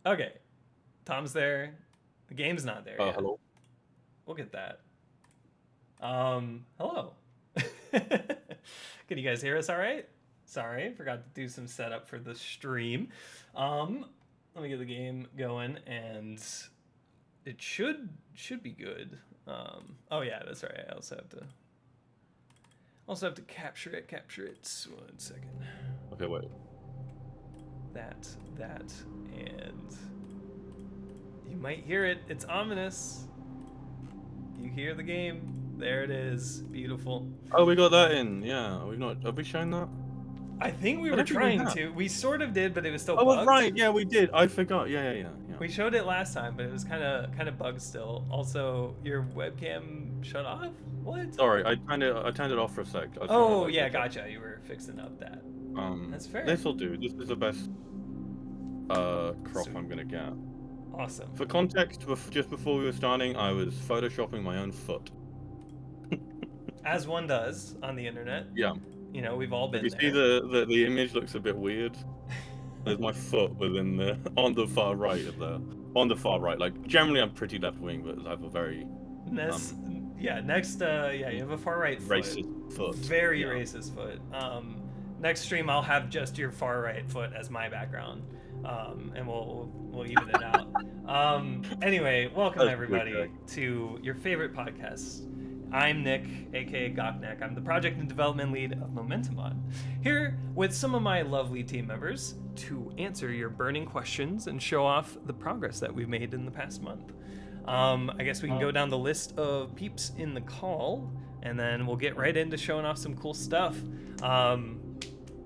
Okay. Tom's there. The game's not there yet. Hello. We'll get that. Hello. Can you guys hear us all right? Sorry, forgot to do some setup for the stream. Let me get the game going, and it should be good. Oh yeah, that's right. I also have to capture it. 1 second. Okay, wait. That, and you might hear it. It's ominous. You hear the game. There it is. Beautiful. Oh, we got that in. Yeah, have we shown that? I think we I were don't think we trying have. to. We sort of did, but it was still Oh, bugged. right. Yeah, we did. I forgot. Yeah. We showed it last time, but it was kind of bugged still. Also, your webcam shut off. What? Sorry, I turned it off for a sec. Oh yeah, gotcha. You were fixing up that. That's fair. This'll do. This is the best crop Sweet. I'm gonna get. Awesome. For context, just before we were starting, I was photoshopping my own foot. As one does on the internet. Yeah. You know, we've all been You there. see the image looks a bit weird. There's my foot within on the far right of there. On the far right, like generally I'm pretty left wing, but I have a very you have a far right foot. racist foot. Very racist foot. Next stream I'll have just your far right foot as my background. And we'll even it out. Anyway, welcome everybody to your favorite podcast. I'm Nick, aka Goknek. I'm the project and development lead of Momentumon, here with some of my lovely team members to answer your burning questions and show off the progress that we've made in the past month. I guess we can go down the list of peeps in the call, and then we'll get right into showing off some cool stuff.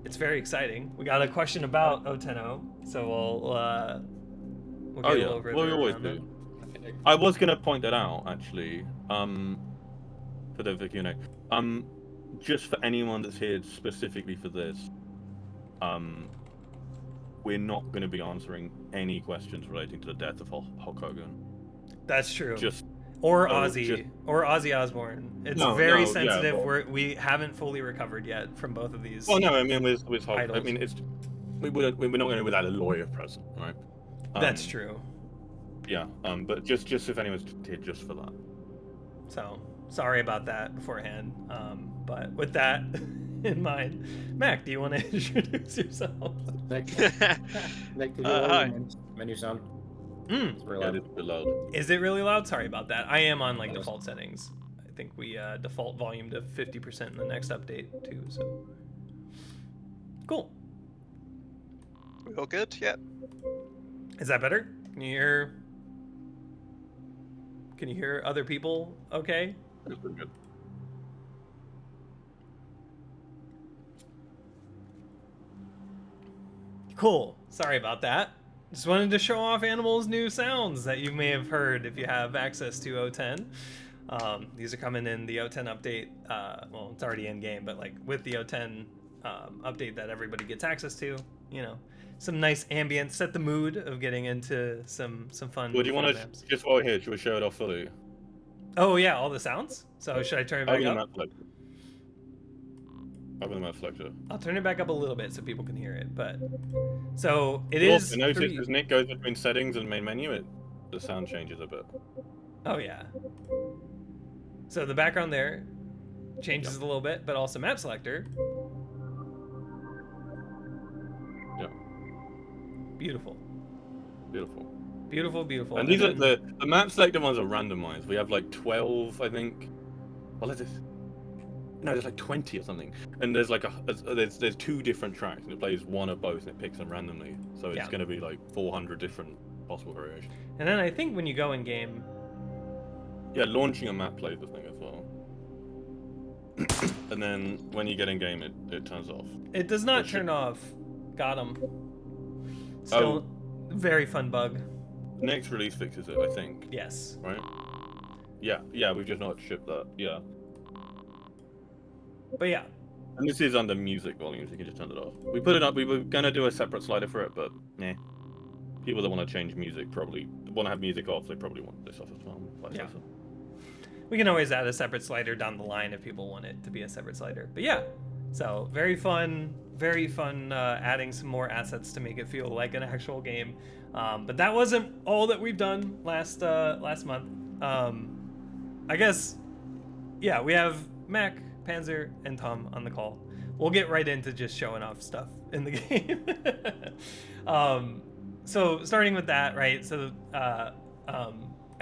It's very exciting. We got a question about O10O, so we'll go over it. Well, we always do. I was gonna point that out actually. For the Q&A. Just for anyone that's here specifically for this, we're not going to be answering any questions relating to the death of Hulk Hogan. That's true. Or Ozzy Osbourne. It's very sensitive. Yeah, we haven't fully recovered yet from both of these. Well, no, I mean with Hulk, idols. I mean we're not going to without a lawyer present, right? That's true. Yeah. But just if anyone's here just for that. So sorry about that beforehand. But with that in mind, Mac, do you want to introduce yourself? Hi. Menu sound. It's really loud. Is it really loud? Sorry about that. I am on like default settings. I think we default volume to 50% in the next update too. So cool. We all good? Yeah. Is that better? Can you hear other people? Okay. It's pretty good. Cool. Sorry about that. Just wanted to show off Animal's new sounds that you may have heard if you have access to O10. These are coming in the O10 update. Well, it's already in game, but like with the O10 update that everybody gets access to, you know, some nice ambient, set the mood of getting into some fun. Well, do you want to just while we're here, should we show it off fully? Oh yeah, all the sounds. So should I turn it back up? Open the map selector. I'll turn it back up a little bit so people can hear it. But so it is. Notice as Nick goes between settings and main menu, the sound changes a bit. Oh yeah. So the background there changes a little bit, but also map selector. Yeah. Beautiful. Beautiful. Beautiful, beautiful. And these are the map selector ones are randomized. We have like 12, I think. Well, there's like 20 or something. And there's like there's 2 different tracks, and it plays one or both, and it picks them randomly. So it's going to be like 400 different possible variations. And then I think when you go in game. Yeah, launching a map plays the thing as well. And then when you get in game, it turns off. It does not turn off. Got him. Still, very fun bug. Next release fixes it, I think. Yes. Right? Yeah, we've just not shipped that. Yeah. But yeah. And this is under music volume, so you can just turn it off. We put it up, we were going to do a separate slider for it, but people that want to change music probably want to have music off, they probably want this off as well. Yeah. We can always add a separate slider down the line if people want it to be a separate slider. But yeah, So very fun, very fun adding some more assets to make it feel like an actual game. But that wasn't all that we've done last month. I guess, yeah, we have Mac, Panzer, and Tom on the call. We'll get right into just showing off stuff in the game. So starting with that, right? So I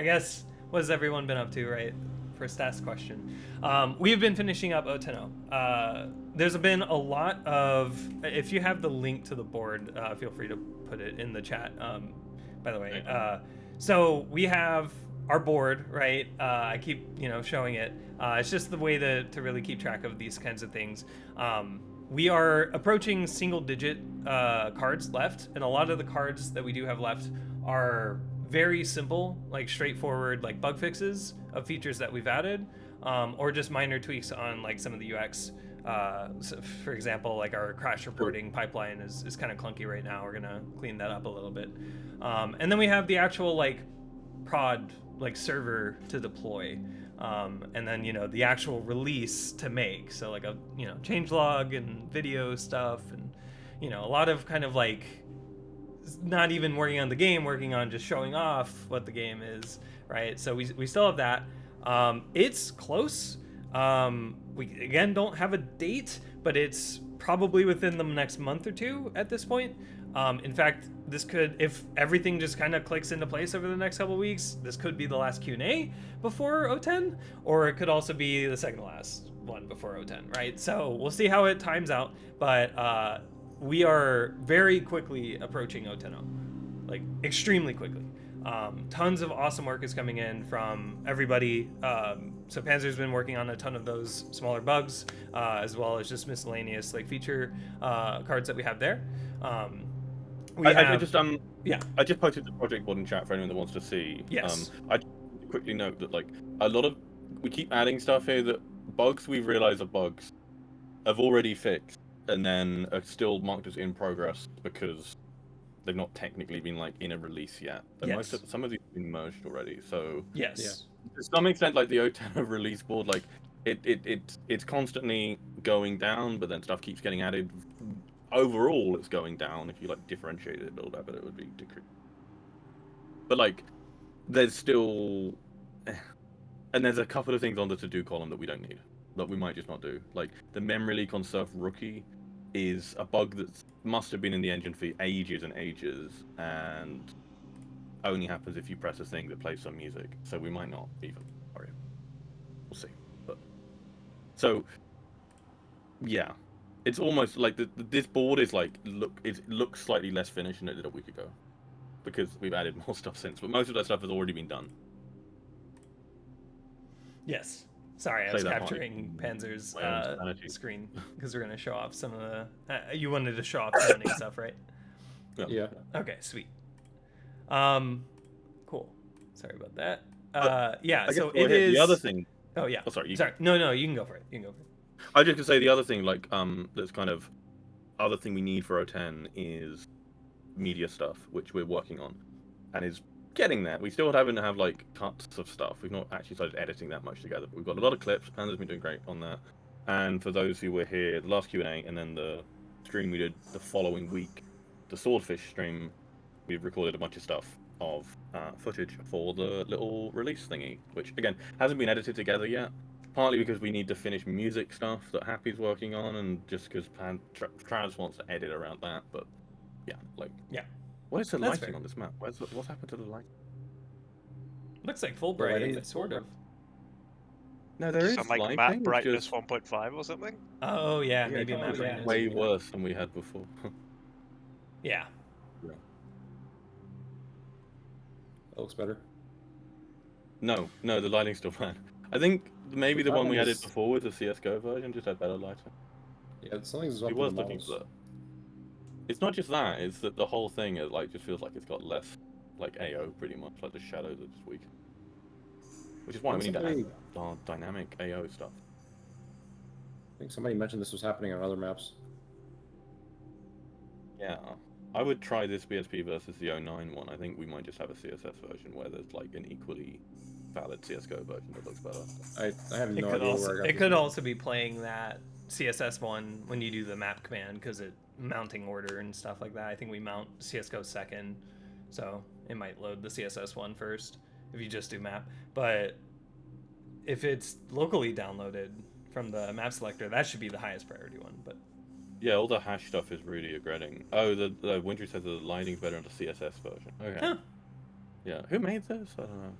guess what has everyone been up to, right? First asked question. We've been finishing up O10. There's been a lot of. If you have the link to the board, feel free to put it in the chat. By the way, so we have our board, right? I keep showing it. It's just the way to really keep track of these kinds of things. We are approaching single-digit cards left, and a lot of the cards that we do have left are very simple, like straightforward, like bug fixes of features that we've added, or just minor tweaks on like some of the UX. So for example, like our crash reporting pipeline is kind of clunky right now. We're gonna clean that up a little bit, and then we have the actual like prod like server to deploy, and then the actual release to make. So like a changelog and video stuff, and a lot of kind of like not even working on the game, working on just showing off what the game is, right? So we still have that. It's close. We again don't have a date, but it's probably within the next month or two at this point. In fact, this could, if everything just kind of clicks into place over the next couple of weeks, this could be the last Q&A before O10, or it could also be the second to last one before O10, right? So we'll see how it times out, but we are very quickly approaching O10, like extremely quickly. Tons of awesome work is coming in from everybody. So Panzer's been working on a ton of those smaller bugs, as well as just miscellaneous like feature cards that we have there. I just yeah. I just posted the project board in chat for anyone that wants to see. Yes. I quickly note that like a lot of we keep adding stuff here that bugs we've realized are bugs have already fixed and then are still marked as in progress because they've not technically been like in a release yet. But Yes. some of these have been merged already. So yes. to some extent, like the O10 release board, like it's constantly going down, but then stuff keeps getting added. Overall, it's going down. If you like differentiate it a little bit, but it would be decreased. But like, there's still, and there's a couple of things on the to-do column that we don't need, that we might just not do. Like the memory leak on Surf Rookie is a bug that must have been in the engine for ages and ages, and only happens if you press a thing that plays some music. So we might not even worry. We'll see. But so yeah, it's almost like this board is like it looks slightly less finished than it did a week ago because we've added more stuff since. But most of that stuff has already been done. Yes. Sorry, I was capturing Panzer's screen because we're going to show off some of the... you wanted to show off the running stuff, right? Yeah. Okay, sweet. Cool. Sorry about that. Yeah, so it is... The other thing... Oh, yeah. Oh, sorry. Sorry. No, you can go for it. I was just going to say the other thing, like, that's kind of... Other thing we need for O10 is media stuff, which we're working on. And is getting there. We still haven't have like cuts of stuff. We've not actually started editing that much together, but we've got a lot of clips. Panzer's been doing great on that. And for those who were here, the last Q&A and then the stream we did the following week, the Swordfish stream, we've recorded a bunch of stuff of footage for the little release thingy, which again hasn't been edited together yet. Partly because we need to finish music stuff that Happy's working on, and just because Travis wants to edit around that. But yeah, like what is the lighting on this map? What's happened to the light? Looks like full bright, sort of. No, there is some, like lighting. map brightness 1.5 or something. Oh yeah, maybe map brightness. Way worse than we had before. Yeah. That looks better. No, the lighting's still bad. I think maybe the one we added before with the CS:GO version just had better lighting. Yeah, something's up with the looking for that. It's not just that; it's that the whole thing is like just feels like it's got less like AO pretty much, like the shadows are just weak. Which is why we need to add dynamic AO stuff. I think somebody mentioned this was happening on other maps. Yeah, I would try this BSP versus the 09 one. I think we might just have a CSS version where there's like an equally valid CS:GO version that looks better. I have no idea where I got it could also be playing that CSS1 when you do the map command because it mounting order and stuff like that. I think we mount CSGO second, so it might load the CSS1 first if you just do map. But if it's locally downloaded from the map selector, that should be the highest priority one. But yeah, all the hash stuff is really regretting. Oh, the Wintry says the lighting's better on the CSS version. Okay. Huh. Yeah, who made this? I don't know.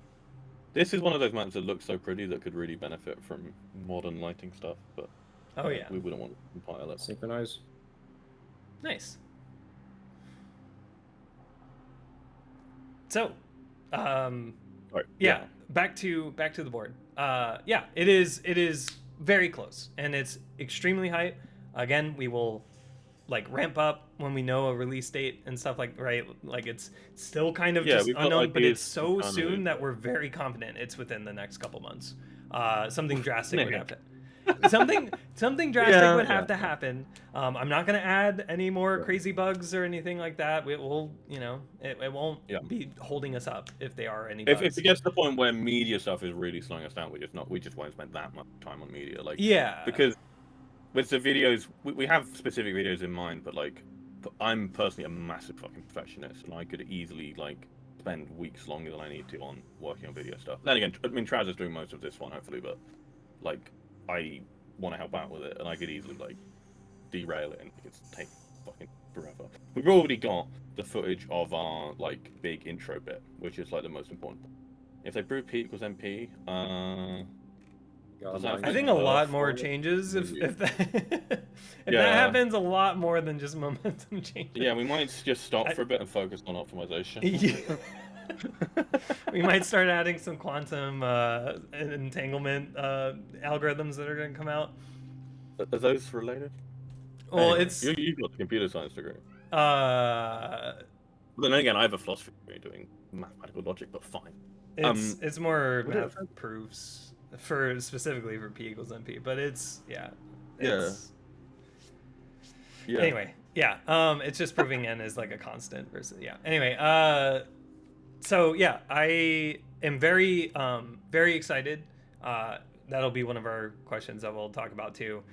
This is one of those maps that looks so pretty that could really benefit from modern lighting stuff, but oh yeah, we wouldn't want to compile it. Synchronize. nice. So, Right. yeah, back to the board. Yeah, it is very close, and it's extremely hype. Again, we will like ramp up when we know a release date and stuff like it's still kind of just we've got unknown, but it's ideas so internally, soon that but- we're very confident it's within the next couple months. Something drastic would have to something drastic would have to happen. I'm not gonna add any more crazy bugs or anything like that. It will, it won't be holding us up if they are any bugs. If it gets to the point where media stuff is really slowing us down, we just won't spend that much time on media. Like, yeah, because with the videos, we have specific videos in mind, but like, I'm personally a massive fucking perfectionist, and I could easily like spend weeks longer than I need to on working on video stuff. Then again, I mean, Traz is doing most of this one, hopefully, but like, I want to help out with it, and I could easily like derail it and it's take fucking forever. We've already got the footage of our like big intro bit, which is like the most important. If they prove P equals MP, does that I affect think a lot Earth more for it? changes if that if Yeah. that happens. A lot more than just momentum changes. Yeah, we might just stop for a bit and focus on optimization. Yeah. We might start adding some quantum entanglement algorithms that are going to come out. Are those related? Well, Anyway, it's you've got a computer science degree. uh, But then again, I have a philosophy degree doing mathematical logic, but fine. it's more what did math proofs specifically for P equals MP, but it's Yeah. Anyway, it's just proving n is like a constant versus Anyway, so yeah, I am very excited. That'll be one of our questions that we'll talk about too.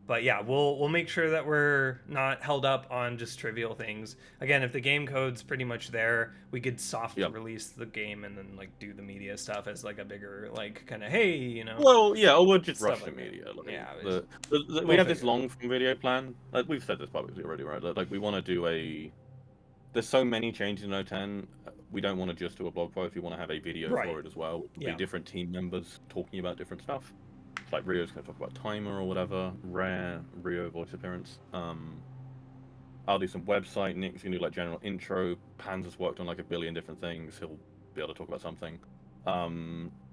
But yeah, we'll make sure that we're not held up on just trivial things. Again, if the game code's pretty much there, we could soft release the game and then like do the media stuff as like a bigger like kind of Well, yeah, or we'll just rush stuff the like media. Like, Yeah, we have this long form video plan. Like we've said this publicly already, right? Like we want to do a. There's so many changes in O10. We don't want to just do a blog post. We want to have a video for it as well. It'll be different team members talking about different stuff. Like Rio's going to talk about timer or whatever. Rare Rio voice appearance. I'll do some website. Nick's going to do like general intro. Pans has worked on like a billion different things. He'll be able to talk about something. I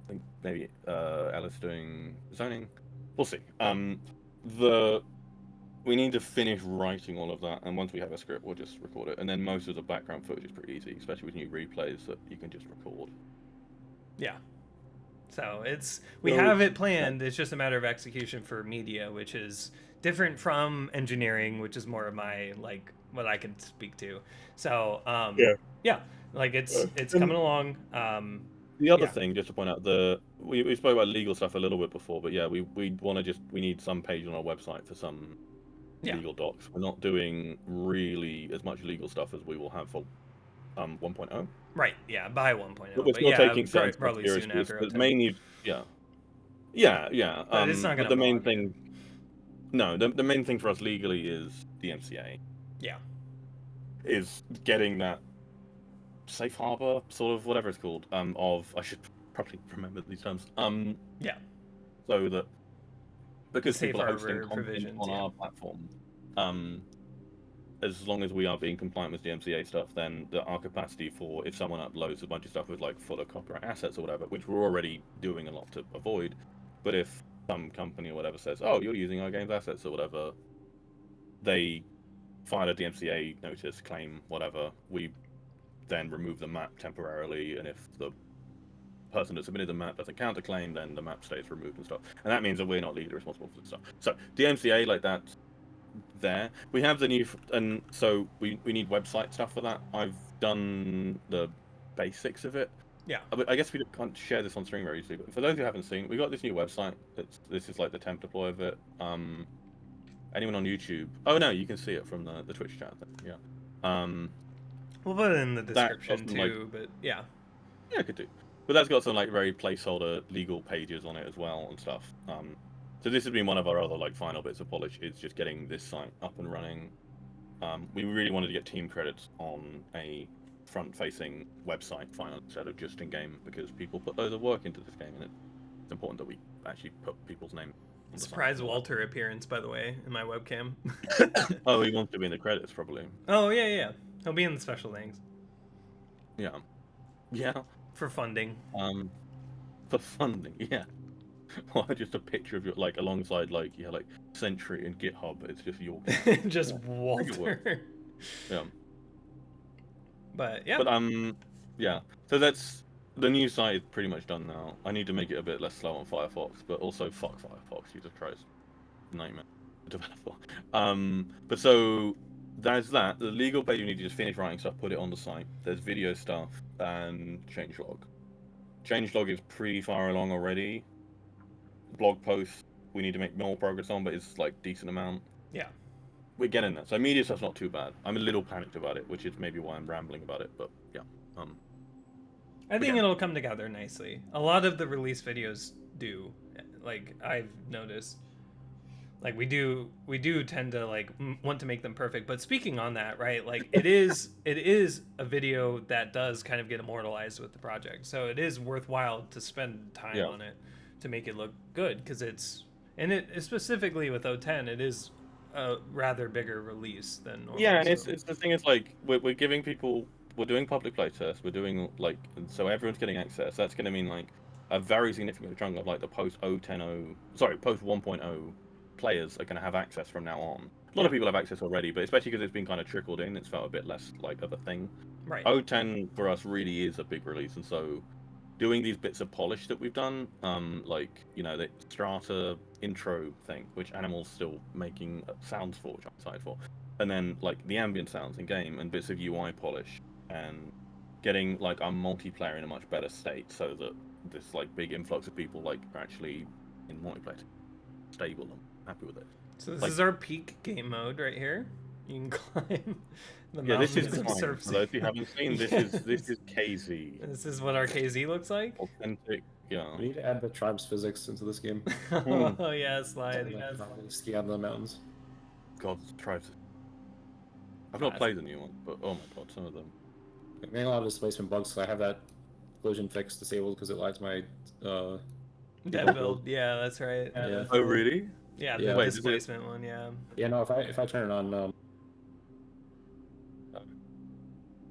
think maybe Alice doing zoning. We'll see. We need to finish writing all of that, and once we have a script, we'll just record it. And then most of the background footage is pretty easy, especially with new replays that you can just record. Yeah. So we have it planned. It's just a matter of execution for media, which is different from engineering, which is more of my like what I can speak to. So like it's coming along. The other thing, just to point out, we spoke about legal stuff a little bit before, but yeah, we need some page on our website for some legal docs. We're not doing really as much legal stuff as we will have for 1.0. Right. Yeah. By 1.0. But we're still taking certain probably stuff soon seriously. after. But mainly, yeah. But it's not gonna. The main thing. No, the main thing for us legally is the MCA. Yeah. Is getting that safe harbor, sort of whatever it's called. I should probably remember these terms. Yeah. So that because safe people are hosting harbor content provisions, on our platform, as long as we are being compliant with the MCA stuff, then our capacity for if someone uploads a bunch of stuff with like full of copyright assets or whatever, which we're already doing a lot to avoid, but if some company or whatever says, "Oh, you're using our game's assets" or whatever, they file a DMCA notice, claim whatever. We then remove the map temporarily, and if the person that submitted the map doesn't counterclaim, then the map stays removed and stuff. And that means that we're not legally responsible for the stuff. So DMCA, like that. There we have the new, and so we need website stuff for that. I've done the basics of it. I guess we can't share this on stream very easily, but for those who haven't seen, we got this new website. This is like the temp deploy of it. Anyone on YouTube? Oh no, you can see it from the Twitch chat. Yeah. We'll put it in the That description doesn't, too, but yeah. Yeah, I could do. But that's got some like very placeholder legal pages on it as well and stuff. So this has been one of our other like final bits of polish. Is just getting this site up and running. We really wanted to get team credits on a front-facing website finally instead of just in game, because people put loads of work into this game, and it's important that we actually put people's name. Surprise Walter appearance, by the way, in my webcam. Oh, he wants to be in the credits, probably. Oh yeah. He'll be in the special things. Yeah. Yeah. For funding. For funding, yeah. Or just a picture of your like alongside like Sentry and GitHub. It's just your just Walter. Yeah. But yeah. But yeah. So that's the new site is pretty much done now. I need to make it a bit less slow on Firefox, but also fuck Firefox. Jesus Christ, nightmare to develop. But so there's that. The legal page, you need to just finish writing stuff, put it on the site. There's video stuff and changelog. Changelog is pretty far along already. Blog posts we need to make more progress on, but it's like decent amount. Yeah. We're getting there. So media stuff's not too bad. I'm a little panicked about it, which is maybe why I'm rambling about it. But yeah. I think it'll come together nicely. A lot of the release videos do, like I've noticed. Like we do tend to like want to make them perfect. But speaking on that, right? Like it is a video that does kind of get immortalized with the project. So it is worthwhile to spend time on it to make it look good, because it's, and it specifically with O10, it is a rather bigger release than normal. Yeah, and it's the thing is like we're giving people, we're doing public playtests, we're doing like, and so everyone's getting access. That's going to mean like a very significant chunk of like the post 1.0 players are going to have access from now on. A lot of people have access already, but especially because it's been kind of trickled in, it's felt a bit less like of a thing. Right. O10 for us really is a big release, and so doing these bits of polish that we've done, like the strata intro thing, which Animal's still making sounds for, which I'm excited for, and then like the ambient sounds in game and bits of UI polish, and getting like our multiplayer in a much better state, so that this like big influx of people like are actually in multiplayer stable and happy with it. So this is our peak game mode right here. You can climb the this is mountains and surf. For those who haven't seen, this is KZ. This is what our KZ looks like. Authentic, yeah. We need to add the tribes physics into this game. Oh yeah, slide. Ski out of the mountains. God, tribes. I've not played the new one, but oh my god, some of them. I'm getting a lot of displacement bugs, so I have that collision fix disabled because it lights my dev build. Yeah, that's right. Yeah. Oh really? Yeah, the displacement one. Yeah. Yeah, no. If I turn it on,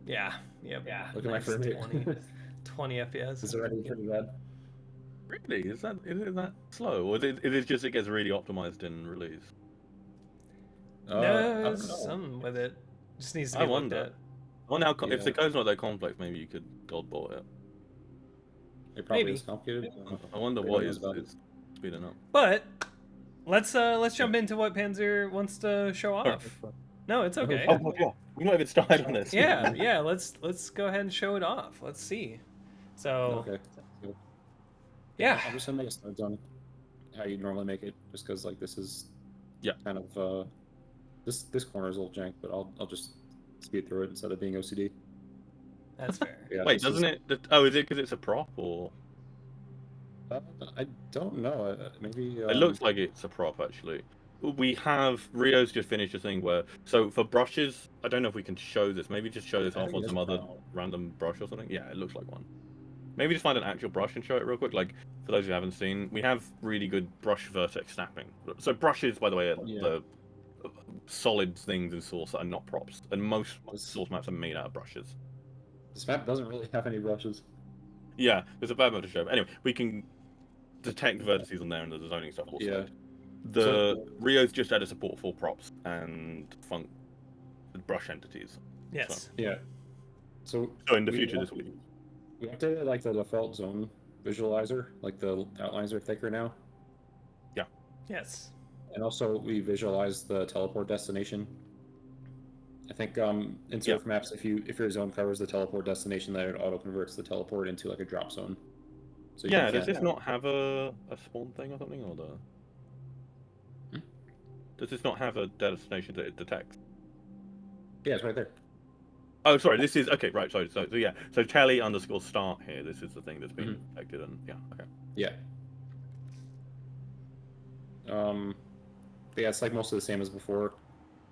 yeah. Look at my frame rate. 20 FPS. It's already pretty bad. Really? Is it that slow, or is it just it gets really optimized in release? No, some with it. Just needs to be looked at. Well, now if the code's not that complex, maybe you could goldball it. It probably is complicated. I wonder what is speeding up. But let's jump into what Panzer wants to show off. No, it's okay. Oh, yeah. We're not even started on this. Yeah. Let's go ahead and show it off. Let's see. So. Okay. Yeah. I'm just gonna make a start on how you normally make it, just because like this is kind of this corner is a little jank, but I'll just speed through it instead of being OCD. That's fair. Wait, doesn't it? Oh, is it because it's a prop or? I don't know. Maybe it looks like it's a prop actually. We have Rio's just finished a thing where for brushes, I don't know if we can show this. Maybe just show this off on some other random brush or something. Yeah, it looks like one. Maybe just find an actual brush and show it real quick. Like for those who haven't seen, we have really good brush vertex snapping. So brushes, by the way, are the solid things in Source that are not props, and most Source maps are made out of brushes. This map doesn't really have any brushes. Yeah, there's a bad map to show. But anyway, we can detect vertices on there, and there's zoning stuff also. Yeah. Rio's just added support for props and brush entities. Yes. Yeah. So in the future, this will be. We updated like the default zone visualizer, like the outlines are thicker now. Yeah. Yes. And also we visualized the teleport destination. I think in surf maps, if your zone covers the teleport destination, then it auto converts the teleport into like a drop zone. So Yeah, does this not have a spawn thing or something, or the? Does this not have a destination that it detects? Yeah, it's right there. Oh, sorry. This is okay. Right. So yeah. So tally_start here. This is the thing that's been detected, and yeah. Okay. Yeah. But yeah, it's like mostly the same as before.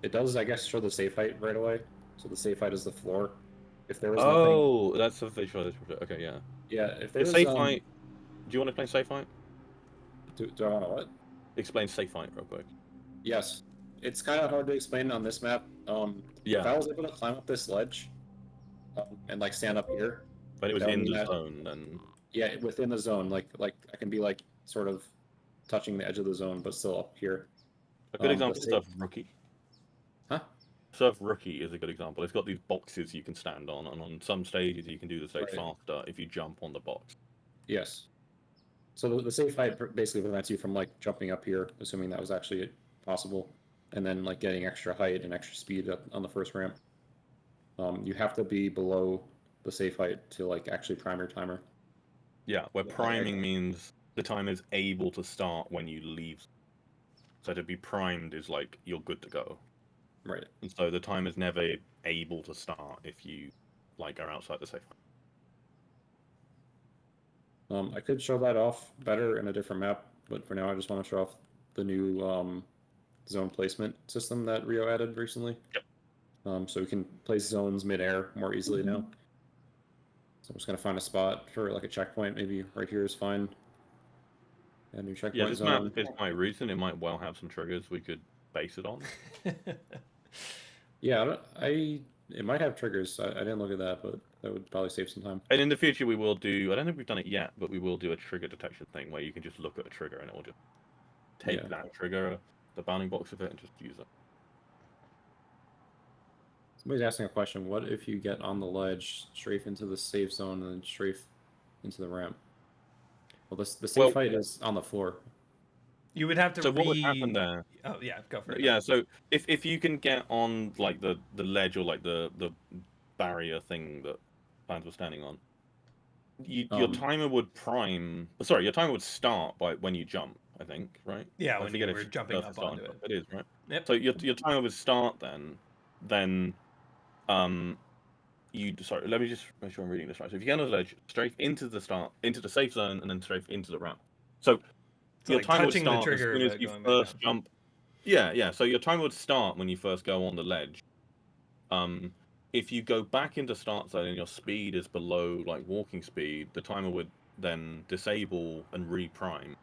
It does, I guess, show the safe height right away. So the safe height is the floor. If there was nothing. Oh, that's a visualization. Okay, yeah. Yeah, if there was safe height. Do you want to explain safe height? Do I want to what? Explain safe height real quick. Yes. It's kind of hard to explain on this map. Yeah. If I was able to climb up this ledge and like stand up here, but it was in the zone, then. Yeah, within the zone, like I can be like sort of touching the edge of the zone, but still up here. A good example is Surf Rookie. Huh? Surf Rookie is a good example. It's got these boxes you can stand on, and on some stages you can do the stage faster if you jump on the box. Yes. So the safe height basically prevents you from like jumping up here, assuming that was actually possible, and then like getting extra height and extra speed up on the first ramp. You have to be below the safe height to like actually prime your timer. Yeah, where priming means the timer is able to start when you leave. So to be primed is like you're good to go. Right. And so the timer's never able to start if you like are outside the safe height. I could show that off better in a different map, but for now I just want to show off the new zone placement system that Rio added recently. Yep. So we can place zones mid-air more easily now. So I'm just gonna find a spot for like a checkpoint. Maybe right here is fine. A new checkpoint yeah, this zone. map is quite recent. It might well have some triggers we could base it on. Yeah, it might have triggers. I didn't look at that, but that would probably save some time. And in the future, we will do. I don't think we've done it yet, but we will do a trigger detection thing where you can just look at a trigger and it will just take that trigger, the bounding box of it, and just use it. Somebody's asking a question. What if you get on the ledge, strafe into the safe zone, and then strafe into the ramp? Well, the safe height is on the floor. You would have to. So what would happen there? Oh yeah, go for it. Yeah, so if you can get on like the ledge or like the barrier thing that fans were standing on, your timer would prime. Sorry, your timer would start by when you jump. I think, right? Yeah, when you were jumping up onto it. It is, right? Yep. So your timer would start then sorry, let me just make sure I'm reading this right. So if you get on the ledge, strafe into the safe zone, and then strafe into the ramp. So your like timer would touching start the trigger as soon as you first jump. Yeah. So your timer would start when you first go on the ledge. If you go back into start zone and your speed is below like walking speed, the timer would then disable and reprime.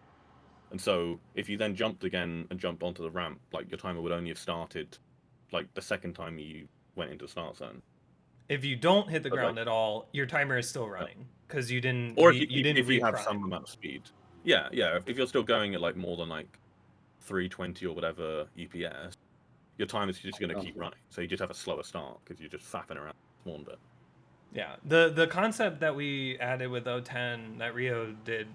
And so if you then jumped again and jumped onto the ramp, like your timer would only have started like the second time you went into start zone. If you don't hit the ground at all, your timer is still running because you didn't. Or if you have some amount of speed. Yeah. If you're still going at like more than like 320 or whatever EPS, your time is just going to keep running. So you just have a slower start because you're just faffing around spawn bit. Yeah, the concept that we added with O10 that Rio did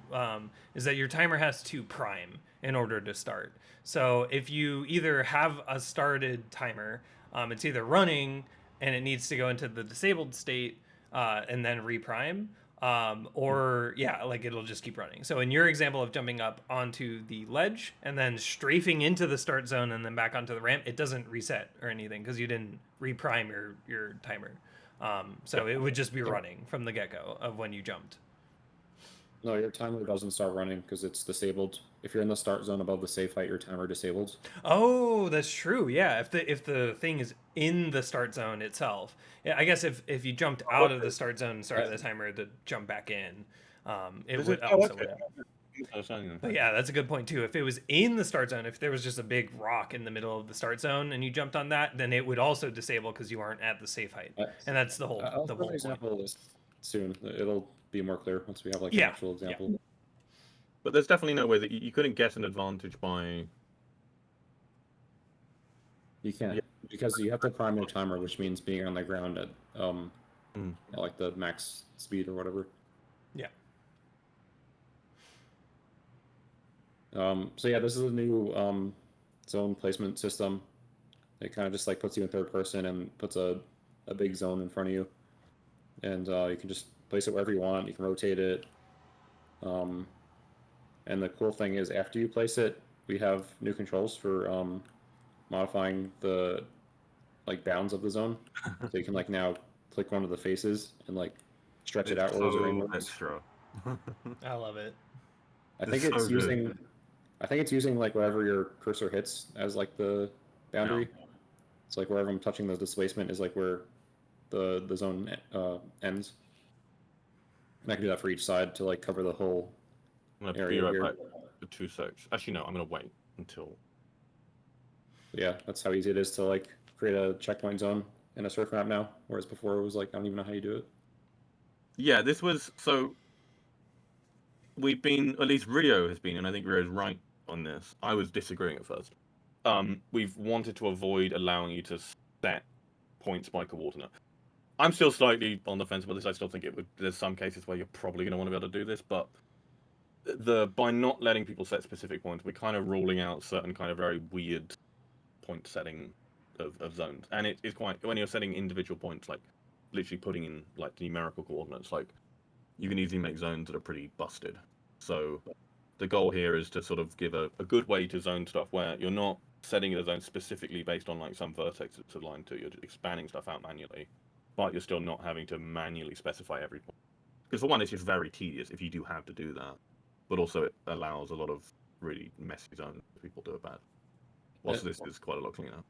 is that your timer has to prime in order to start. So if you either have a started timer, it's either running and it needs to go into the disabled state and then reprime, or like it'll just keep running. So in your example of jumping up onto the ledge and then strafing into the start zone and then back onto the ramp, it doesn't reset or anything because you didn't reprime your timer. So it would just be running from the get-go of when you jumped. No, your timer doesn't start running because it's disabled. If you're in the start zone above the safe height, your timer disables. Oh, that's true. Yeah, if the thing is in the start zone itself, yeah, I guess if you jumped out of the start zone and started the timer to jump back in, it would also. But yeah, that's a good point too. If it was in the start zone, if there was just a big rock in the middle of the start zone and you jumped on that, then it would also disable because you aren't at the safe height, and that's the whole. I'll put an example of this soon. It'll be more clear once we have like an actual example. Yeah. But there's definitely no way that you couldn't get an advantage by. You can't because you have to prime your timer, which means being on the ground at like the max speed or whatever. Yeah. So yeah, this is a new zone placement system. It kind of just like puts you in third person and puts a big zone in front of you, and you can just place it wherever you want. You can rotate it. Um, and the cool thing is, after you place it, we have new controls for modifying the like bounds of the zone. So you can like now click one of the faces and like stretch it It's outwards or so inwards. extra. I love it. I think It's it's so good. using. I think it's using like wherever your cursor hits as like the boundary. It's like wherever I'm touching the displacement is like where the zone ends. And I can do that for each side to like cover the whole I'm gonna be area right here. back for 2 secs. Actually, no, I'm gonna wait until. Yeah, that's how easy it is to like create a checkpoint zone in a surf map now, whereas before it was like I don't even know how you do it. Yeah, this was so. We've been, at least Rio has been, and I think Rio's right on this. I was disagreeing at first. We've wanted to avoid allowing you to set points by coordinate. I'm still slightly on the fence about this. I still think it would. There's some cases where you're probably going to want to be able to do this, but by not letting people set specific points, we're kind of ruling out certain kind of very weird point setting of zones. And it is quite, when you're setting individual points, like literally putting in like numerical coordinates, like you can easily make zones that are pretty busted. So the goal here is to sort of give a good way to zone stuff where you're not setting a zone specifically based on like some vertex it's aligned to. You're just expanding stuff out manually, but you're still not having to manually specify every point. Because for one, it's just very tedious if you do have to do that, but also it allows a lot of really messy zones if people do it bad. Whilst this is quite a lot cleaner.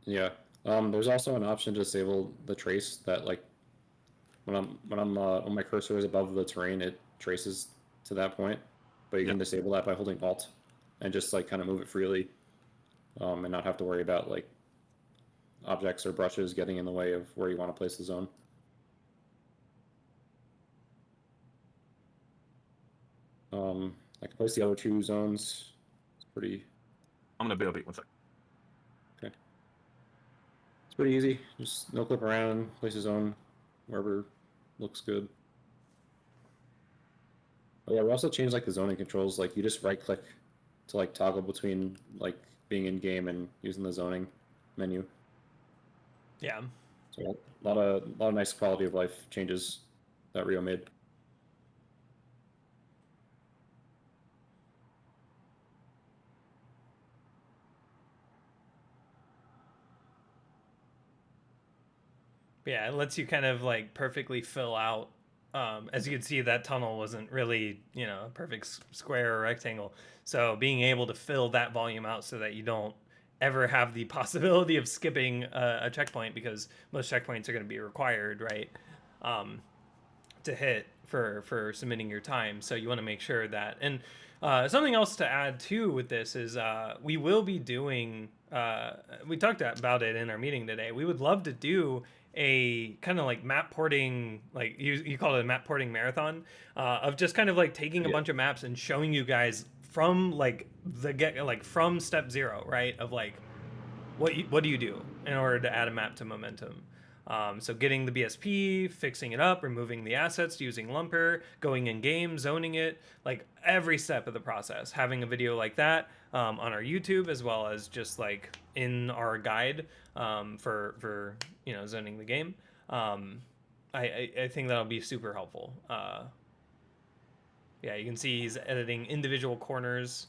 Yeah. There's also an option to disable the trace that like when my cursor is above the terrain, it traces to that point. But you can disable that by holding Alt and just like kind of move it freely, and not have to worry about like objects or brushes getting in the way of where you want to place the zone. I can place the other two zones. It's pretty. I'm gonna BRB 1 sec. Okay. It's pretty easy. Just no clip around, place a zone wherever looks good. Oh yeah, we also changed like the zoning controls. Like you just right click to like toggle between like being in game and using the zoning menu. Yeah. So a lot of nice quality of life changes that Rio made. Yeah, it lets you kind of like perfectly fill out. As you can see, that tunnel wasn't really, a perfect square or rectangle. So being able to fill that volume out so that you don't ever have the possibility of skipping a checkpoint, because most checkpoints are going to be required, right, to hit for submitting your time. So you want to make sure that. And something else to add too with this is we will be doing. We talked about it in our meeting today. We would love to do a kind of like map porting, like you call it a map porting marathon, of just kind of like taking a bunch of maps and showing you guys from like from step zero, right, of like what do you do in order to add a map to Momentum. So getting the BSP, fixing it up, removing the assets, using Lumper, going in game, zoning it, like every step of the process. Having a video like that on our YouTube, as well as just like in our guide for zoning the game. I think that'll be super helpful. Yeah, you can see he's editing individual corners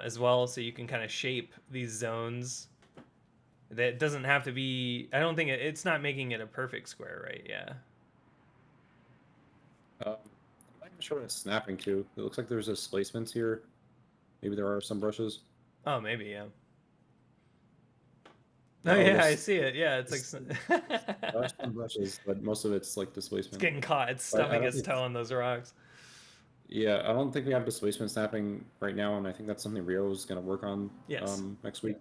as well, so you can kind of shape these zones. That doesn't have to be. I don't think it's not making it a perfect square, right? Yeah. I'm not even sure what it's snapping to. It looks like there's displacements here. Maybe there are some brushes. Oh, maybe, yeah. No, Oh yeah, I this- see it. Yeah, it's like There are some brushes, but most of it's like it's displacement. getting caught. It's But I stubbing don't its think- toe on those rocks. Yeah, I don't think we have displacement snapping right now, and I think that's something Rio is going to work on Yes. next week.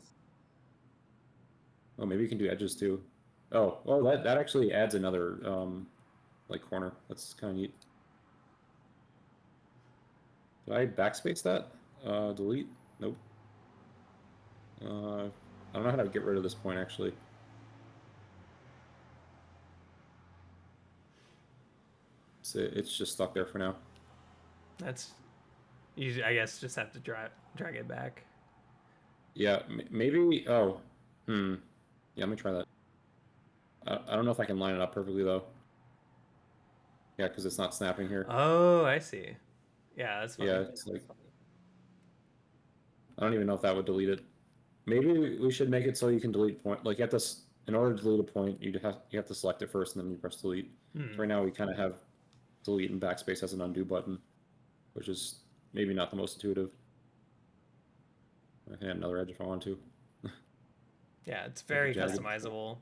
Oh, maybe you can do edges too. Oh, well, that actually adds another like corner. That's kind of neat. Did I backspace that? Delete? Nope. I don't know how to get rid of this point actually. It's just stuck there for now. That's you. I guess just have to drag it back. Yeah, maybe. Oh, Yeah, let me try that. I don't know if I can line it up perfectly though. Yeah, because it's not snapping here. Oh, I see. Yeah, that's funny. Yeah, it's like I don't even know if that would delete it. Maybe we should make it so you can delete point. Like you have to, in order to delete a point, you have to select it first and then you press delete. So right now we kind of have delete and backspace as an undo button, which is maybe not the most intuitive. I can add another edge if I want to. Yeah, it's very jagged. customizable.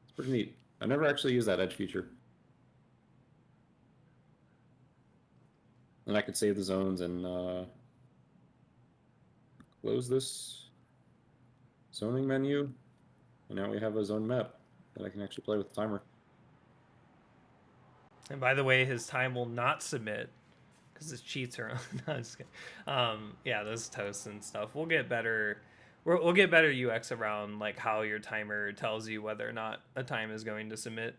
It's pretty neat. I never actually used that edge feature. And I could save the zones and close this zoning menu. And now we have a zone map that I can actually play with the timer. And by the way, his time will not submit because his cheats are on. No, I'm just kidding. Yeah, those toasts and stuff. We'll get better. We'll get better UX around like how your timer tells you whether or not a time is going to submit.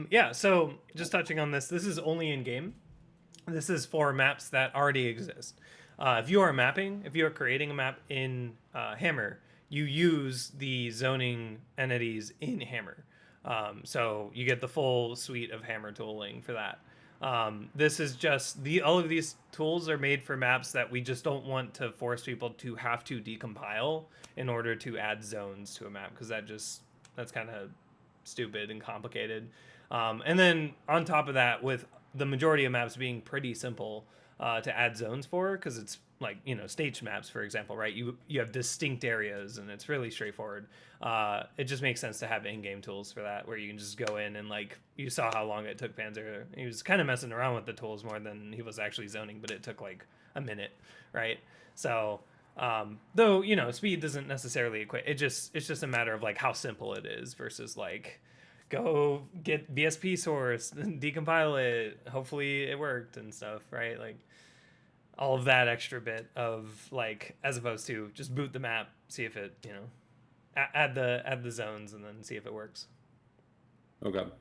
Yeah, so just touching on this is only in game. This is for maps that already exist. If you are creating a map in Hammer, you use the zoning entities in Hammer. So you get the full suite of Hammer tooling for that. This is just all of these tools are made for maps that we just don't want to force people to have to decompile in order to add zones to a map because that's kind of stupid and complicated. And then on top of that, with the majority of maps being pretty simple to add zones for, because it's like stage maps, for example, right? You have distinct areas and it's really straightforward. It just makes sense to have in-game tools for that, where you can just go in and like you saw how long it took Panzer. He was kind of messing around with the tools more than he was actually zoning, but it took like a minute, right? So though speed doesn't necessarily equate. It's just a matter of like how simple it is versus like go get BSP source, decompile it, hopefully it worked and stuff, right? Like all of that extra bit of like, as opposed to just boot the map, see if it add the zones and then see if it works. Oh god.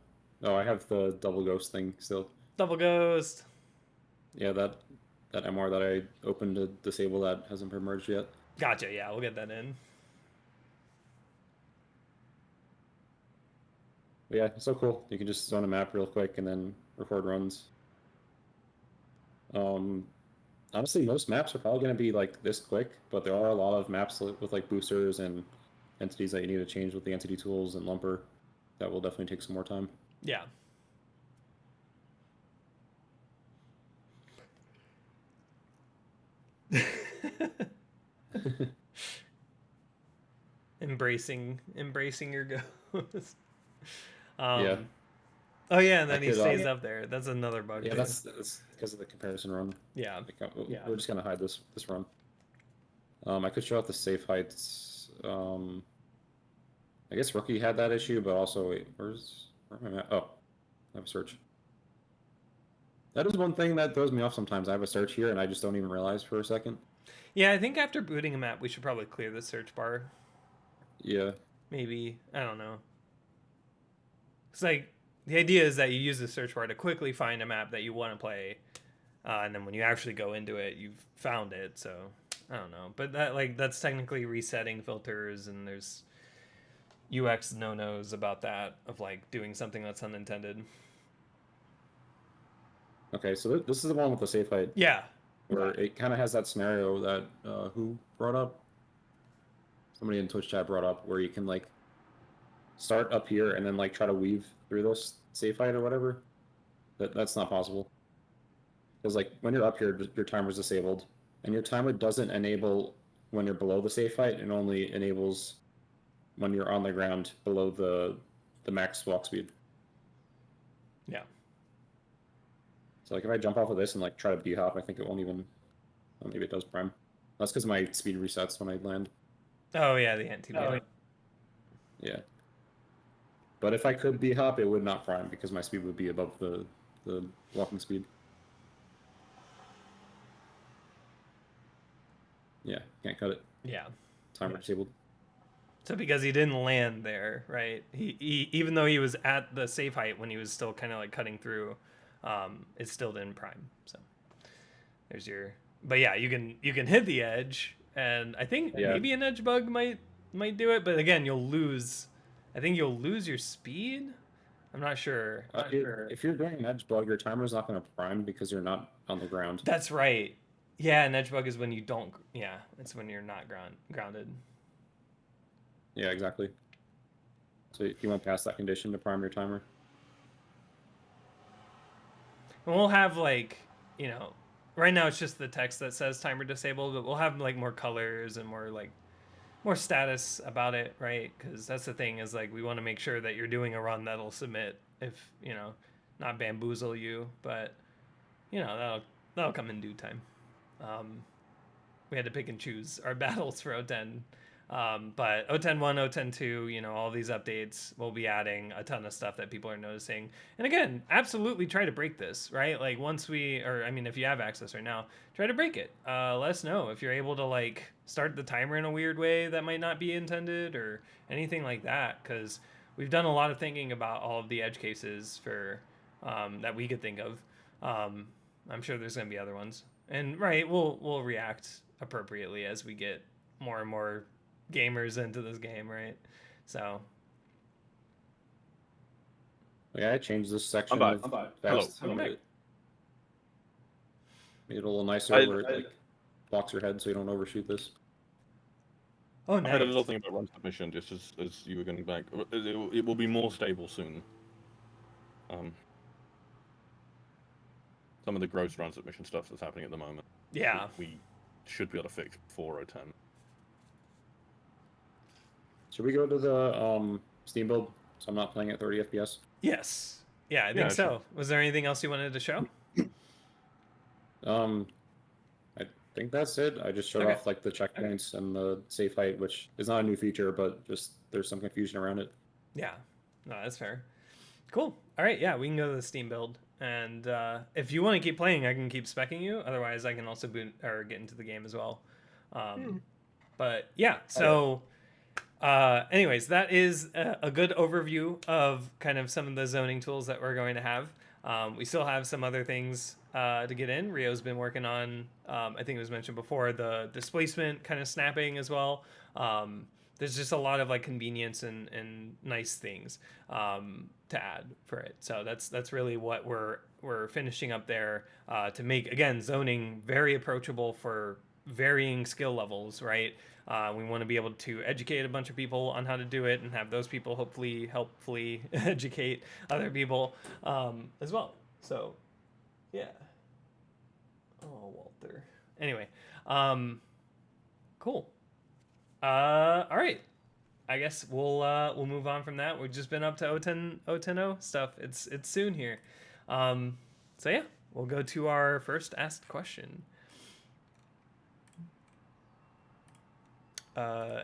Oh, I have the double ghost thing still. Double ghost. Yeah, that MR that I opened to disable that hasn't been merged yet. Gotcha. Yeah, we'll get that in. But yeah, it's so cool. You can just zone a map real quick and then record runs. Honestly, most maps are probably going to be like this quick, but there are a lot of maps with like boosters and entities that you need to change with the entity tools and lumper that will definitely take some more time. Yeah. embracing your ghost. Yeah. Oh yeah, and then he stays up there. That's another bug. Yeah, that's because of the comparison run. Yeah. We're just gonna hide this run. I could show out the safe heights. I guess Rookie had that issue, but also wait, where am I at? Oh, I have a search. That is one thing that throws me off sometimes. I have a search here and I just don't even realize for a second. Yeah, I think after booting a map, we should probably clear the search bar. Yeah. Maybe. I don't know. It's like, the idea is that you use the search bar to quickly find a map that you want to play. And then when you actually go into it, you've found it. So, I don't know. But that's technically resetting filters, and there's UX no-nos about that, of like doing something that's unintended. Okay, so this is the one with the safe height. Yeah. Where it kind of has that scenario that who brought up? Somebody in Twitch chat brought up where you can like start up here and then like try to weave through this safe height or whatever. That's not possible. Because like when you're up here, your timer's disabled, and your timer doesn't enable when you're below the safe height. It only enables when you're on the ground below the max walk speed. Yeah. So like if I jump off of this and like try to b-hop, I think it won't even. Well, maybe it does prime. That's because my speed resets when I land. Oh yeah, the anti. Yeah. But if I could b-hop, it would not prime because my speed would be above the walking speed. Yeah, can't cut it. Yeah. Timer disabled. So because he didn't land there, right? He even though he was at the safe height when he was still kind of like cutting through, it still didn't prime. So there's your. But yeah, you can hit the edge, and I think Yeah. maybe an edge bug might do it. But again, you'll lose. I think you'll lose your speed. I'm not sure. If you're doing an edge bug, your timer's not going to prime because you're not on the ground. That's right. Yeah, an edge bug is when you don't. Yeah, it's when you're not grounded. Yeah, exactly. So you won't pass that condition to prime your timer. And we'll have like, right now it's just the text that says timer disabled, but we'll have like more colors and more status about it, right? Because that's the thing is like we want to make sure that you're doing a run that'll submit if not bamboozle you, but that'll come in due time. We had to pick and choose our battles for O10. But O10 1, O10 2, all these updates, we'll be adding a ton of stuff that people are noticing. And again, absolutely try to break this, right? Like if you have access right now, try to break it. Let us know if you're able to like start the timer in a weird way that might not be intended or anything like that. Because we've done a lot of thinking about all of the edge cases for that we could think of. I'm sure there's going to be other ones. And right, we'll react appropriately as we get more and more gamers into this game, right? So Yeah, I changed this section I'm of back. fast. Hello. Made it a little nicer where it like blocks your head so you don't overshoot this. Oh, I nice. heard a little thing about run submission just as you were going back. It will be more stable soon. Some of the gross run submission stuff that's happening at the moment. Yeah. We should be able to fix before O10. Should we go to the Steam build? So I'm not playing at 30 FPS. Yes. Yeah, I think Yeah, so. sure. Was there anything else you wanted to show? I think that's it. I just showed Okay. off like the checkpoints and the safe height, which is not a new feature, but just there's some confusion around it. Yeah. No, that's fair. Cool. All right. Yeah, we can go to the Steam build. And if you want to keep playing, I can keep specking you. Otherwise, I can also boot or get into the game as well. But yeah, so anyways, that is a good overview of kind of some of the zoning tools that we're going to have. We still have some other things to get in. Rio's been working on, I think it was mentioned before, the displacement kind of snapping as well. There's just a lot of like convenience and nice things to add for it. So that's really what we're finishing up there to make, again, zoning very approachable for varying skill levels, right? We want to be able to educate a bunch of people on how to do it and have those people helpfully educate other people as well. So, yeah. Oh, Walter. Anyway, cool. All right. I guess we'll move on from that. We've just been up to O10 stuff. It's soon here. So yeah, we'll go to our first asked question.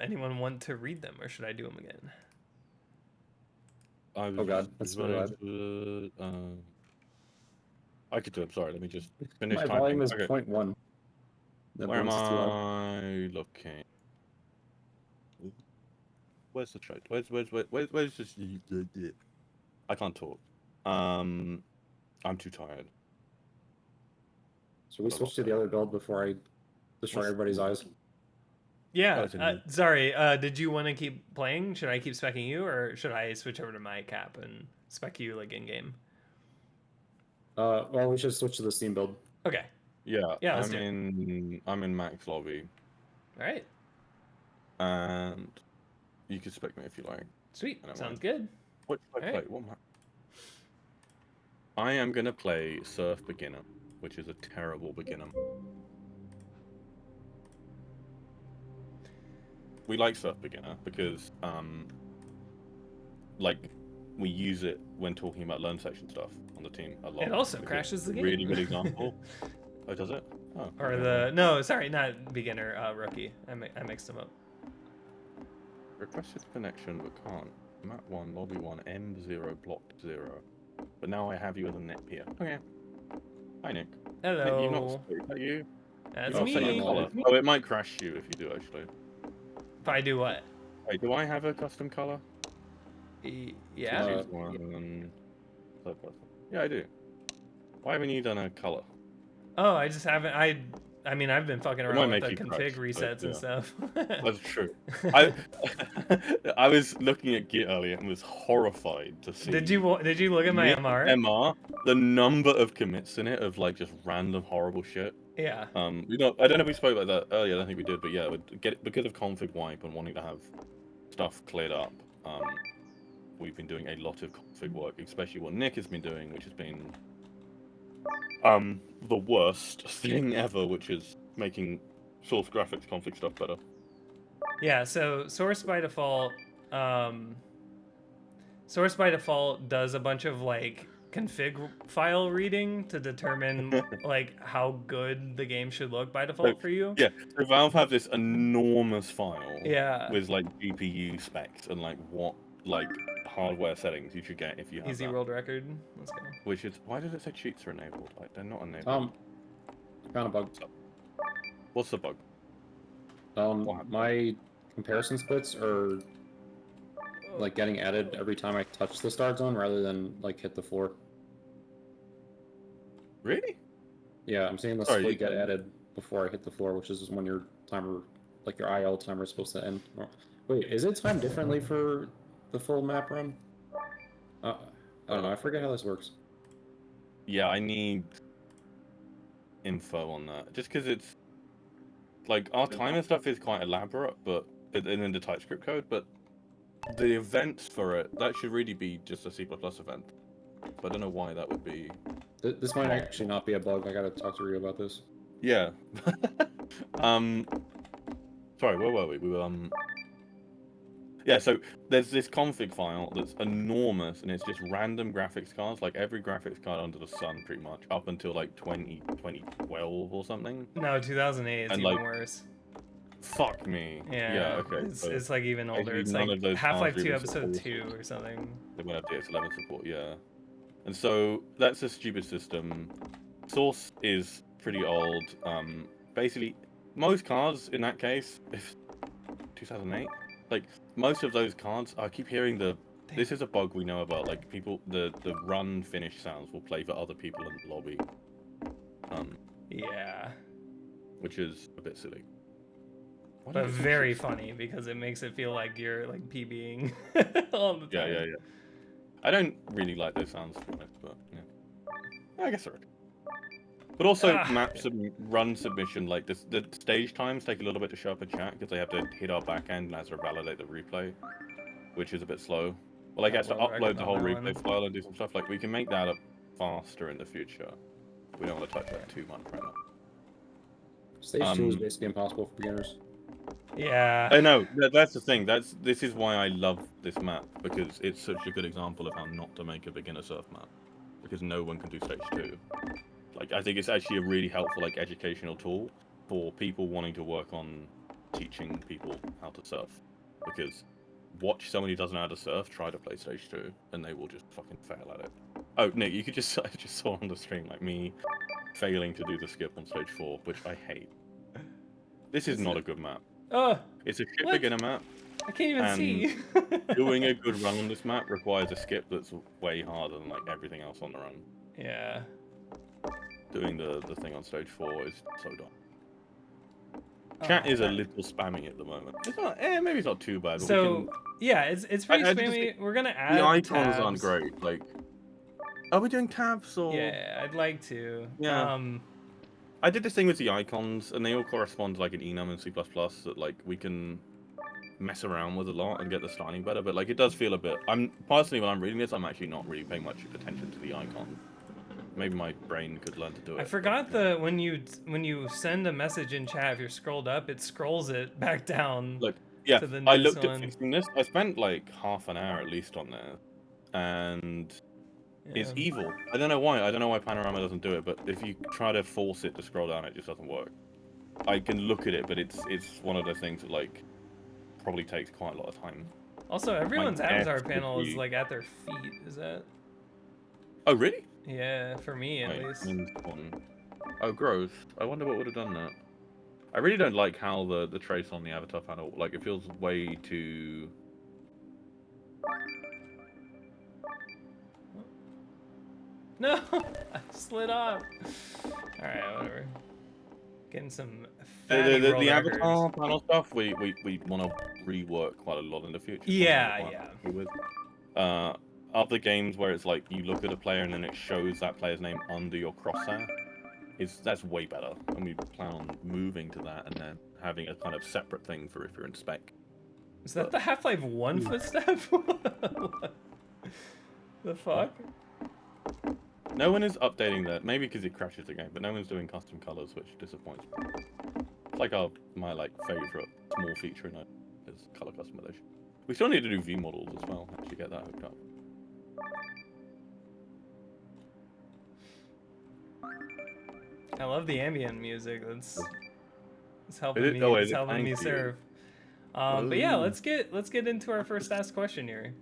Anyone want to read them, or should I do them again? Oh God, that's so loud. I could do it. Sorry, let me just finish My typing. volume is Okay. 0.1. Where am I looking? Where's the chat? Where's this? I can't talk. I'm too tired. Should we switch to the other build before I destroy everybody's eyes? Yeah. Oh, sorry. Did you want to keep playing? Should I keep specking you, or should I switch over to my cap and spec you like in game? Well, we should switch to the Steam build. Okay. Yeah. Yeah, let's I'm in max lobby, All right. and you can spec me if you like. Sweet. I don't Sounds mind. good. What should I play? Alright. What map? I am gonna play Surf Beginner, which is a terrible beginner. We like Surf Beginner because, like, we use it when talking about learn section stuff on the team a lot. It also because crashes the game. Really good example. Oh, does it? Oh, Or okay. no, sorry, not beginner, rookie. I mixed them up. Requested connection, but can't. Map 1, lobby 1, M0, blocked 0. But now I have you as a net peer. Okay. Hi, Nick. Hello. Nick, you've not is that you? That's You've not set your me. collar. Oh, it might crash you if you do, actually. If I do what? Wait, do I have a custom color? Yeah. Choose one. Third person. Yeah, I do. Why haven't you done a color? Oh, I just haven't. I mean, I've been fucking It might around with make the you config crash, but resets and yeah. stuff. That's true. I I was looking at Git earlier and was horrified to see. Did you look at my MR? MR, the number of commits in it of like just random horrible shit. Yeah. You know, I don't know if we spoke about that earlier. I don't think we did, but yeah, because of config wipe and wanting to have stuff cleared up. We've been doing a lot of config work, especially what Nick has been doing, which has been the worst thing ever, which is making source graphics config stuff better. Yeah, so source by default does a bunch of like config file reading to determine like how good the game should look by default for you. Yeah, so Valve have this enormous file Yeah. with like GPU specs and like what like hardware settings you should get if you have Easy that. world record. Let's go. Which is, why does it say cheats are enabled? Like, they're not enabled. Found a bug. What's the bug? My comparison splits are like getting added every time I touch the start zone rather than like hit the floor. Really? Yeah, I'm seeing the Sorry, split get added before I hit the floor, which is when your timer, like your IL timer, is supposed to end. Wait, is it timed differently for the full map run? I don't know. I forget how this works. Yeah, I need info on that. Just because it's like our timer stuff is quite elaborate, but in the TypeScript code, but the events for it, that should really be just a C++ event. But I don't know why that would be. This might actually not be a bug. I gotta talk to Rio about this. Yeah. Sorry, where were we? We were yeah, so there's this config file that's enormous, and it's just random graphics cards, like every graphics card under the sun, pretty much, up until like 2012 or something. No, 2008 is And, even like, worse. Fuck me. Yeah, okay. it's like even older. basically It's none like of those Half-Life cards 2 really episode support 2 or something. They won't have DS11 support, yeah. And so that's a stupid system. Source is pretty old. Basically, most cards in that case, if 2008, like most of those cards, I keep hearing this is a bug we know about. Like people, the run finish sounds will play for other people in the lobby. Yeah. Which is a bit silly. But very funny because it makes it feel like you're like PBing all the time. Yeah. I don't really like those sounds, to be honest, but yeah. I guess they're okay. But also, run submission, like the stage times take a little bit to show up in chat because they have to hit our backend and has to validate the replay, which is a bit slow. Well, I guess to upload the whole replay file and do some stuff, like we can make that up faster in the future. We don't want to touch that too much right now. Stage 2 is basically impossible for beginners. Yeah. I know. That's the thing. This is why I love this map, because it's such a good example of how not to make a beginner surf map, because no one can do stage 2. Like, I think it's actually a really helpful like educational tool for people wanting to work on teaching people how to surf, because watch somebody who doesn't know how to surf try to play stage 2 and they will just fucking fail at it. Oh, Nick, you could just I just saw on the stream like me failing to do the skip on stage 4, which I hate. This is not a good map. It's a shit beginner map. I can't even see. Doing a good run on this map requires a skip that's way harder than like everything else on the run. Yeah. Doing the thing on stage 4 is so dumb. Chat is a little spammy at the moment. It's not, maybe it's not too bad. But so yeah, it's pretty spammy. We're gonna add the icons tabs. aren't great. Like, are we doing tabs or? Yeah, I'd like to. Yeah. I did this thing with the icons, and they all correspond to like an enum in C++ that like we can mess around with a lot and get the styling better. But like it does feel a bit. I'm personally when I'm reading this, I'm actually not really paying much attention to the icon. Maybe my brain could learn to do it. I forgot when you send a message in chat, if you're scrolled up, it scrolls it back down. Look, yeah, to the I next looked one. at fixing this. I spent like half an hour at least on there, and it's evil. I don't know why. I don't know why Panorama doesn't do it, but if you try to force it to scroll down, it just doesn't work. I can look at it, but it's one of those things that like probably takes quite a lot of time. Also, everyone's avatar panel is like at their feet. Is that? Oh really? Yeah, for me at least. Oh, gross. I wonder what would have done that. I really don't like how the trace on the avatar panel, like, it feels way too. No, I slid off. All right, whatever. Getting some fatty The roller avatar herds. panel stuff, we want to rework quite a lot in the future. Yeah, yeah. With. Other games where it's like you look at a player and then it shows that player's name under your crosshair, that's way better. And we plan on moving to that and then having a kind of separate thing for if you're in spec. Is that the Half-Life 1 footstep? The fuck? No one is updating that. Maybe because it crashes the game, but no one's doing custom colors, which disappoints me. It's like my favorite small feature in it is color customization. We still need to do V models as well. Actually, get that hooked up. I love the ambient music. It's helping Is it? me. Oh, It's is it? helping me Thank you. serve. But yeah, let's get into our first asked question here.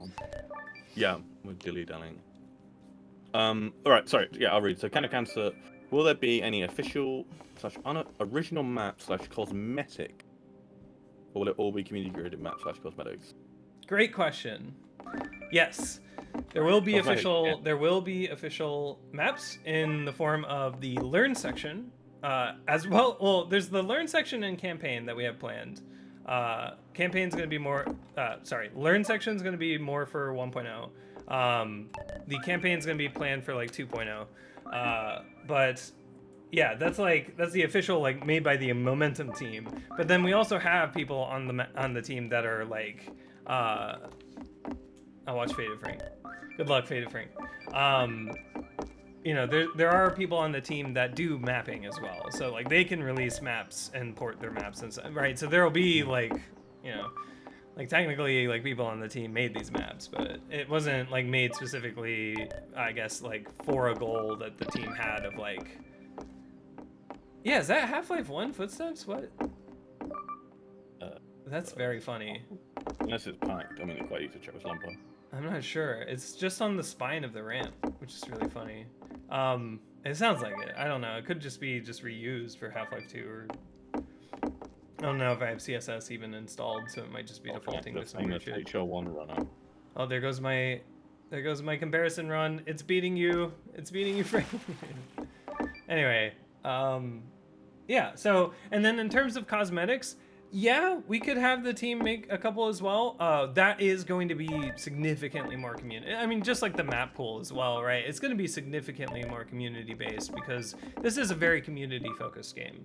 Yeah, we're dilly-dallying. Alright, sorry. Yeah, I'll read. So, kind of answer, will there be any official / original map / cosmetic? Or will it all be community-created map / cosmetics? Great question. Yes, there will be Cosmetic, official. yeah. There will be official maps in the form of the learn section, as well. Well, there's the learn section and campaign that we have planned. Campaign's going to be more. Learn section's going to be more for 1.0. The campaign's going to be planned for like 2.0. But yeah, that's the official, like, made by the Momentum team. But then we also have people on the team that are like, I'll watch Faded Frank. Good luck, Faded Frank. You know, there are people on the team that do mapping as well, so like they can release maps and port their maps and stuff, right? So there will be like, you know, like technically like people on the team made these maps, but it wasn't like made specifically, I guess, like for a goal that the team had of like. Yeah, is that Half-Life 1 footsteps? What? That's very funny. Unless it's packed. I mean, it's quite easy to check with Lumper. I'm not sure. It's just on the spine of the ramp, which is really funny. It sounds like it. I don't know. It could just be reused for Half-Life 2, or I don't know if I have CSS even installed, so it might just be defaulting to some weird shit. HR1 runner. Oh, there goes my comparison run. It's beating you. It's beating you, Frank. Anyway, yeah. So, and then in terms of cosmetics, yeah, we could have the team make a couple as well. That is going to be significantly more community. I mean, just like the map pool as well, right? It's going to be significantly more community based because this is a very community focused game,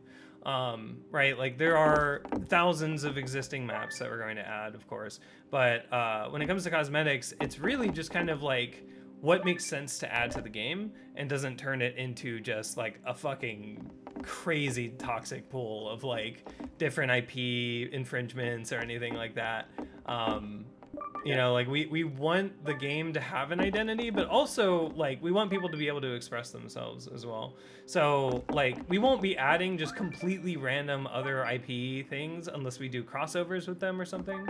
right? Like there are thousands of existing maps that we're going to add, of course. But when it comes to cosmetics, it's really just kind of like what makes sense to add to the game and doesn't turn it into just like a fucking crazy toxic pool of like different IP infringements or anything like that. You know, like we want the game to have an identity, but also like we want people to be able to express themselves as well. So like we won't be adding just completely random other IP things unless we do crossovers with them or something.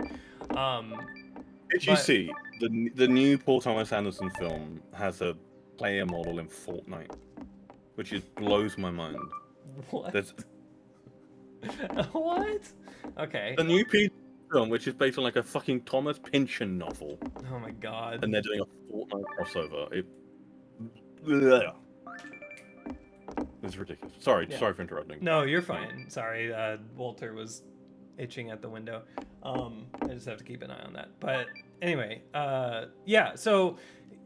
Did you see the new Paul Thomas Anderson film has a player model in Fortnite, which blows my mind. What? There's What? Okay. a new piece of film which is based on like a fucking Thomas Pynchon novel, Oh my god. and they're doing a Fortnite crossover. Blech. It's ridiculous. Sorry for interrupting. No, you're fine. Sorry, Walter was itching at the window. I just have to keep an eye on that. But anyway, yeah. So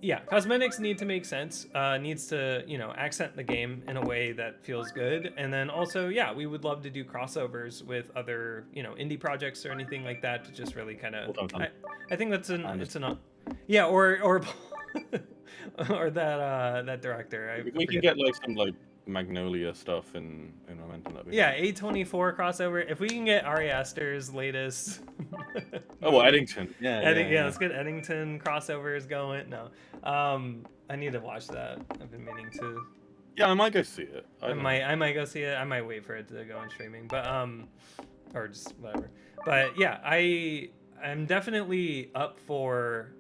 yeah, cosmetics need to make sense. Needs to, you know, accent the game in a way that feels good. And then also, yeah, we would love to do crossovers with other, you know, indie projects or anything like that to just really kind of. I think that's yeah, or or that director. We can get like some like Magnolia stuff in Momentum. Yeah, A24 crossover. If we can get Ari Aster's latest. Oh, well, Eddington. Yeah, Let's get Eddington crossovers going. No, I need to watch that. I've been meaning to. Yeah, I might go see it. I might go see it. I might wait for it to go on streaming, but or just whatever. But yeah, I'm definitely up for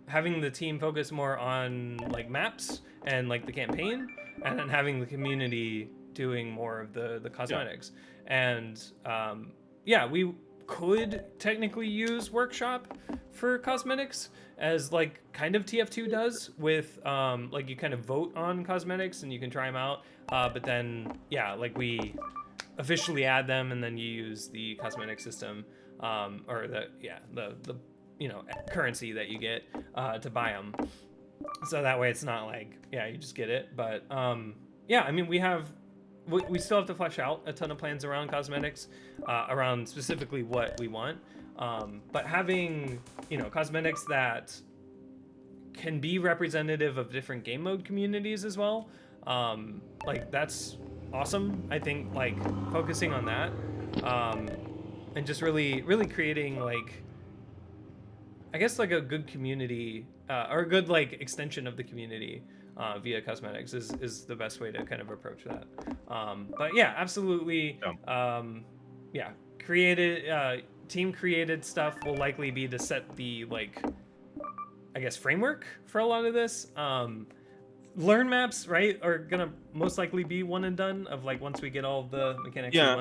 having the team focus more on like maps and like the campaign, and then having the community doing more of the cosmetics. And yeah, we could technically use Workshop for cosmetics as like kind of TF2 does with like you kind of vote on cosmetics and you can try them out. But then yeah, like we officially add them and then you use the cosmetic system or the you know currency that you get to buy them. So that way it's not like yeah you just get it. But yeah, I mean we still have to flesh out a ton of plans around cosmetics, around specifically what we want. But having, you know, cosmetics that can be representative of different game mode communities as well, like that's awesome. I think like focusing on that, and just really creating like, I guess like a good community or a good like extension of the community via cosmetics is the best way to kind of approach that. But yeah, absolutely. Yeah, created team created stuff will likely be to set the like, I guess framework for a lot of this. Learn maps, right, are gonna most likely be one and done of like once we get all the mechanics. Yeah,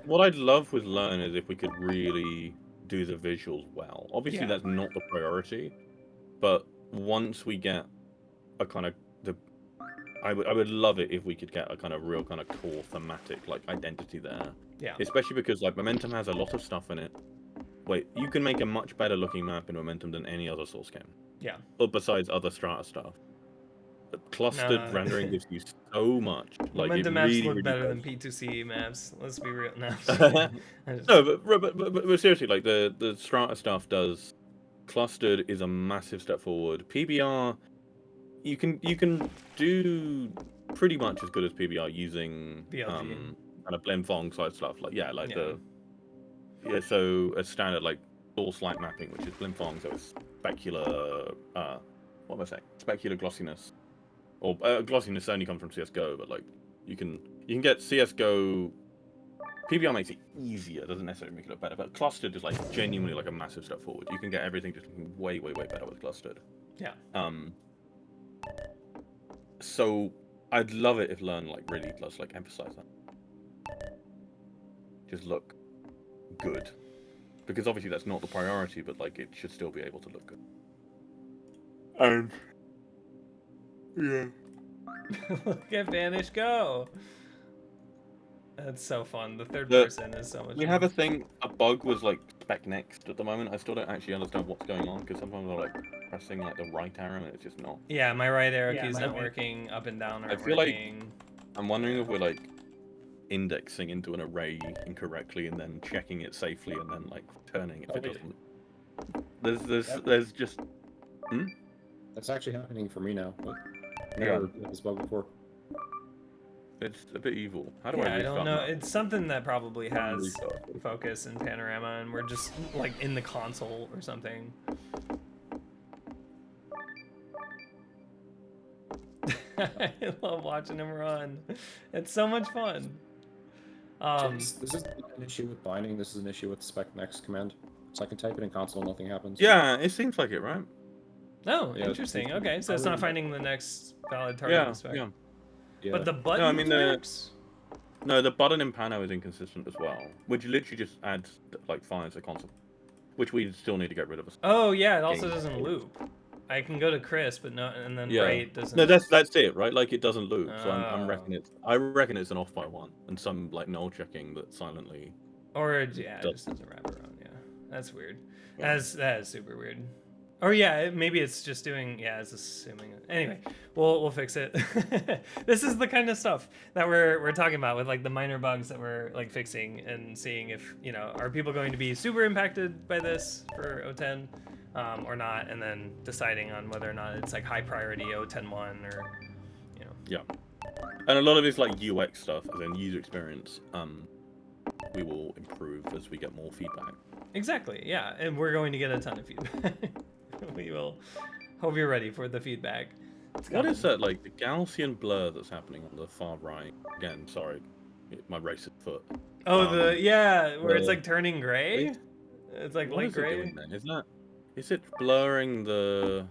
what I'd love with Learn is if we could really do the visuals well. Obviously, Yeah. that's not the priority, but once we get a kind of I would love it if we could get a kind of real kind of core thematic like identity there. Yeah. Especially because like Momentum has a lot of stuff in it. Wait, you can make a much better looking map in Momentum than any other Source game. Yeah. But besides other strata stuff. But clustered rendering gives you so much. Like Momentum it maps really, look really better does. than P2C maps. Let's be real. No, no, but seriously, like the strata stuff does. Clustered is a massive step forward. PBR, you can do pretty much as good as PBR using BLG. kind of Blimfong side stuff. Like so a standard like source light mapping, which is Blimfong, so it's specular. What am I saying? Specular glossiness. Or glossiness only comes from CS:GO, but like you can get CS:GO. PBR makes it easier, doesn't necessarily make it look better, but clustered is like genuinely like a massive step forward. You can get everything just looking way better with clustered. Yeah. So I'd love it if Learn like really does like emphasize that. Just look good, because obviously that's not the priority, but like it should still be able to look good. And yeah. Look at Vanish go. That's so fun. The third person is so much We fun. have a bug was like spec next at the moment. I still don't actually understand what's going on, because sometimes I'm like pressing like the right arrow and it's just not. Yeah, my right arrow key's not working, up and down aren't I feel working. like I'm wondering if we're like indexing into an array incorrectly and then checking it safely and then like turning if it doesn't. There's just That's actually happening for me now. But never had this bug before. It's a bit evil. How do Yeah, I I don't know. that? It's something that probably has focus and panorama, and we're just like in the console or something. I love watching him run. It's so much fun. This is an issue with binding. This is an issue with spec next command. So I can type it in console, nothing happens. Yeah, it seems like it, right? Oh, yeah, interesting. Okay, so it's not finding the next valid target spec. Yeah. But the button works? No, the button in Pano is inconsistent as well, which literally just adds like fines to console, which we still need to get rid of. Oh yeah, it also doesn't loop. I can go to Chris, but no, and then right doesn't. No, that's it, right? Like it doesn't loop. So I reckon it's an off by one, and some like null checking that silently. Or it just doesn't wrap around. Yeah, that's weird. Yeah. That is super weird. Or yeah, maybe it's just doing. Yeah, it's assuming. Anyway, we'll fix it. This is the kind of stuff that we're talking about with like the minor bugs that we're like fixing and seeing if are people going to be super impacted by this for O10 or not, and then deciding on whether or not it's like high priority O10-1 or Yeah, and a lot of it's like UX stuff, as in user experience. We will improve as we get more feedback. Exactly. Yeah, and we're going to get a ton of feedback. We will. Hope you're ready for the feedback. What is that, like, the Gaussian blur that's happening on the far right? Again, sorry, my racist foot. Oh, where it's like turning gray? It's like light gray? Is it blurring the...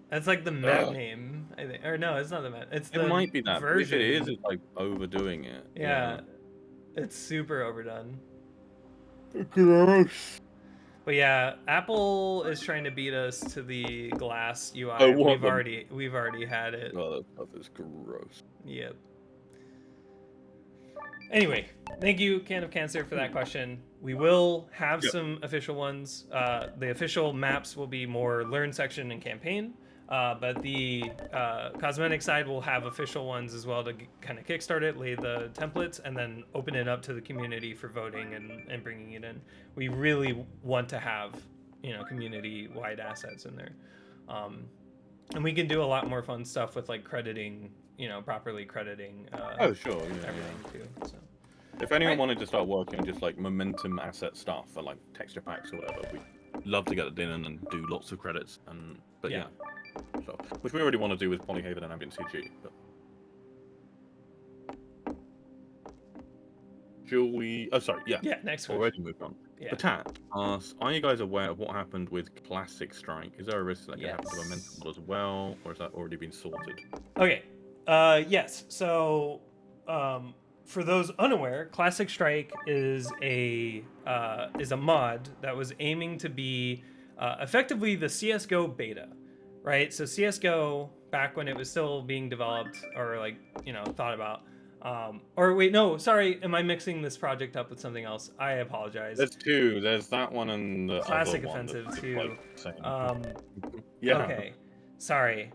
That's like the map name, I think. Or no, it's not the map. It's It the might be that. But if version. it is, it's like overdoing it. Yeah, it's super overdone. Gross. But yeah, Apple is trying to beat us to the glass UI. Oh, what We've already had it. Oh, that stuff is gross. Yep. Anyway, thank you, Can of Cancer, for that question. We will have some official ones. The official maps will be more learn section and campaign, but the cosmetic side will have official ones as well to kind of kickstart it, lay the templates, and then open it up to the community for voting and bringing it in. We really want to have, community-wide assets in there. And we can do a lot more fun stuff with like crediting, properly crediting Oh, sure. everything too. So. If anyone wanted to start working on just like momentum asset stuff or like texture packs or whatever, we'd love to get it in and do lots of credits. But yeah. So, which we already want to do with Polyhaven and Ambient CG. But... Shall we? Oh, sorry. Yeah. Yeah. Next one. Already moved on. Yeah. The Tat asks, are you guys aware of what happened with Classic Strike? Is there a risk that can happen to Momentum Model as well, or has that already been sorted? Okay. Yes. So, for those unaware, Classic Strike is a mod that was aiming to be effectively the CS:GO beta, right? So CS:GO, back when it was still being developed or like thought about. Or wait, no, sorry, am I mixing this project up with something else? I apologize. There's two. There's that one and the Classic other one Offensive too. Yeah. Okay, sorry.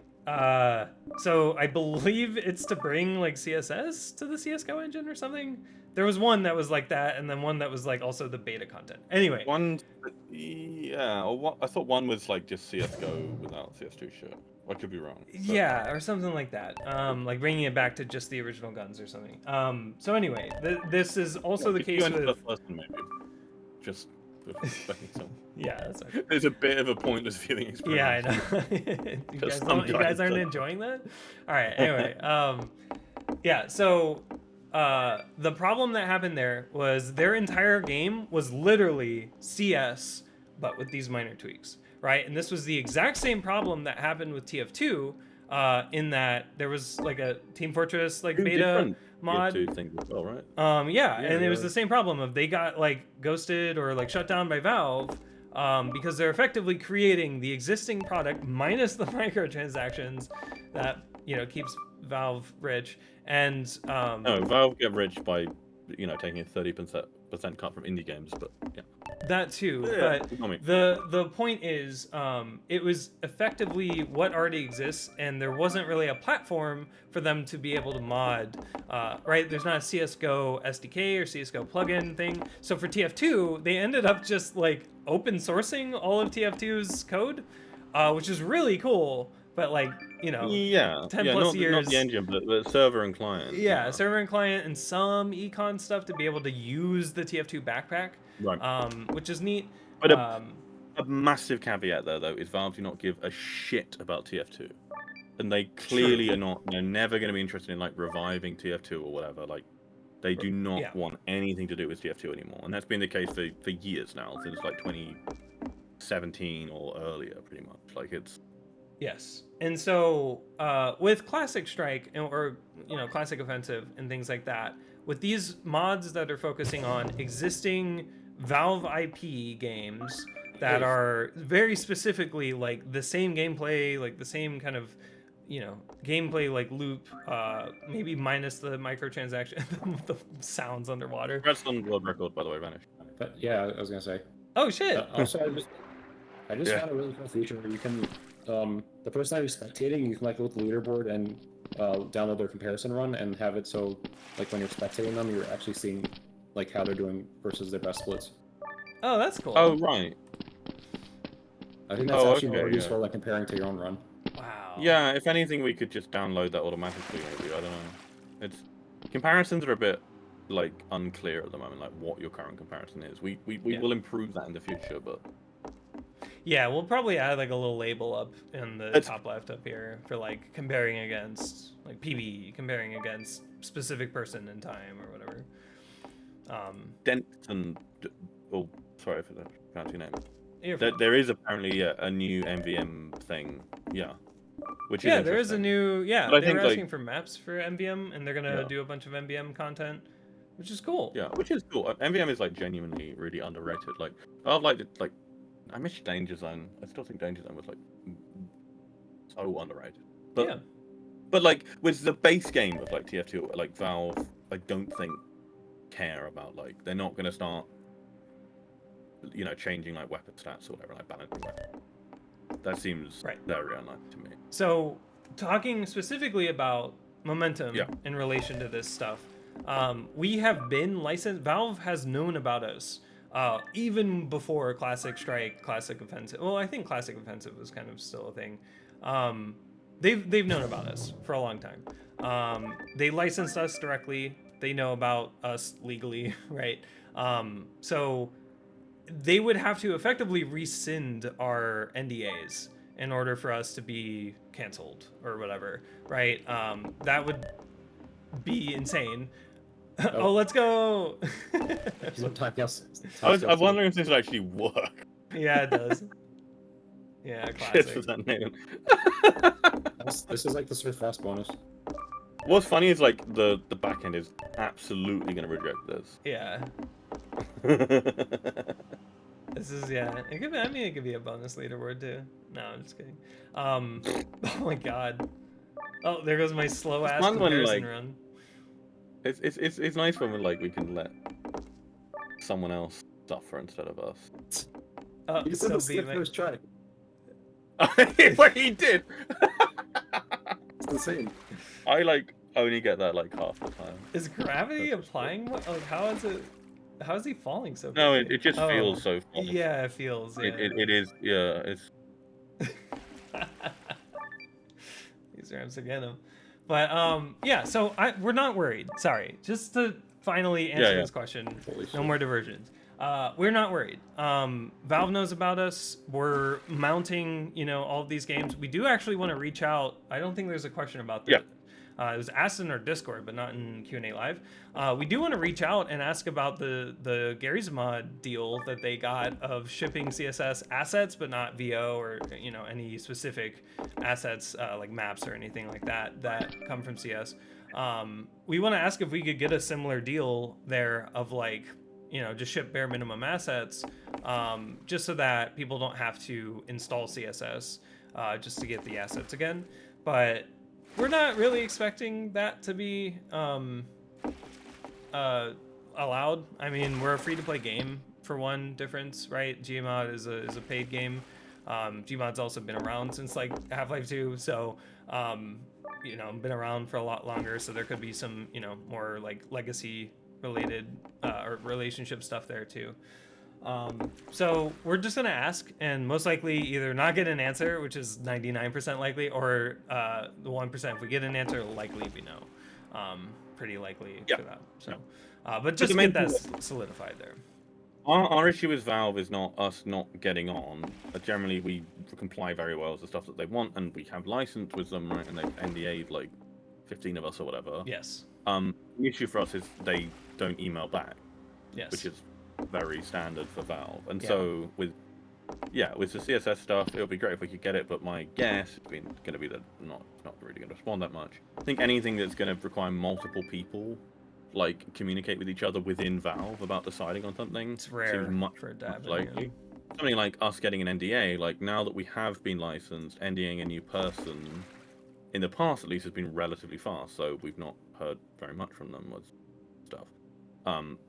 So I believe it's to bring like CSS to the CS:GO engine or something. There was one that was like that, and then one that was like also the beta content. Anyway. Yeah, or what? I thought one was like just CS:GO without CS2 shit. I could be wrong. But... Yeah, or something like that. Like bringing it back to just the original guns or something. So anyway, this is also the case with. The first one, maybe. Just. Yeah, that's okay. There's a bit of a pointless viewing experience. Yeah, I know. you guys aren't enjoying that? All right. Anyway, yeah. So the problem that happened there was their entire game was literally CS, but with these minor tweaks, right? And this was the exact same problem that happened with TF2, in that there was like a Team Fortress like beta mod. Things as well, right? Yeah, and it was the same problem of they got like ghosted or like shut down by Valve. Because they're effectively creating the existing product minus the microtransactions that keeps Valve rich, and no, Valve get rich by taking a 30% cut from indie games, but yeah, that too. Yeah, but the point is, it was effectively what already exists, and there wasn't really a platform for them to be able to mod. Right? There's not a CS:GO SDK or CS:GO plugin thing. So for TF2, they ended up just like open sourcing all of TF2's code, which is really cool. But like 10 plus years. Not the engine, but server and client. Yeah, server and client, and some econ stuff to be able to use the TF2 backpack. Right. Which is neat. But a massive caveat there, though, is Valve do not give a shit about TF2, and they clearly are not. They're never going to be interested in like reviving TF2 or whatever. Like, they do not want anything to do with TF2 anymore, and that's been the case for years now, since like 2017 or earlier, pretty much. Like it's. Yes, and so with Classic Strike or Classic Offensive and things like that, with these mods that are focusing on existing Valve IP games that are very specifically like the same gameplay, like the same kind of gameplay like loop, maybe minus the microtransaction, the sounds underwater. That's on world record, by the way, Vanish. But yeah, I was gonna say. Oh shit! Also, I just found a really cool feature where you can. The person that is spectating, you can like go with the leaderboard and download their comparison run and have it so like when you're spectating them, you're actually seeing like how they're doing versus their best splits. Oh, that's cool. Oh, right. I think that's actually more useful like comparing to your own run. Wow. Yeah, if anything, we could just download that automatically. Maybe I don't know. It's comparisons are a bit like unclear at the moment, like what your current comparison is. We will improve that in the future, but. Yeah, we'll probably add like a little label up in the top left up here for like comparing against like PB, comparing against specific person in time or whatever. Denton, oh, sorry for the fancy name. There is apparently a new MVM thing. Yeah, which Yeah, is there is a interesting. new. Yeah, But I they think, were like- asking for maps for MVM, and they're gonna Yeah. do a bunch of MVM content, which is cool. Yeah, which is cool. MVM is like genuinely really underrated. Like I like I miss Danger Zone. I still think Danger Zone was like so underrated. But Yeah. but like with the base game of like TF2, like Valve, I don't think care about like they're not gonna start, changing like weapon stats or whatever, like balancing weapons. That seems Right. very unlikely to me. So, talking specifically about momentum Yeah. in relation to this stuff, we have been licensed. Valve has known about us even before Classic Strike, Classic Offensive. Well, I think Classic Offensive was kind of still a thing. They've known about us for a long time. They licensed us directly. They know about us legally, right? So they would have to effectively rescind our NDAs in order for us to be canceled or whatever, right? That would be insane. Oh, let's go. I'm wondering if this would actually work. Yeah, it does. Yeah, Shit classic. for that name. This is like the Surf Fast bonus. What's funny is like the backend is absolutely gonna reject this. Yeah. This is It could be, I mean, it could be a bonus leaderboard too. No, I'm just kidding. Oh my god. Oh, there goes my slow ass fun when, comparison like, run. It's nice when we can let someone else suffer instead of us. You So said this be the first try. What he did. It's insane. I like only get that like half the time. Is gravity applying? What? Like, how is it? How is he falling so? No, quickly? it just feels so fun. Yeah, it feels. Yeah. It is. Yeah, it's. These ramps again him. But yeah. So we're not worried. Sorry, just to finally answer this question. Holy No shit. more diversions. We're not worried. Valve knows about us. We're mounting, all of these games. We do actually want to reach out. I don't think there's a question about that. Yeah. It was asked in our Discord, but not in Q&A Live. We do want to reach out and ask about the Gary's Mod deal that they got of shipping CSS assets, but not VO or any specific assets like maps or anything like that come from CS. We want to ask if we could get a similar deal there of like, just ship bare minimum assets, just so that people don't have to install CSS just to get the assets again. But we're not really expecting that to be allowed. I mean, we're a free-to-play game for one difference, right? Gmod is a paid game. Gmod's also been around since like Half-Life 2, so been around for a lot longer. So there could be some more like legacy related or relationship stuff there too. So we're just gonna ask and most likely either not get an answer, which is 99% likely, or the 1% if we get an answer, it'll likely be no. Pretty likely for that. So, but just get that solidified there. Our issue with Valve is not us not getting on. Generally, we comply very well with the stuff that they want, and we have license with them, right? And they've NDA'd like 15 of us or whatever. Yes. The issue for us is they don't email back, Yes. which is very standard for Valve. And so with the CSS stuff, it would be great if we could get it, but my guess is going to be that not really going to respond that much. I think anything that's going to require multiple people like communicate with each other within Valve about deciding on something, It's rare seems much for it to happen, likely. Something like us getting an NDA, like now that we have been licensed, NDAing a new person in the past at least has been relatively fast, so we've not heard very much from them with stuff.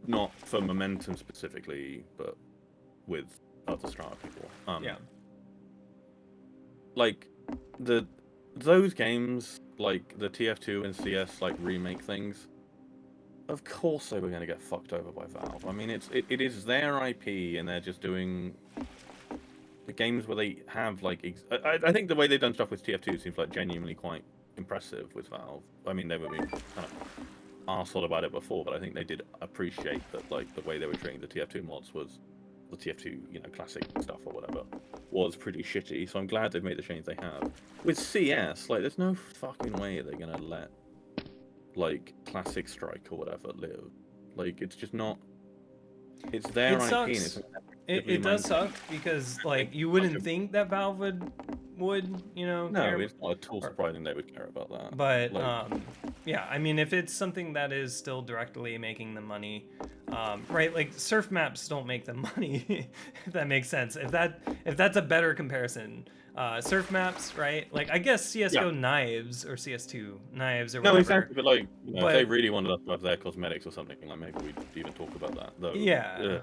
Not for Momentum specifically, but with other Strata people. Like those games, like the TF2 and CS like remake things, of course they were going to get fucked over by Valve. I mean, it is their IP, and they're just doing the games where they have like. I think the way they've done stuff with TF2 seems like genuinely quite impressive with Valve. I mean, they were being kind of arsehole about it before, but I think they did appreciate that like the way they were treating the TF2 mods was the TF2 classic stuff or whatever was pretty shitty. So I'm glad they've made the change they have. With CS, like there's no fucking way they're gonna let like classic strike or whatever live. Like it's just not. It's their IP. And it's it does suck because like you wouldn't think that Valve would would, you know, No, care. it's not at all surprising they would care about that. But Like, yeah, I mean, if it's something that is still directly making them money, right? Like surf maps don't make them money, if that makes sense. If that's a better comparison, surf maps, right? Like I guess CS:GO yeah. knives or CS2 knives or No, whatever. exactly. But like, you know, if But they really wanted us to have their cosmetics or something, like maybe we'd even talk about that. Though. yeah.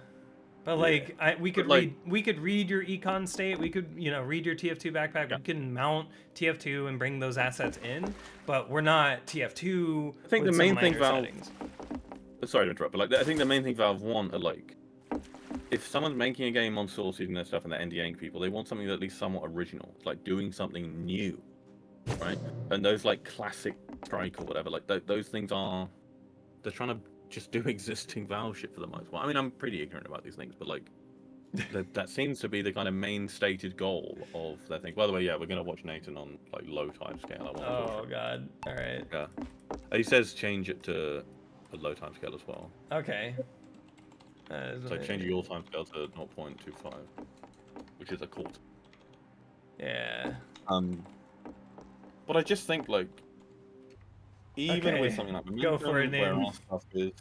But Yeah. like, we could But, like- read your econ state. We could, you know, read your TF2 backpack. Yeah. We can mount TF2 and bring those assets in. But we're not TF2. I think with the some main thing minor Valve. settings. Sorry to interrupt, but like, I think the main thing Valve want are like, if someone's making a game on Source using their stuff and they're NDAing people, they want something that's at least somewhat original. It's like doing something new, right? And those like classic Strike or whatever, like those things are, they're trying to just do existing Valve shit for the most part. I mean, I'm pretty ignorant about these things, but like, that seems to be the kind of main stated goal of their thing. By the way, yeah, we're gonna watch Nathan on like low time scale. I want to Oh god. All right. Yeah. He says change it to a low time scale as well. Okay. So change your time scale to 0.25, which is a quarter. Yeah. But I just think like, even Okay, with something like go for it, Momentum, where Nathan. our stuff is,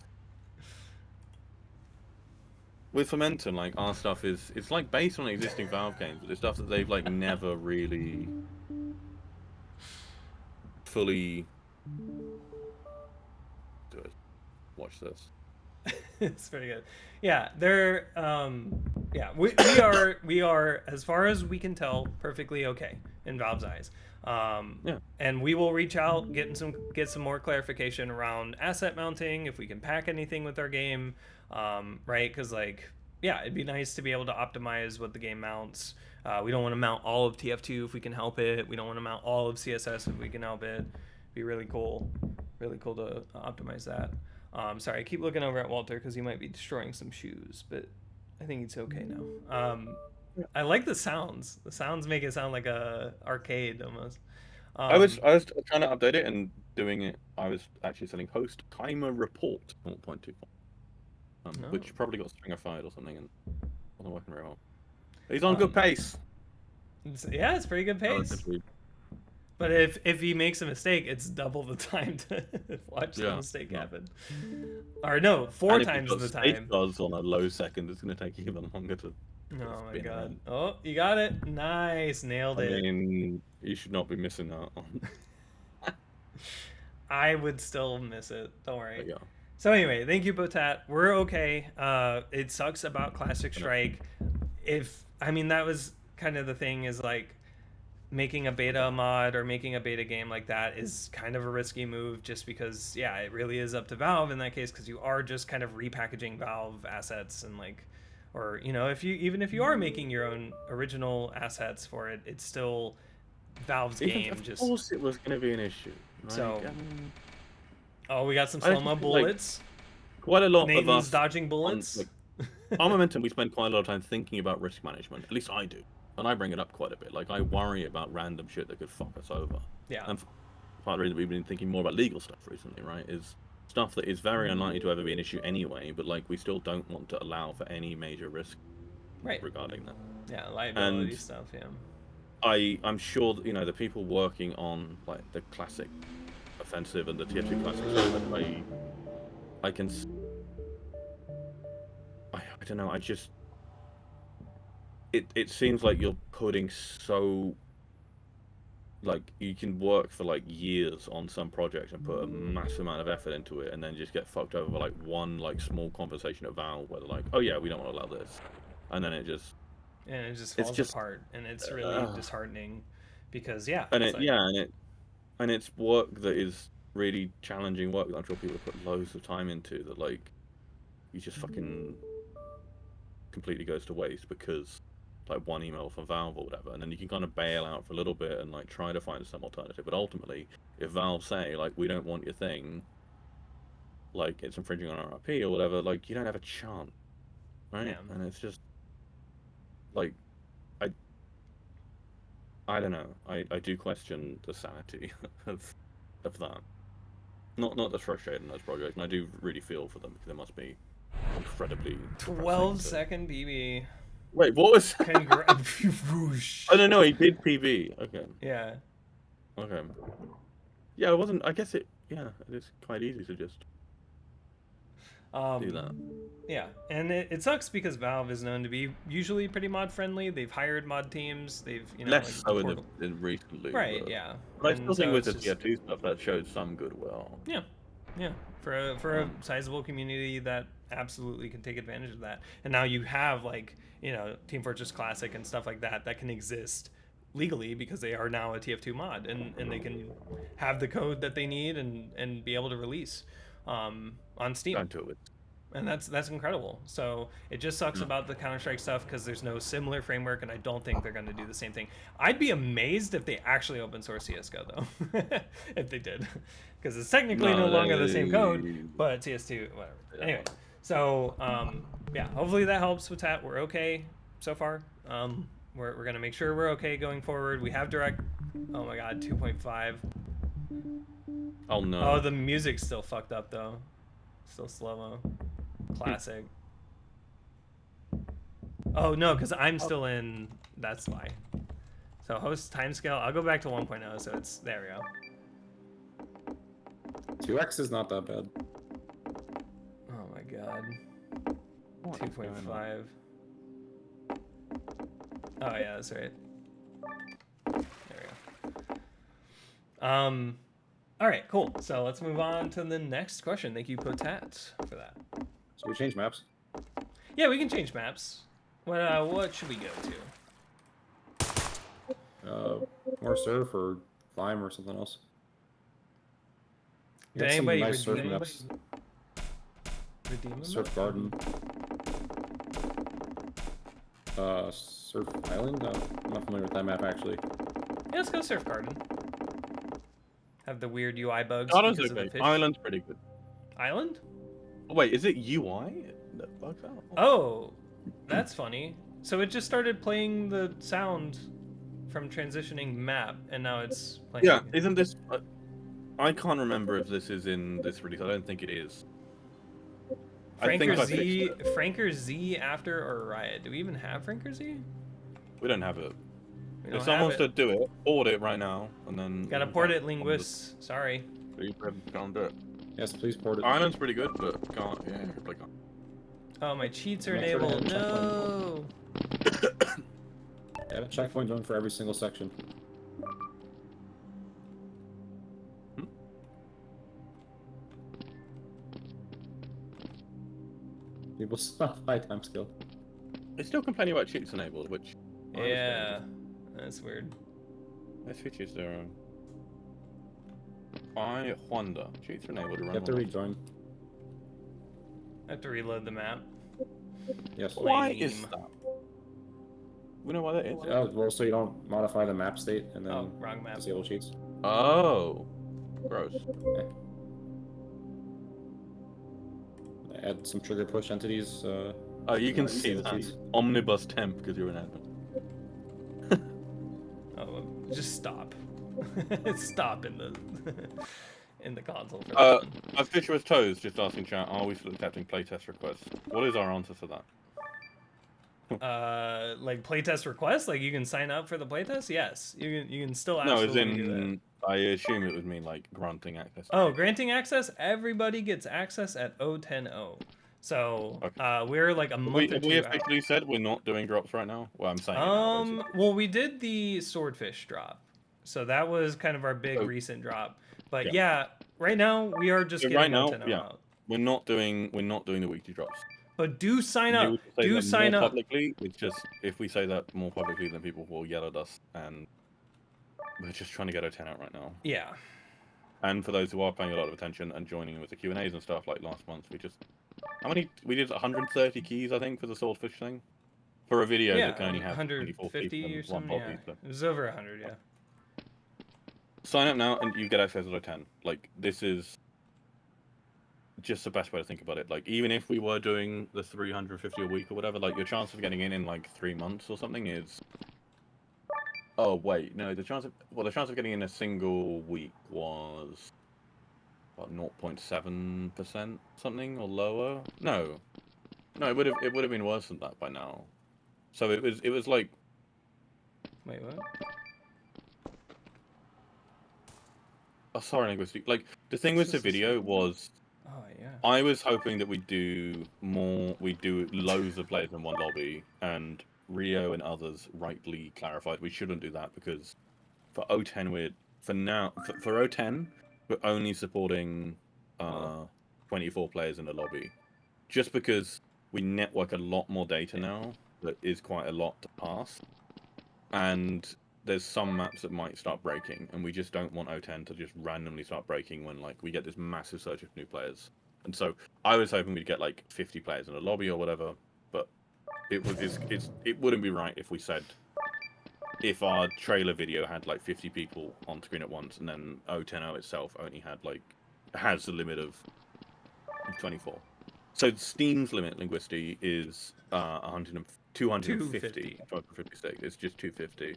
with Momentum, like our stuff is, it's like based on existing Valve games, but it's stuff that they've like never really fully. Do it. Watch this. It's pretty good. Yeah, they're yeah, we are as far as we can tell perfectly okay in Valve's eyes. Yeah. And we will reach out, get some more clarification around asset mounting, if we can pack anything with our game, right? Because like, yeah, it'd be nice to be able to optimize what the game mounts. We don't want to mount all of TF2 if we can help it. We don't want to mount all of CSS if we can help it. Be really cool to optimize that. Sorry, I keep looking over at Walter because he might be destroying some shoes, but I think it's okay now. I like the sounds. The sounds make it sound like a arcade almost. I was trying to update it and doing it. I was actually setting host timer report 0.25, which probably got stringified or something and wasn't working very well. He's on good pace. Yeah, it's pretty good pace. Relatively. But if he makes a mistake, it's double the time to watch the mistake happen. Or no, 4 times the time. Does on a low second, it's going to take even longer to. Oh my god! Oh, you got it! Nice, nailed it. I mean, you should not be missing out on. I would still miss it. Don't worry. Yeah. So anyway, thank you, Botat. We're okay. It sucks about Classic Strike. I mean, that was kind of the thing, is like, making a beta mod or making a beta game like that is kind of a risky move, just because, yeah, it really is up to Valve in that case, because you are just kind of repackaging Valve assets, and like, or, you know, if you are making your own original assets for it, it's still Valve's game. Of course it was going to be an issue. Right? So, oh, we got some slow-mo bullets. Like, quite a lot Nathan's of us dodging bullets. On Momentum, we spend quite a lot of time thinking about risk management. At least I do. And I bring it up quite a bit. Like, I worry about random shit that could fuck us over. Yeah. And part of the reason we've been thinking more about legal stuff recently, right, is stuff that is very unlikely to ever be an issue anyway, but, like, we still don't want to allow for any major risk regarding that. Yeah, liability stuff, yeah. I'm sure that, you know, the people working on, like, the classic offensive and the TF2 classic stuff, I can... I don't know, I just... It seems like you're putting so, like, you can work for like years on some project and put a massive amount of effort into it, and then just get fucked over by like one like small conversation at Valve where they're like, oh yeah, we don't want to allow this, and then it just falls apart, and it's really disheartening, because and it's work that is really challenging work that I'm sure people put loads of time into, that like you just fucking completely goes to waste because like one email from Valve or whatever, and then you can kind of bail out for a little bit and like try to find some alternative. But ultimately, if Valve say like, we don't want your thing, like it's infringing on our IP or whatever, like you don't have a chance, right? Yeah. And it's just like, I don't know. I do question the sanity of that. Not as frustrated in those projects, and I do really feel for them, because it must be incredibly 12-second BB. Wait, what was? Congrats. Oh no, he did PB. Okay, Yeah. okay. Yeah, it wasn't. I guess it. Yeah, it is quite easy to just do that. Yeah, and it sucks because Valve is known to be usually pretty mod friendly. They've hired mod teams. They've like Less the so portal. in recently, Right. Yeah. but I And still think so with it's the just TF2 stuff that showed some goodwill. yeah, yeah. For a Um, sizable community that absolutely can take advantage of that. And now you have like Team Fortress Classic and stuff like that that can exist legally because they are now a TF2 mod and they can have the code that they need and be able to release on Steam. Don't do it with. And that's incredible. So it just sucks Yeah. about the Counter-Strike stuff because there's no similar framework, and I don't think they're going to do the same thing. I'd be amazed if they actually open source CS:GO though, if they did, because it's technically no longer the same code, but CS2 whatever. Yeah. Anyway, so yeah, hopefully that helps with that. We're okay so far. We're gonna make sure we're okay going forward. We have direct. Oh my god, 2.5. Oh no. Oh, the music's still fucked up though. Still slow-mo. Classic. Oh no, because I'm still in. That's why. So host timescale. I'll go back to 1.0. So it's there we go. 2x is not that bad. Oh my god. What is going on? 2.5. Oh yeah, that's right. There we go. All right, cool. So let's move on to the next question. Thank you, Potat, for that. So we change maps. Yeah, we can change maps. What should we go to? More surf or climb or something else. You Did got some anybody nice surf redeem maps. Redeem Surf Garden. Surf Island? I'm not familiar with that map actually. Yeah, let's go Surf Garden. Have the weird UI bugs Island's because of the okay. fish. Island's pretty good. Island? Oh, wait, is it UI that bugs out? Oh, that's funny. So it just started playing the sound from transitioning map, and now it's playing. Yeah, isn't this? I can't remember if this is in this release. I don't think it is. Franker I Z, fixed it. Franker Z after or Riot? Do we even have Franker Z? We don't have it. We don't If someone wants have to do it, port it right now, and then. Gotta port it, linguists. Sorry. Can't do it. Yes, please port it. Island's pretty good, but can't. Yeah, like. Oh, my cheats are Make sure to enabled. hit No. Yeah, a checkpoint zone for every single section. People still have high time skill. They're still complaining about cheats enabled, which. I Yeah, understand. that's weird. Let's switch is there. I wonder. Cheats are enabled to You run. have to rejoin. I have to reload the map. Yes. Why Lame. is that? We know why that is. Oh, well, so you don't modify the map state and then Oh, wrong map. disable cheats. Oh, gross. Add some trigger push entities. Oh, you can Yeah, see disable that. cheats. Omnibus temp because you're an admin. Oh, just stop. Stop in the in the console for that one. A Fisher with Toes just asking chat, are we still accepting playtest requests? What is our answer for that? Like playtest requests, like you can sign up for the playtest. Yes, you can still No, as absolutely do that. in, I assume it would mean like granting access. Oh, granting access. Everybody gets access at 0.10.0. So Okay. we're like a month or Have two we out. officially said we're not doing drops right now? Well, I'm saying it now, basically. Well, we did the swordfish drop, so that was kind of our big Oh. recent drop. But Yeah. yeah, right now we are just So getting right now, 0.10.0 yeah. out. We're not doing the weekly drops. But do sign Maybe up. we could say Do that sign more up. publicly. It's just if we say that more publicly, then people will yell at us, and we're just trying to get our 10 out right now. Yeah. And for those who are paying a lot of attention and joining with the Q&As and stuff, like last month, we did 130 keys, I think, for the swordfish thing, for a video Yeah, that can only have 24 keys 150 or and one something. bot Yeah, user. it was over 100. Yeah. Sign up now and you get access to 10. Like, this is just the best way to think about it. Like, even if we were doing the 350 a week or whatever, like, your chance of getting in like 3 months or something is... Oh, wait, no, the chance of getting in a single week was... What, 0.7% something or lower? No, it would have been worse than that by now. So it was like, Wait, what? oh, sorry, linguistic. Like the thing with the video was, Oh yeah. I was hoping that we'd do loads of players in one lobby, and Rio and others rightly clarified we shouldn't do that because for O10 for O10 we're only supporting 24 players in a lobby, just because we network a lot more data now that is quite a lot to pass, and there's some maps that might start breaking, and we just don't want O10 to just randomly start breaking when like we get this massive surge of new players. And so I was hoping we'd get like 50 players in a lobby or whatever, but it wouldn't be right if we said if our trailer video had like 50 people on screen at once, and then O10O itself only had has the limit of 24. So Steam's limit linguistically is 250. 256. It's just 250.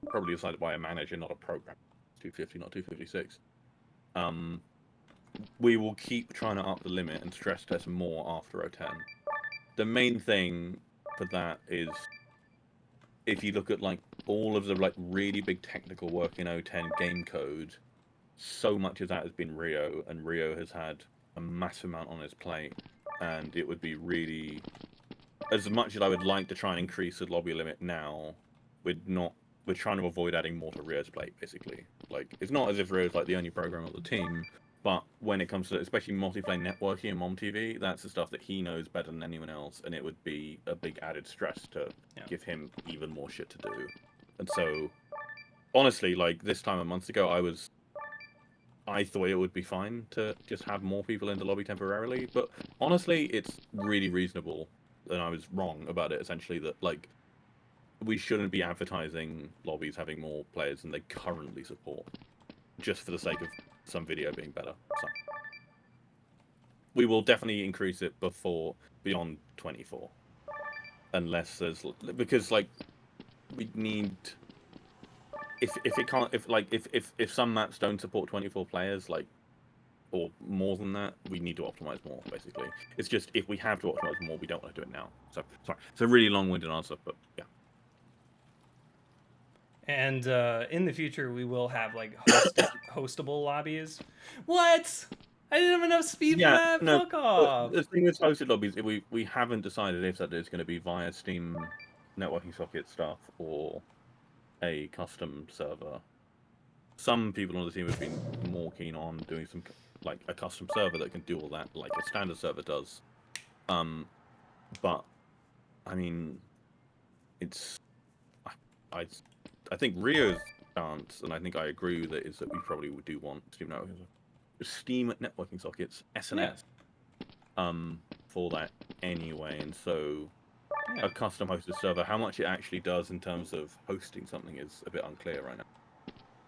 Probably decided by a manager, not a program. 250, not 256. We will keep trying to up the limit and stress test more after O10. The main thing for that is, if you look at like all of the like really big technical work in O10 game code, so much of that has been Rio, and Rio has had a massive amount on his plate, and it would be really, as much as I would like to try and increase the lobby limit now, we're trying to avoid adding more to Rio's plate, basically. Like, it's not as if Rio's like the only programmer on the team, but when it comes to especially multiplayer networking and MomTV, that's the stuff that he knows better than anyone else, and it would be a big added stress to give him even more shit to do. And so, honestly, like this time a month ago, I thought it would be fine to just have more people in the lobby temporarily, but honestly, it's really reasonable, and I was wrong about it, essentially, that, like, we shouldn't be advertising lobbies having more players than they currently support, just for the sake of some video being better. So, we will definitely increase it beyond 24. Unless there's, because, like, we need... If some maps don't support 24 players, like, or more than that, we need to optimize more, basically. It's just, if we have to optimize more, we don't want to do it now. So, sorry. It's a really long-winded answer, but yeah. And in the future, we will have like hostable lobbies. What? I didn't have enough speed for that. No, Fuck off. the thing with hosted lobbies, we haven't decided if that is going to be via Steam networking socket stuff or a custom server. Some people on the team have been more keen on doing some like a custom server that can do all that, like a standard server does. But I mean, it's I think Rio's stance, and I think I agree with it, is that we probably do want Steam networking sockets, SNS, for that anyway. And so a custom hosted server, how much it actually does in terms of hosting something is a bit unclear right now,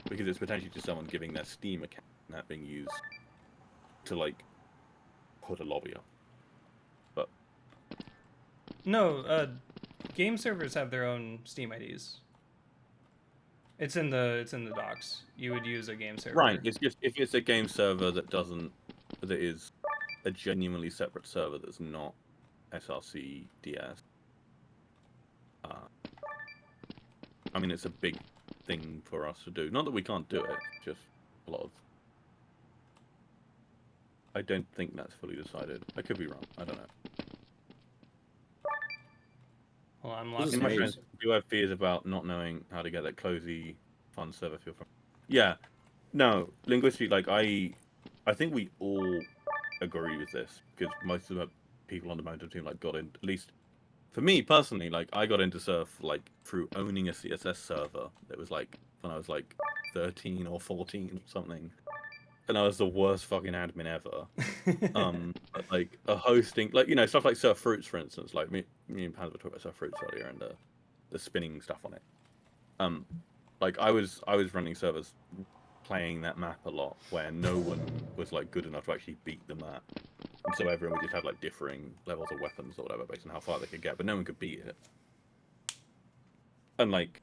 because it's potentially just someone giving their Steam account and that being used to like put a lobby up. But No, game servers have their own Steam IDs. It's in the docs. You would use a game server. right, it's just if it's a game server that is a genuinely separate server that's not SRC DS. I mean, it's a big thing for us to do. Not that we can't do it, just a lot of... I don't think that's fully decided. I could be wrong. I don't know. Well, I'm This is lost. My friends do have fears about not knowing how to get that cozy, fun server feel from. Yeah, no, linguistically, like I think we all agree with this, because most of the people on the Mountain team like got in, at least for me personally, like I got into Surf like through owning a CSS server that was like when I was like 13 or 14 or something, and I was the worst fucking admin ever. But, like a hosting, like stuff like Surf Fruits, for instance. Like me and Pans were talking about Surf Fruits earlier and the spinning stuff on it. Like I was running servers playing that map a lot, where no one was like good enough to actually beat the map, and so everyone would just have like differing levels of weapons or whatever based on how far they could get, but no one could beat it. And like,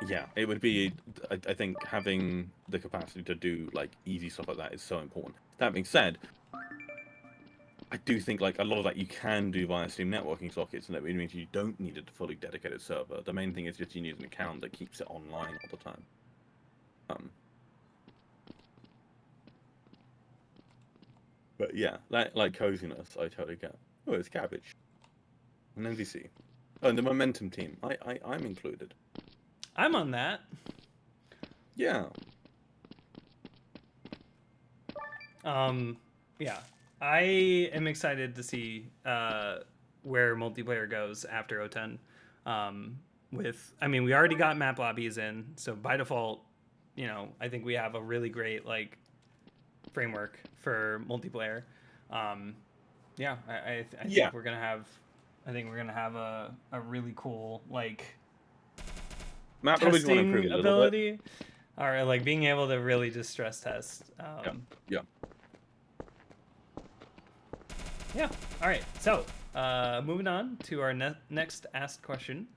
yeah, it would be, I think having the capacity to do like easy stuff like that is so important. That being said, I do think like a lot of that you can do via Steam networking sockets, and that means you don't need a fully dedicated server. The main thing is just you need an account that keeps it online all the time. But yeah, like coziness, I totally get. Oh, it's cabbage, an NVC. Oh, and the momentum team. I'm included. I'm on that. Yeah. Yeah, I am excited to see where multiplayer goes after O10. I mean, we already got map lobbies in, so by default, you know, I think we have a really great like framework for multiplayer. Yeah, I think we're gonna have, I think we're gonna have a really cool like Map lobbies want to improve testing a little ability, or like being able to really just stress test. Yeah. Yeah. All right. So, moving on to our next asked question.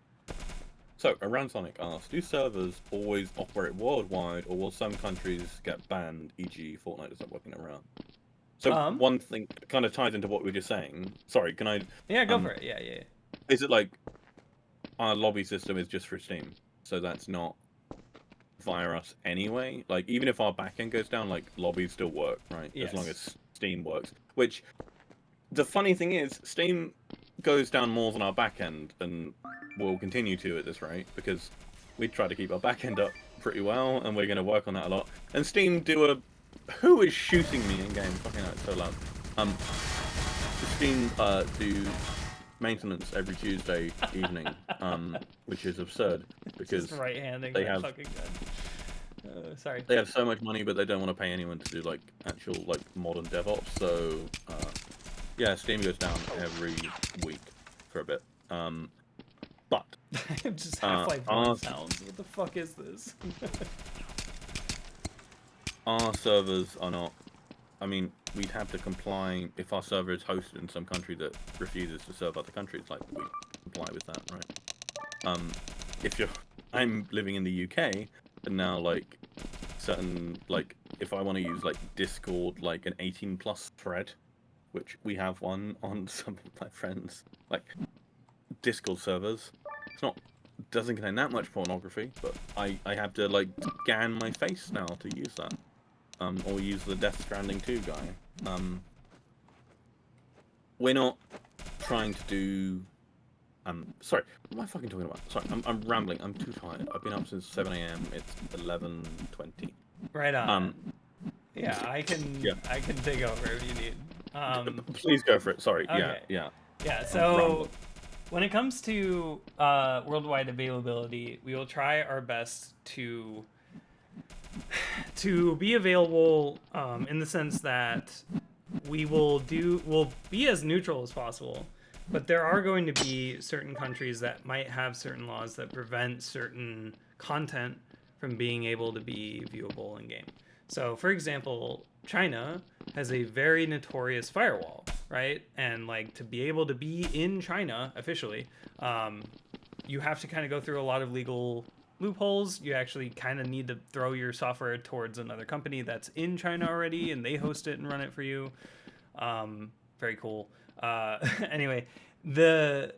So, Around Sonic asks, do servers always operate worldwide, or will some countries get banned, e.g. Fortnite isn't working around? So, one thing kind of ties into what we were just saying. Sorry, can I... Yeah, go for it. Yeah. Is it like our lobby system is just for Steam, so that's not via us anyway? Like, even if our backend goes down, like, lobbies still work, right? Yes. As long as Steam works. Which, the funny thing is, Steam goes down more than our backend, and will continue to at this rate, because we try to keep our backend up pretty well, and we're going to work on that a lot. And Steam do a... Who is shooting me in game? Fucking hell, it's so loud. Steam do maintenance every Tuesday evening, which is absurd, because just right-handing they that have fucking gun. Sorry. They have so much money, but they don't want to pay anyone to do like actual like modern DevOps. So yeah, Steam goes down every week for a bit. But just Half-Life 1 sounds. What the fuck is this? Our servers are not. I mean, we'd have to comply if our server is hosted in some country that refuses to serve other countries. Like we comply with that, right? If you're, I'm living in the UK, and now like certain like if I want to use like Discord, like an 18+ thread, which we have one on some of my friends, like Discord servers. It's not doesn't contain that much pornography, but I have to like scan my face now to use that. Or use the Death Stranding 2 guy. We're not trying to do... sorry, what am I fucking talking about? Sorry, I'm rambling. I'm too tired. I've been up since 7 AM. It's 11:20. Right on. Yeah, I can take over if you need. Please go for it. Sorry. Okay. Yeah, so when it comes to worldwide availability, we will try our best to be available in the sense that we'll be as neutral as possible, but there are going to be certain countries that might have certain laws that prevent certain content from being able to be viewable in game. So for example, China has a very notorious firewall, right? And like to be able to be in China officially, you have to kind of go through a lot of legal loopholes. You actually kind of need to throw your software towards another company that's in China already, and they host it and run it for you. Very cool. Anyway, there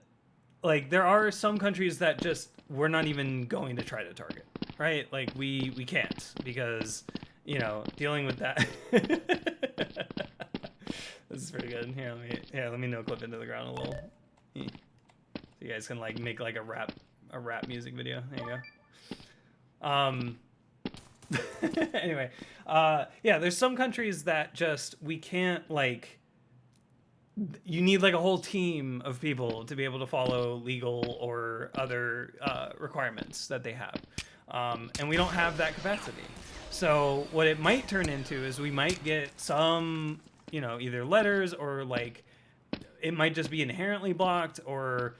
are some countries that just we're not even going to try to target, right? Like we can't, because dealing with that. This is pretty good. Let me no clip into the ground a little. So you guys can like make like a rap music video. There you go. Anyway, yeah, there's some countries that just we can't like. You need like a whole team of people to be able to follow legal or other requirements that they have, and we don't have that capacity. So what it might turn into is we might get some, either letters or like it might just be inherently blocked, or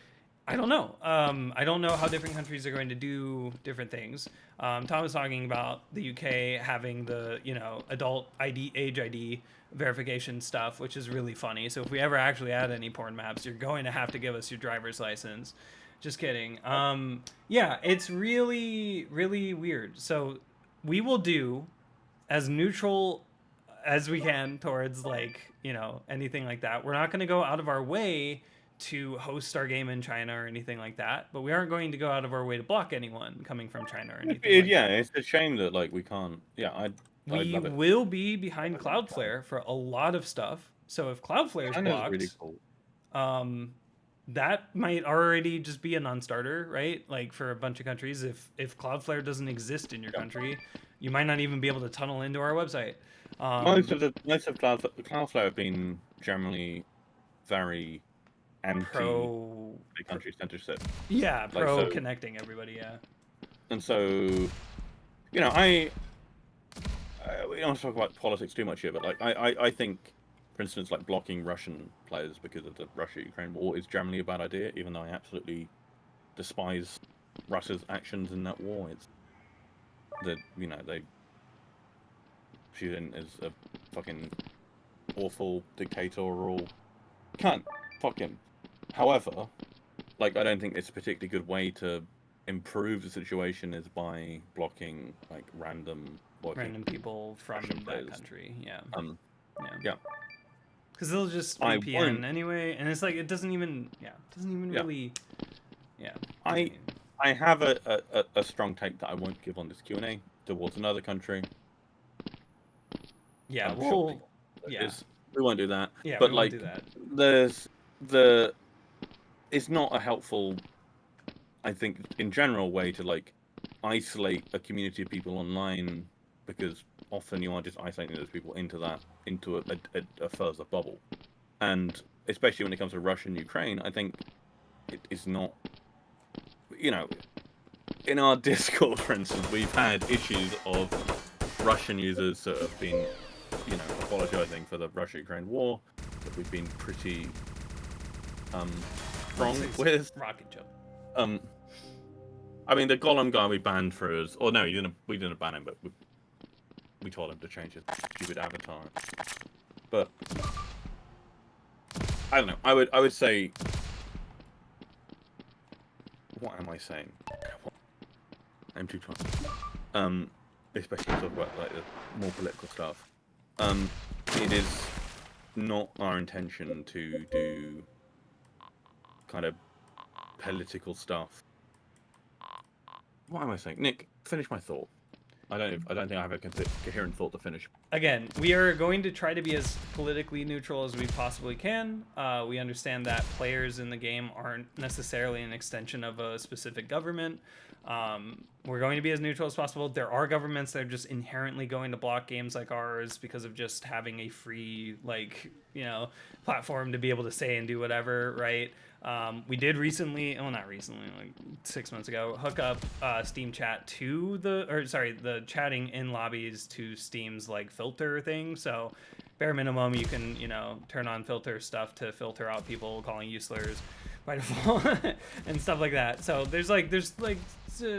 I don't know. I don't know how different countries are going to do different things. Tom was talking about the UK having the, adult age ID verification stuff, which is really funny. So if we ever actually add any porn maps, you're going to have to give us your driver's license. Just kidding. Yeah, it's really, really weird. So we will do as neutral as we can towards like, you know, anything like that. We're not going to go out of our way to host our game in China or anything like that, but we aren't going to go out of our way to block anyone coming from China or anything like Yeah, that. it's a shame that like we can't. Yeah, I'd We love it. will be behind Cloudflare for a lot of stuff. So if Cloudflare is China's blocked, really cool. that might already just be a non-starter, right? Like for a bunch of countries, if Cloudflare doesn't exist in your country, you might not even be able to tunnel into our website. Most of Cloudflare have been generally very anti Pro, big country censorship. yeah, Like, pro so- connecting everybody, yeah. And so, you know, we don't want to talk about politics too much here, but like I think, for instance, like blocking Russian players because of the Russia-Ukraine war is generally a bad idea, even though I absolutely despise Russia's actions in that war. It's that, you know, Putin is a fucking awful dictatorial cunt. Fuck him. However, like, I don't think it's a particularly good way to improve the situation is by blocking like random people from Russian that players. country, yeah. Yeah. Because they'll just I VPN won't- anyway, and it's like it doesn't even Yeah. really, yeah. I have a strong take that I won't give on this Q&A towards another country. Yeah, I'm well, shocked. yeah, We won't do that. yeah, But we like, won't do that. there's it's not a helpful, I think, in general, way to like isolate a community of people online, because often you are just isolating those people into a further bubble. And especially when it comes to Russia and Ukraine, I think it is not, you know, in our Discord, for instance, we've had issues of Russian users that have been, you know, apologizing for the Russia-Ukraine war, that we've been pretty strong with. Rocket jump. I mean, the Golem guy we banned for his, or no, we didn't ban him, but we told him to change his stupid avatar. But I don't know. I would say, what am I saying? I'm too tired. Especially to talk about like the more political stuff. It is not our intention to do kind of political stuff. What am I saying? Nick, finish my thought. I don't think I have a coherent thought to finish. Again, we are going to try to be as politically neutral as we possibly can. We understand that players in the game aren't necessarily an extension of a specific government. We're going to be as neutral as possible. There are governments that are just inherently going to block games like ours because of just having a free, like, you know, platform to be able to say and do whatever, right? We did recently, well, not recently, like 6 months ago, hook up Steam Chat to the chatting in lobbies to Steam's like filter thing. So bare minimum, you can, you know, turn on filter stuff to filter out people calling you slurs by default and stuff like that. So there's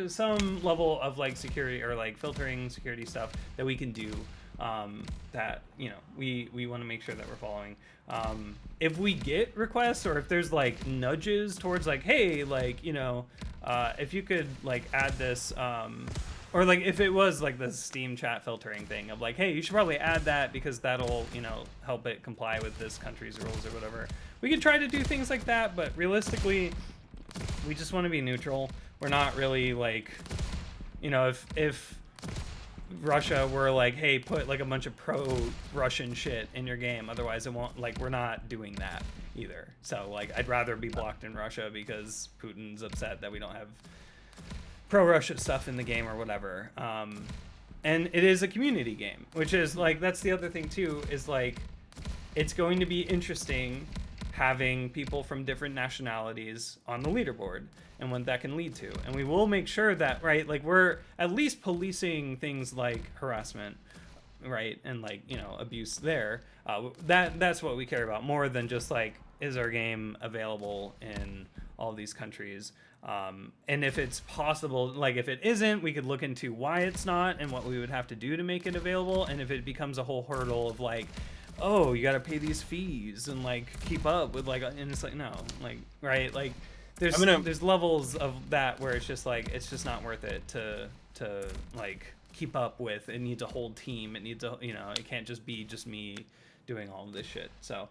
some level of like security or like filtering security stuff that we can do that, you know, we want to make sure that we're following. If we get requests or if there's like nudges towards like, hey, like, you know, if you could like add this, or like if it was like the Steam chat filtering thing of like, hey, you should probably add that because that'll, you know, help it comply with this country's rules or whatever. We could try to do things like that, but realistically, we just want to be neutral. We're not really like, you know, if Russia were like, hey, put like a bunch of pro-Russian shit in your game, otherwise it won't, like, we're not doing that either. So like, I'd rather be blocked in Russia because Putin's upset that we don't have pro-Russia stuff in the game or whatever. And it is a community game, which is like, that's the other thing too, is like, it's going to be interesting having people from different nationalities on the leaderboard and what that can lead to. And we will make sure that, right, like we're at least policing things like harassment, right, and like, you know, abuse there. That's what we care about more than just like, is our game available in all these countries? And if it's possible, like if it isn't, we could look into why it's not and what we would have to do to make it available. And if it becomes a whole hurdle of like, oh, you got to pay these fees and like keep up with like, and it's like, no, like, right, like there's levels of that where it's just like, it's just not worth it to like keep up with. It needs a whole team. It needs a, it can't just be just me doing all of this shit. So,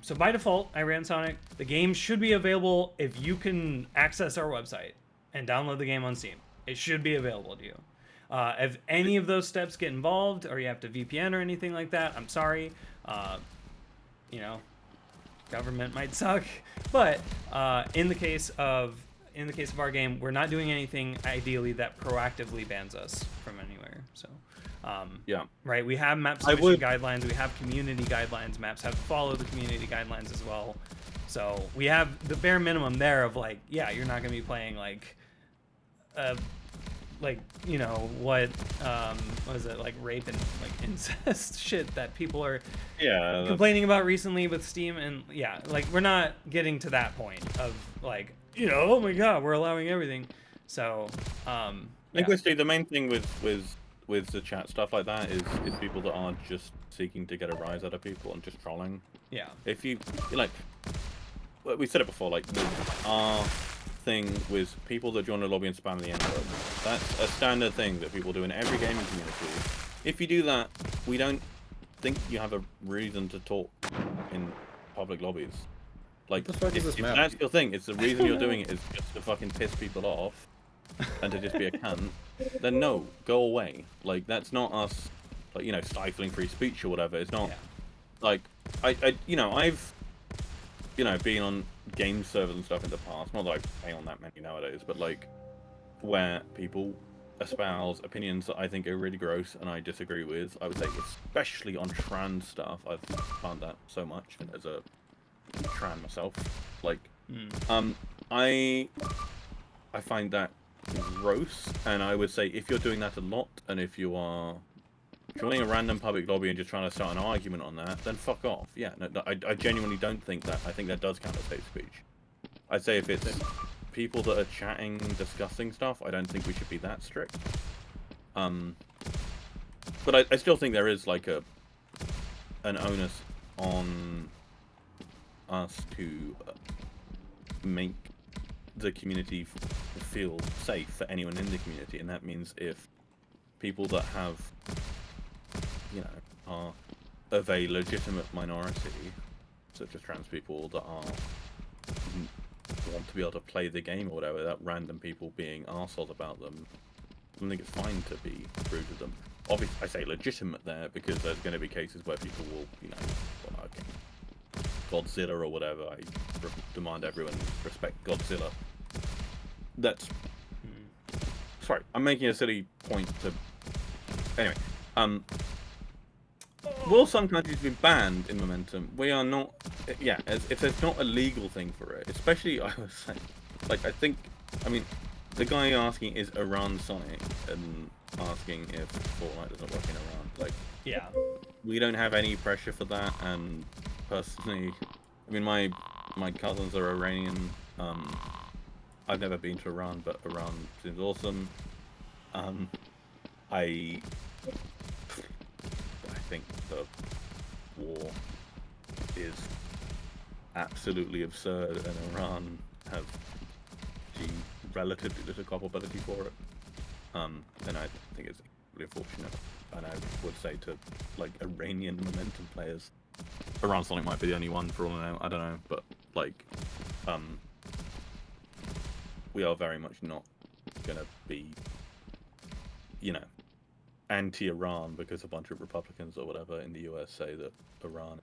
so by default, I ran Sonic. The game should be available if you can access our website and download the game on Steam. It should be available to you. If any of those steps get involved, or you have to VPN or anything like that, I'm sorry. Government might suck, but in the case of our game, we're not doing anything ideally that proactively bans us from anywhere. So, right, we have map submission guidelines, we have community guidelines. Maps have to follow the community guidelines as well. So we have the bare minimum there of like, yeah, you're not gonna be playing like what is it, like rape and like incest shit that people are complaining about recently with Steam. And yeah, like we're not getting to that point of like, oh my god, we're allowing everything. So linguistically, the main thing with the chat stuff like that is people that aren't just seeking to get a rise out of people and just trolling. Yeah, if you like, we said it before, like our thing with people that join the lobby and spam the N-word. That's a standard thing that people do in every gaming community. If you do that, we don't think you have a reason to talk in public lobbies. Like, if that's your thing, it's the reason you're doing it is just to fucking piss people off and to just be a cunt, then no, go away. Like, that's not us, like, stifling free speech or whatever. It's not, like, I've been on game servers and stuff in the past, not that I play on that many nowadays, but like where people espouse opinions that I think are really gross and I disagree with. I would say especially on trans stuff, I've found that so much as a trans myself. Like I find that gross, and I would say if you're doing that a lot, and if you are joining a random public lobby and just trying to start an argument on that, then fuck off. Yeah, no, I genuinely don't think that. I think that does count as hate speech. I'd say if it's people that are chatting, discussing stuff, I don't think we should be that strict. But I still think there is like an onus on us to make the community feel safe for anyone in the community, and that means if people that have are of a legitimate minority, such as trans people that want to be able to play the game or whatever, without random people being arseholes about them, I think it's fine to be rude to them. Obviously, I say legitimate there because there's going to be cases where people will, Godzilla or whatever. I demand everyone respect Godzilla. That's... Sorry, I'm making a silly point to... Anyway, will some countries be banned in Momentum? We are not... Yeah, if there's not a legal thing for it, especially, I was saying, like, the guy asking is Iran Sonic, and asking if Fortnite doesn't work in Iran. Like, yeah, we don't have any pressure for that, and personally, my cousins are Iranian. I've never been to Iran, but Iran seems awesome. I think the war is absolutely absurd, and Iran have relatively little culpability for it. And I think it's really unfortunate. And I would say to like Iranian Momentum players, Iran Sonic might be the only one for all I know. I don't know, but like, we are very much not gonna be, anti-Iran because a bunch of Republicans or whatever in the US say that Iran,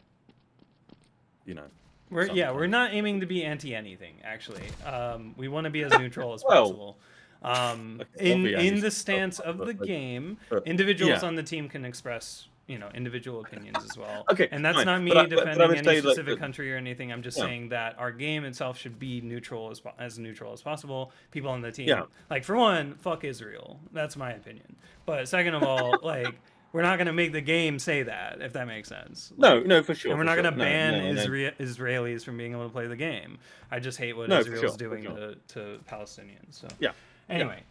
we're not aiming to be anti anything. Actually, we want to be as neutral as possible. In the stance of the game, individuals on the team can express, individual opinions as well. Okay, and that's fine. not me defending any specific country or anything. I'm just saying that our game itself should be neutral as neutral as possible. People on the team, like for one, fuck Israel. That's my opinion. But second of all, like we're not gonna make the game say that, if that makes sense. Like, no, for sure. And we're not gonna ban Israelis from being able to play the game. I just hate what Israel's doing to Palestinians. So yeah. Anyway,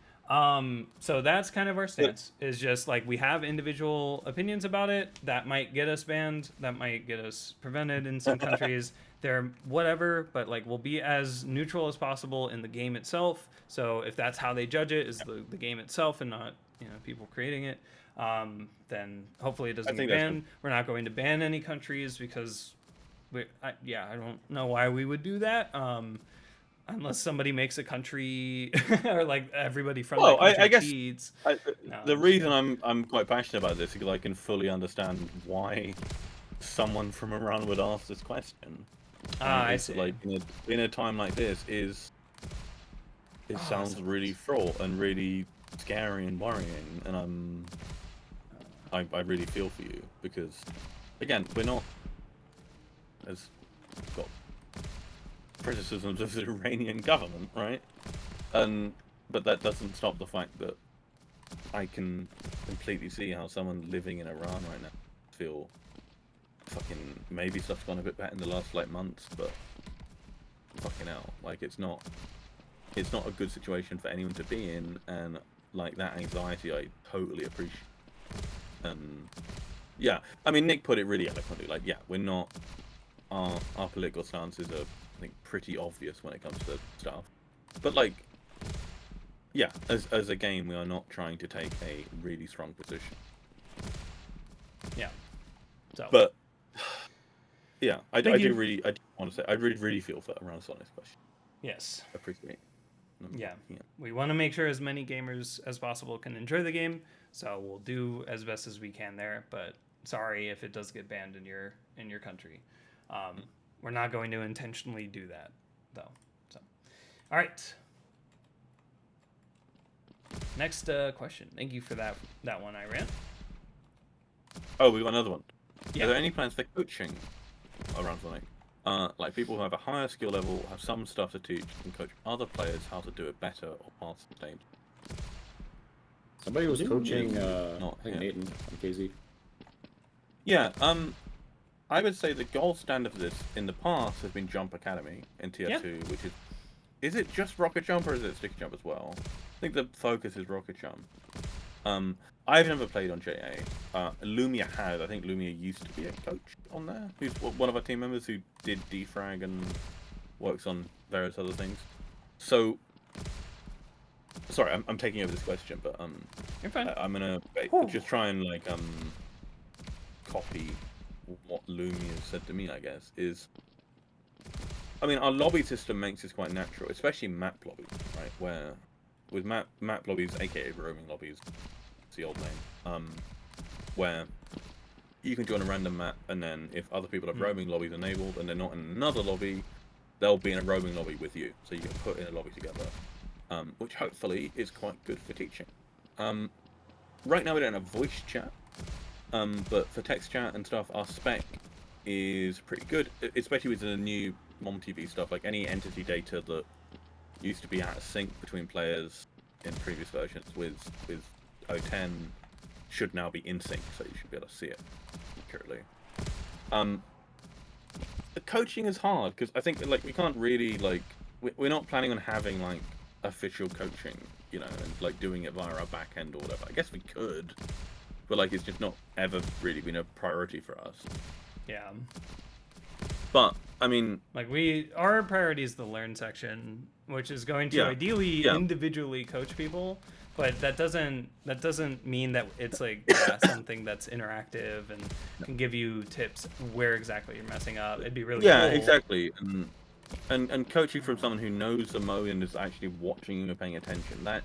so that's kind of our stance. Is just like we have individual opinions about it that might get us banned, that might get us prevented in some countries. They're whatever, but like we'll be as neutral as possible in the game itself. So if that's how they judge it, is the game itself and not people creating it, then hopefully it doesn't I get think that's banned. We're not going to ban any countries because I don't know why we would do that. Unless somebody makes a country or like everybody from Well, that country I guess cheats. the reason I'm quite passionate about this is because I can fully understand why someone from Iran would ask this question. I It's see. like in a time like this it sounds really fraught and really scary and worrying, and I really feel for you because again we're not as got criticisms of the Iranian government, right? But that doesn't stop the fact that I can completely see how someone living in Iran right now feel fucking maybe stuff's gone a bit better in the last like months, but fucking hell, like it's not a good situation for anyone to be in, and like that anxiety I totally appreciate. Yeah, I mean Nick put it really eloquently, like yeah, we're not our political stances are I think pretty obvious when it comes to stuff. But like yeah, as a game we are not trying to take a really strong position. Yeah. So But yeah, I Thank you. do really want to say I really feel for around Sonic's question. Yes. Appreciate. Yeah. We want to make sure as many gamers as possible can enjoy the game, so we'll do as best as we can there. But sorry if it does get banned in your country. We're not going to intentionally do that, though. So, all right. Next question. Thank you for that one, Iran. Oh, we got another one. Yeah. Are there any plans for coaching around Sonic? Like people who have a higher skill level, have some stuff to teach, and coach other players how to do it better or pass the stage. Somebody was coaching, Not, I think yeah. Nathan on KZ. Yeah, I would say the gold standard for this in the past has been Jump Academy in Tier 2, which is it just Rocket Jump or is it Sticky Jump as well? I think the focus is Rocket Jump. I've never played on JA. Lumia has. I think Lumia used to be a coach on there. Who's one of our team members who did defrag and works on various other things. So, sorry, I'm taking over this question, but You're fine. I'm gonna just try and like copy what Lumia said to me. I guess is. I mean, our lobby system makes this quite natural, especially map lobbies, right? Where with map lobbies, aka roaming lobbies. The old name, where you can join a random map, and then if other people have roaming lobbies enabled and they're not in another lobby, they'll be in a roaming lobby with you, so you can put in a lobby together, which hopefully is quite good for teaching. Right now we don't have voice chat, but for text chat and stuff, our spec is pretty good, especially with the new MomTV stuff, like any entity data that used to be out of sync between players in previous versions with 010 should now be in sync, so you should be able to see it accurately. The coaching is hard because I think like we can't really like we're not planning on having like official coaching, and like doing it via our backend or whatever. I guess we could, but like it's just not ever really been a priority for us. Yeah. But I mean, like our priority is the learn section, which is going to ideally individually coach people. But that doesn't mean that it's like something that's interactive and can give you tips where exactly you're messing up. It'd be really cool. Exactly. And coaching from someone who knows the mode and is actually watching you and paying attention, that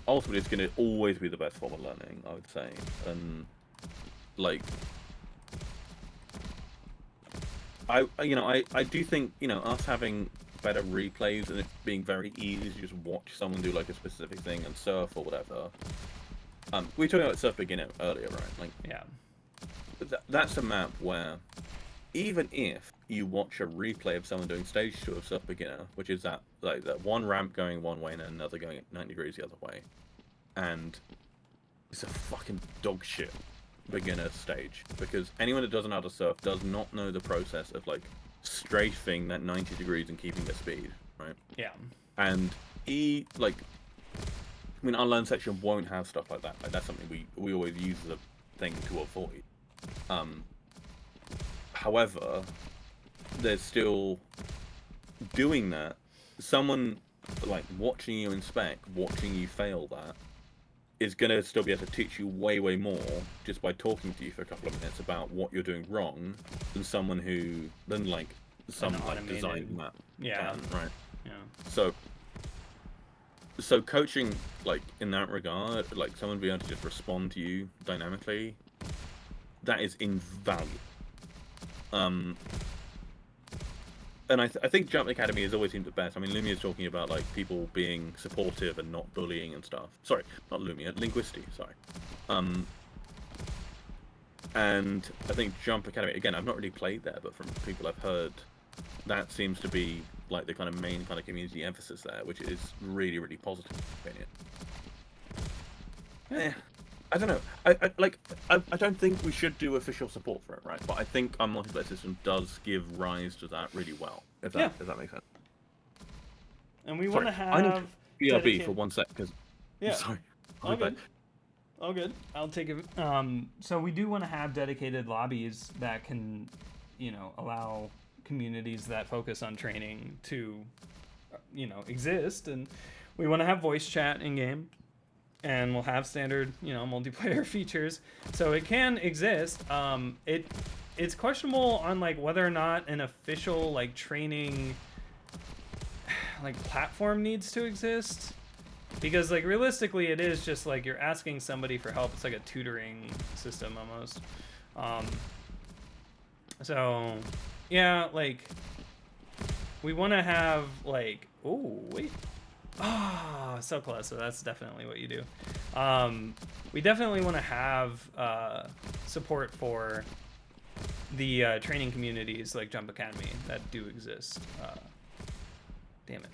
ultimately is going to always be the best form of learning, I would say. And like, I do think us having better replays and it being very easy to just watch someone do like a specific thing and surf or whatever. We were talking about Surf Beginner earlier, right? Like, yeah, that's a map where even if you watch a replay of someone doing stage 2 of Surf Beginner, which is that one ramp going one way and another going at 90 degrees the other way, and it's a fucking dog shit beginner stage because anyone that doesn't know how to surf does not know the process of like strafing that 90 degrees and keeping their speed, right? Yeah. And our learn section won't have stuff like that. Like that's something we always use as a thing to avoid. However, there's still doing that. Someone like watching you inspect, watching you fail that, is going to still be able to teach you way, way more just by talking to you for a couple of minutes about what you're doing wrong than some like design that Yeah. can, right? Yeah. So coaching, like in that regard, like someone being able to just respond to you dynamically, that is invaluable. And I think Jump Academy has always seemed the best. I mean, Lumia's talking about like people being supportive and not bullying and stuff. Sorry, not Lumia, Linguisty. Sorry. And I think Jump Academy, again, I've not really played there, but from people I've heard, that seems to be like the kind of main kind of community emphasis there, which is really, really positive in my opinion. I don't know. I don't think we should do official support for it, right? But I think our multiplayer system does give rise to that really well. If that makes sense. And we want to I need have BRB for 1 sec because. Yeah. Sorry. All good. All good. I'll take it. So we do want to have dedicated lobbies that can, allow communities that focus on training to, exist, and we want to have voice chat in game. And we'll have standard, multiplayer features, so it can exist. It's questionable on like whether or not an official like training like platform needs to exist, because like realistically, it is just like you're asking somebody for help. It's like a tutoring system almost. So yeah, like we want to have like so close. So that's definitely what you do. We definitely want to have support for the training communities like Jump Academy that do exist. Damn it.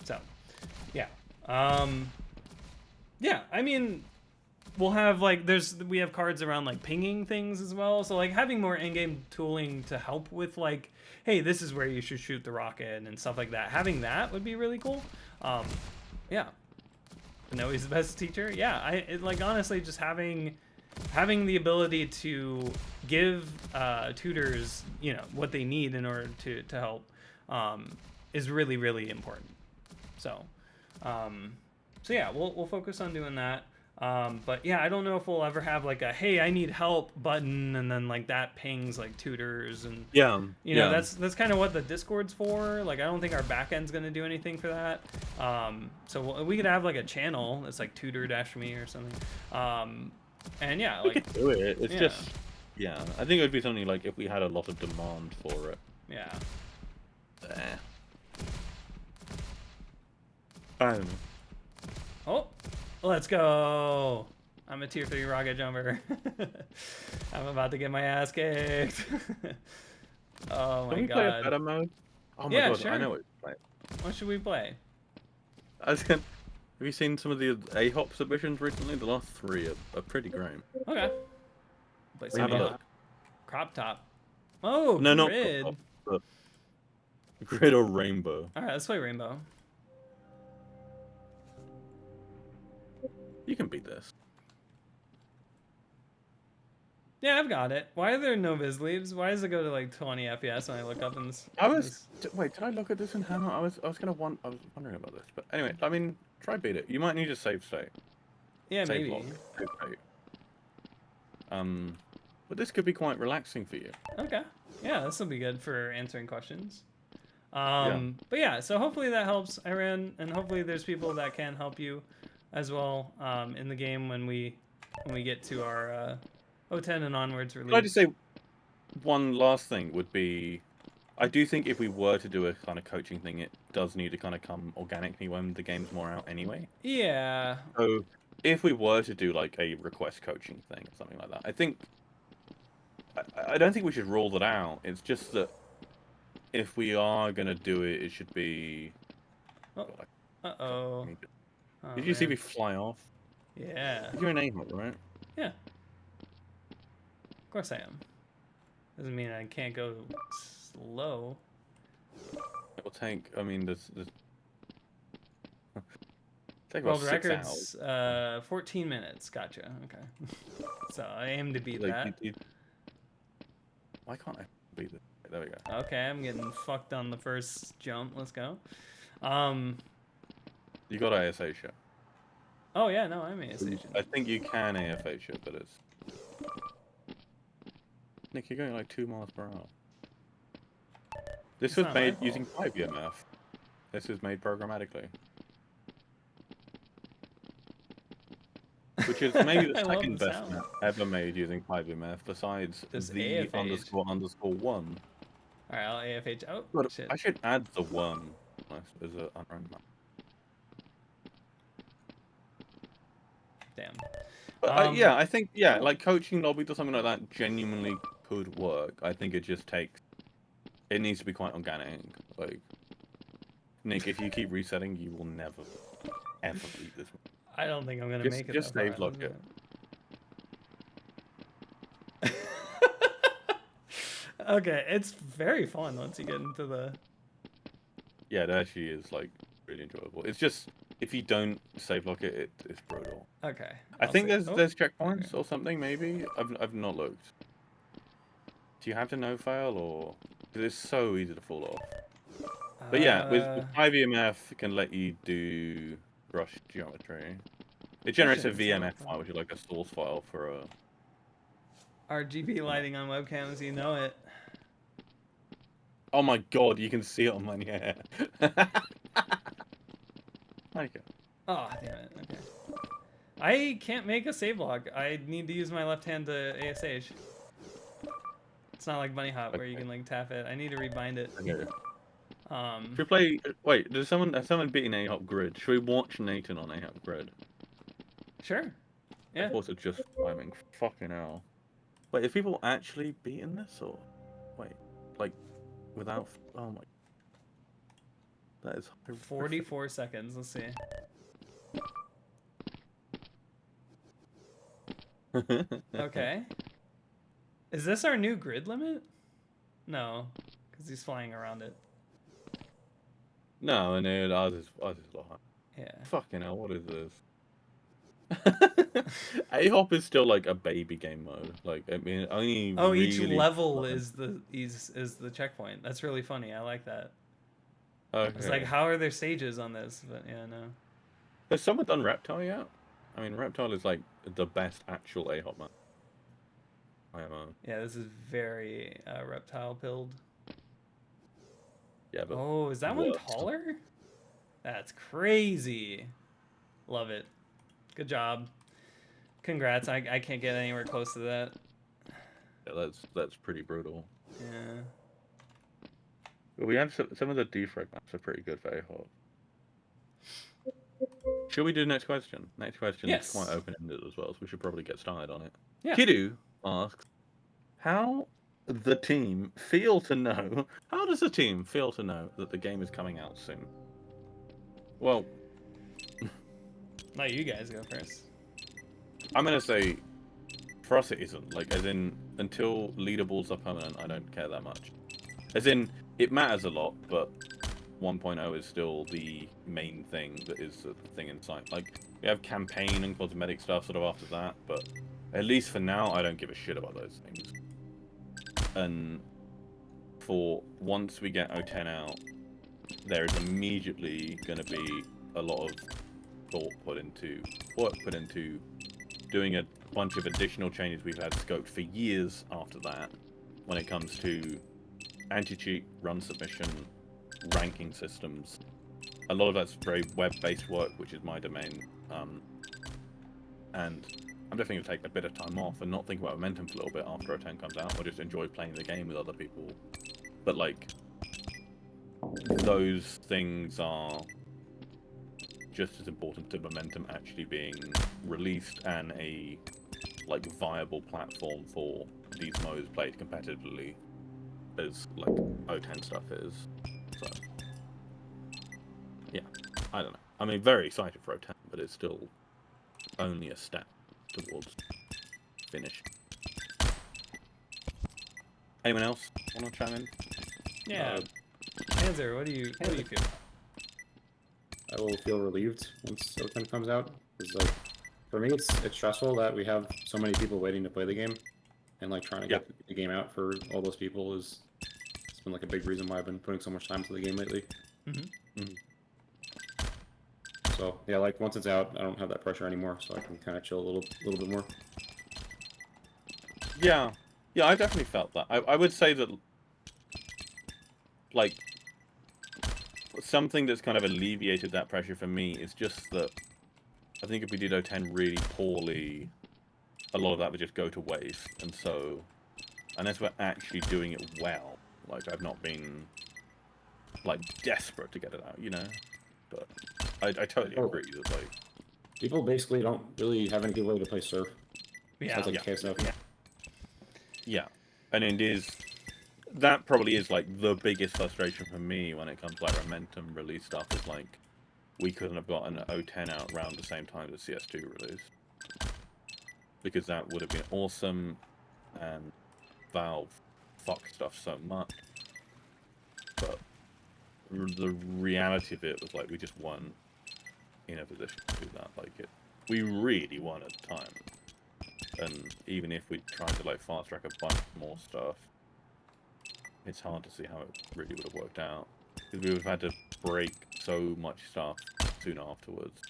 So, yeah. Yeah, I mean, we'll have like we have cards around like pinging things as well. So like having more in-game tooling to help with like, hey, this is where you should shoot the rocket and stuff like that. Having that would be really cool. Yeah. No, he's the best teacher. Yeah, like honestly, just having the ability to give tutors, what they need in order to help, is really, really important. So, so yeah, we'll focus on doing that. But yeah, I don't know if we'll ever have like a "Hey, I need help" button, and then like that pings like tutors, and that's kind of what the Discord's for. Like, I don't think our backend's gonna do anything for that. So we could have like a channel that's like tutor-me or something. And yeah, like we could do it. It's just I think it would be something like if we had a lot of demand for it. Yeah. I don't know. Oh. Let's go. I'm a tier 3 rocket jumper. I'm about to get my ass kicked. Oh my god. Can we play a better mode? Oh my god, sure. I know what to play. What should we play? Have you seen some of the AHOP submissions recently? The last 3 are pretty great. Okay. Have a look. Crop top. Oh, no, grid. Not crop top. Grid or rainbow. Alright, let's play rainbow. You can beat this. Yeah, I've got it. Why are there no vis leaves? Why does it go to like 20 FPS when I look up in this? Wait, did I look at this in Hannah? I was wondering about this. But anyway, I mean, try beat it. You might need a save state. Yeah, save maybe. Log, save state. But this could be quite relaxing for you. Okay. Yeah, this will be good for answering questions. But yeah, so hopefully that helps, Iran, and hopefully there's people that can help you as well in the game when we get to our 010 and onwards release. I'd just say one last thing would be, I do think if we were to do a kind of coaching thing, it does need to kind of come organically when the game's more out anyway. Yeah. So if we were to do like a request coaching thing or something like that, I don't think we should rule that out. It's just that if we are gonna do it, it should be. Uh-oh. Did you see me fly off? Yeah. You're an aim, right? Yeah. Of course I am. Doesn't mean I can't go slow. It will take. I mean, there's take World records, 14 minutes. Gotcha. Okay. So I aim to beat that. Why can't I beat it? There we go. Okay, I'm getting fucked on the first jump. Let's go. You got ISA shot. Oh yeah, no, I made a station. I think you can AFH it, but it's... Nick, you're going like 2 miles per hour. This It's was not my made using fault. 5EMF. This is made programmatically. Which is maybe the I love second the best sound. map ever made using 5EMF, besides Just the AFH. __1. All right, I'll AFH. Oh God, shit. I should add the worm as an unranked map. Damn. But yeah, I think like coaching lobbies or something like that genuinely could work. I think it just takes. It needs to be quite organic. Like Nick, if you keep resetting, you will never, ever beat this. I don't think I'm gonna Just make it just that save far. lock it. Okay, it's very fun once you get into the. Yeah, it actually is like really enjoyable. It's just if you don't save lock it, it's brutal. Okay. I I'll think say- there's oh, checkpoints or something maybe. I've not looked. Do you have to no fail or? Because it's so easy to fall off. But yeah, with 5EMF it can let you do brush geometry. It generates a shouldn't say VMF that. file, which is like a source file for a. RGB lighting on webcams, you know it. Oh my god, you can see it on my hair. Okay. Oh, damn it. Okay. I can't make a save log. I need to use my left hand to ASH. It's not like Bunny Hop where you Okay. can like tap it. I need to rebind it. Okay. Um, Should we play? Wait, has someone beaten A-Hop Grid? Should we watch Nathan on A-Hop Grid? sure. Yeah. Also, just timing. Fucking hell. Wait, have people actually beaten this or? Wait, like, without? Oh my. That is. 44 seconds. Let's see. Okay. Is this our new grid limit? No, because he's flying around it. No, and ours is a lot higher. Yeah. Fucking hell, what is this? A-Hop is still like a baby game mode. Like, I mean, only. Oh, really each level is the checkpoint. That's really funny. I like that. Okay. It's like, how are there stages on this? But yeah, no. Has someone done Reptile yet? I mean, Reptile is like the best actual A-Hop map. IMO. Yeah, this is very reptile pilled. Yeah, but. Oh, is that one worse. taller? That's crazy. Love it. Good job. Congrats. I can't get anywhere close to that. Yeah, that's pretty brutal. Yeah. But we have some of the defrag maps are pretty good for A-Hop. Should we do the next question? Next question Yes. is quite open-ended as well, so we should probably get started on it. Yeah. Kidu asks, how does the team feel to know that the game is coming out soon? Well, No, you guys go first. I'm going to say, for us it isn't. Like, as in, until leaderboards are permanent, I don't care that much. As in, it matters a lot, but 1.0 is still the main thing that is the thing in sight. Like, we have campaign and cosmetic stuff sort of after that, but at least for now, I don't give a shit about those things. And for once we get 010 out, there is immediately going to be a lot of work put into doing a bunch of additional changes we've had scoped for years after that when it comes to anti-cheat, run submission, ranking systems. A lot of that's very web-based work, which is my domain. And I'm definitely going to take a bit of time off and not think about momentum for a little bit after 010 comes out, or just enjoy playing the game with other people. But like, those things are just as important to momentum actually being released and a like viable platform for these modes played competitively as like 010 stuff is. So yeah, I don't know. I mean, very excited for 010, but it's still only a step towards finish. Anyone else want to chime in? Yeah. Panzer, what do you feel? I will feel relieved once 010 comes out. Because like, for me, it's stressful that we have so many people waiting to play the game, and like trying to get the game out for all those people it's been like a big reason why I've been putting so much time into the game lately. So So yeah, like once it's out, I don't have that pressure anymore, so I can kind of chill a little bit more. Yeah, yeah, I've definitely felt that. I would say that, like, something that's kind of alleviated that pressure for me is just that I think if we did O10 really poorly, a lot of that would just go to waste. And so, unless we're actually doing it well, like, I've not been, like, desperate to get it out, you know? But I totally agree that, like... People basically don't really have any good way to play Surf. Yeah. Sounds like Yeah. KSF. Yeah. And it is... That probably is, like, the biggest frustration for me when it comes to, like, Momentum release stuff, is, like, we couldn't have gotten O10 out around the same time as CS2 release. Because that would have been awesome, and Valve fucked stuff so much. But the reality of it was, like, we just weren't in a position to do that. Like, we really weren't at the time. And even if we tried to, like, fast track a bunch more stuff, it's hard to see how it really would have worked out. Because we would have had to break so much stuff soon afterwards,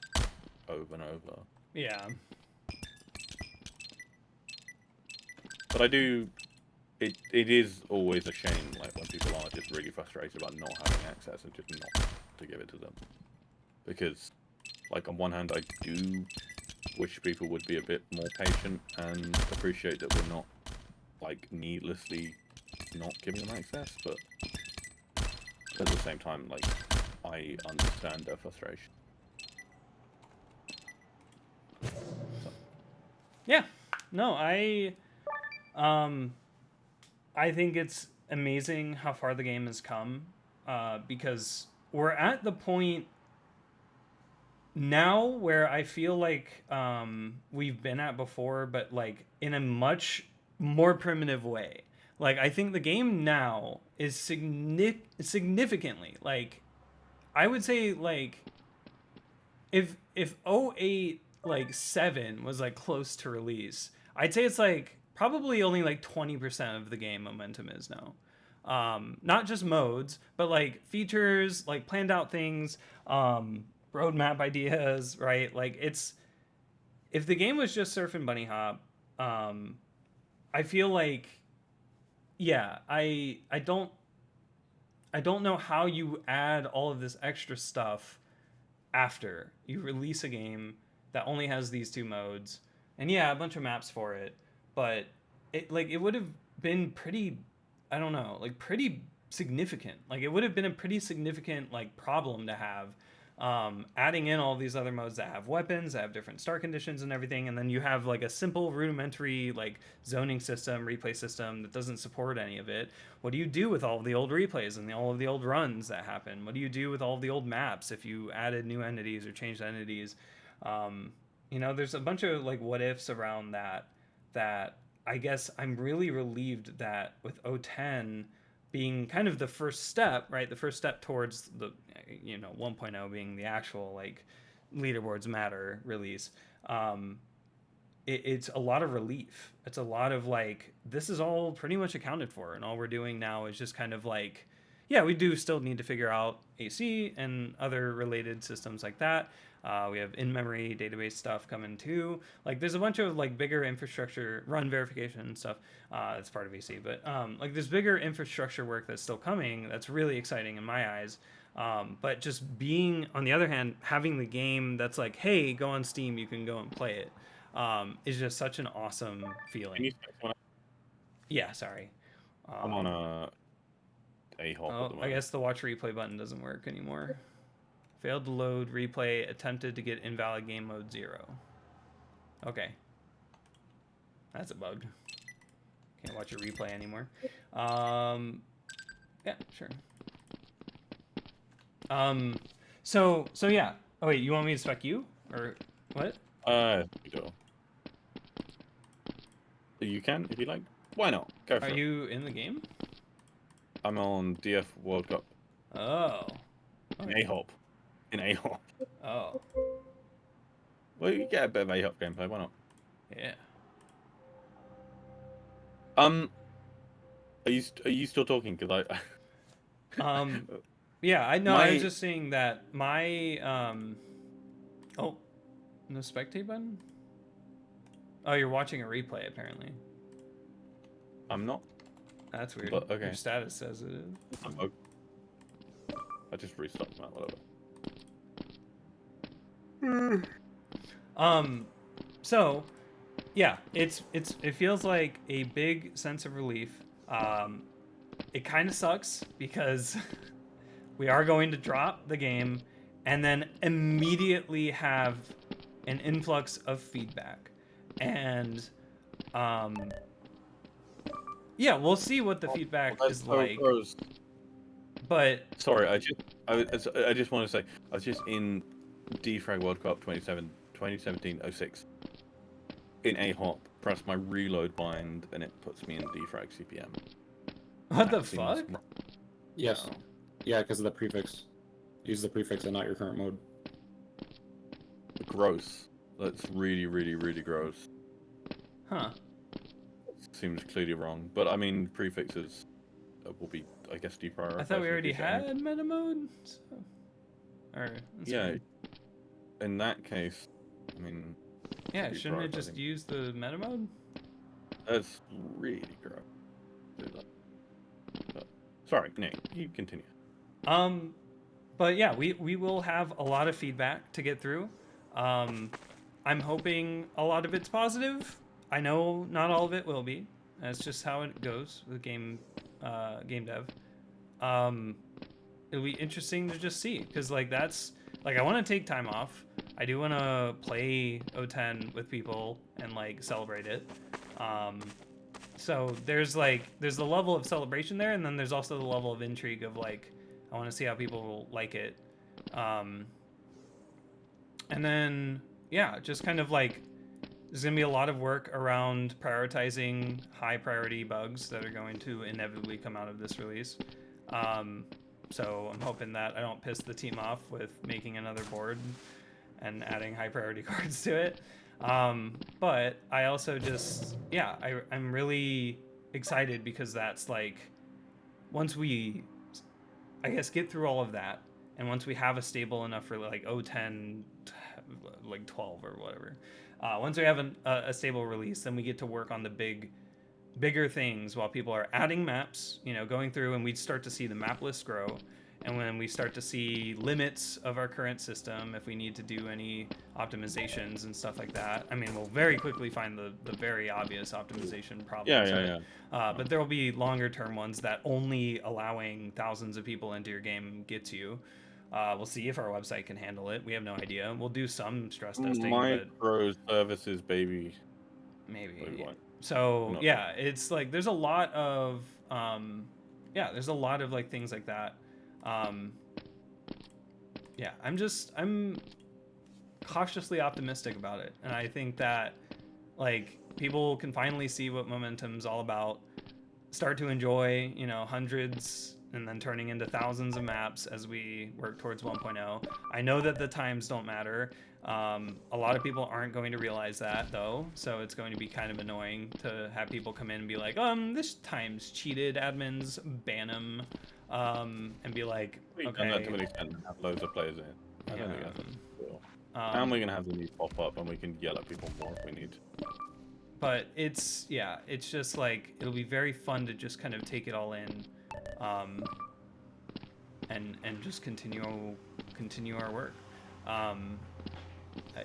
over and over. Yeah. But I do... It is always a shame, like, when people are just really frustrated about not having access and just not to give it to them. Because, like, on one hand, I do wish people would be a bit more patient and appreciate that we're not, like, needlessly not giving them access, but at the same time, like, I understand their frustration. So. Yeah. No, I think it's amazing how far the game has come, because we're at the point now where I feel like we've been at before, but like in a much more primitive way. Like, I think the game now is significantly, like, I would say, like, if 08 like 7 was like close to release, I'd say it's like probably only like 20% of the game Momentum is now. Not just modes, but like features, like planned out things, roadmap ideas, right? Like, it's, if the game was just Surf and Bunny Hop, I feel like, yeah, I don't know how you add all of this extra stuff after you release a game that only has these two modes, and yeah, a bunch of maps for it, but it would have been pretty, I don't know, like pretty significant. Like, it would have been a pretty significant like problem to have, adding in all these other modes that have weapons, that have different start conditions and everything, and then you have like a simple rudimentary like zoning system, replay system that doesn't support any of it. What do you do with all of the old replays and all of the old runs that happen? What do you do with all of the old maps if you added new entities or changed entities? There's a bunch of like what ifs around that I guess I'm really relieved that with O10 being kind of the first step, right? The first step towards the, 1.0 being the actual like leaderboards matter release. It's a lot of relief. It's a lot of like, this is all pretty much accounted for, and all we're doing now is just kind of like, yeah, we do still need to figure out AC and other related systems like that. We have in-memory database stuff coming too. Like, there's a bunch of like bigger infrastructure run verification and stuff. That's part of AC, but like there's bigger infrastructure work that's still coming. That's really exciting in my eyes. But just being, on the other hand, having the game that's like, hey, go on Steam, you can go and play it, is just such an awesome feeling. Yeah, sorry. I'm on a hop at the moment. I guess the watch replay button doesn't work anymore. Failed to load replay, attempted to get invalid game mode 0. Okay. That's a bug. Can't watch a replay anymore. Yeah, sure. So yeah. Oh wait, you want me to spec you? Or what? You can, if you like. Why not? Go for it. Are you in the game? I'm on DF World Cup. Oh. In A-Hop. In A-Hop. Oh. Well, you get a bit of A-Hop gameplay, why not? Yeah. Are you still talking? Because Yeah, I know. I was just saying that my Oh, no spectate button? Oh, you're watching a replay, apparently. I'm not. That's weird. But, okay. Your status says it is. I just restarted that, whatever. So, yeah, it feels like a big sense of relief. It kind of sucks because we are going to drop the game and then immediately have an influx of feedback. And yeah, we'll see what the feedback is like. But sorry, I just want to say I was just in Defrag World Cup 2017-06 in a hop, press my reload bind, and it puts me in Defrag CPM. What the fuck? Yes. Yeah, because of the prefix. Use the prefix and not your current mode. Gross. That's really, really, really gross. Huh. Seems clearly wrong, but I mean prefixes will be, I guess, deprioritized. I thought we already had meta mode. So... Or yeah. Weird. In that case, I mean. Yeah, shouldn't it just use the meta mode? That's really gross. But, sorry, Nick. You continue. But yeah, we will have a lot of feedback to get through. I'm hoping a lot of it's positive. I know not all of it will be. That's just how it goes with game dev. It'll be interesting to just see, because like that's like I want to take time off. I do want to play O10 with people and like celebrate it. So there's the level of celebration there, and then there's also the level of intrigue of like I want to see how people like it. And then yeah, just kind of like there's going to be a lot of work around prioritizing high priority bugs that are going to inevitably come out of this release. So I'm hoping that I don't piss the team off with making another board and adding high priority cards to it. But I also just, yeah, I'm really excited because that's like, once we, I guess, get through all of that, and once we have a stable enough for like 010, like 12 or whatever, once we have a stable release, then we get to work on the bigger things while people are adding maps, you know, going through, and we'd start to see the map list grow. And when we start to see limits of our current system, if we need to do any optimizations and stuff like that, I mean, we'll very quickly find the very obvious optimization problems. But there will be longer term ones that only allowing thousands of people into your game gets you. We'll see if our website can handle it. We have no idea. We'll do some stress testing. Micro services, baby. Maybe. So yeah, it's like there's a lot of there's a lot of like things like that. Yeah, I'm cautiously optimistic about it, and I think that like people can finally see what Momentum's all about, start to enjoy, you know, hundreds and then turning into thousands of maps as we work towards 1.0. I know that the times don't matter. A lot of people aren't going to realize that though, so it's going to be kind of annoying to have people come in and be like, this time's cheated, admins ban them, and be like, We've okay. done that to an extent and have loads of players in. I don't think that's cool. And we're gonna have the new pop up, and we can yell at people more if we need. But it's just like it'll be very fun to just kind of take it all in, and just continue our work.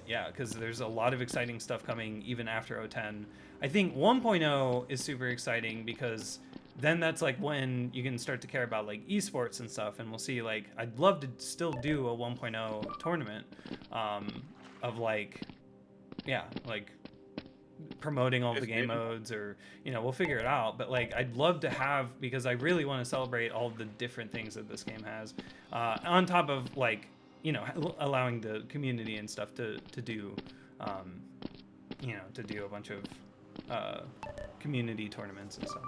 Yeah, because there's a lot of exciting stuff coming even after 010. I think 1.0 is super exciting because then that's like when you can start to care about like esports and stuff, and we'll see like I'd love to still do a 1.0 tournament of like promoting all the game modes, or you know, we'll figure it out, but like I'd love to have, because I really want to celebrate all the different things that this game has, on top of like, you know, allowing the community and stuff to do you know, to do a bunch of community tournaments and stuff.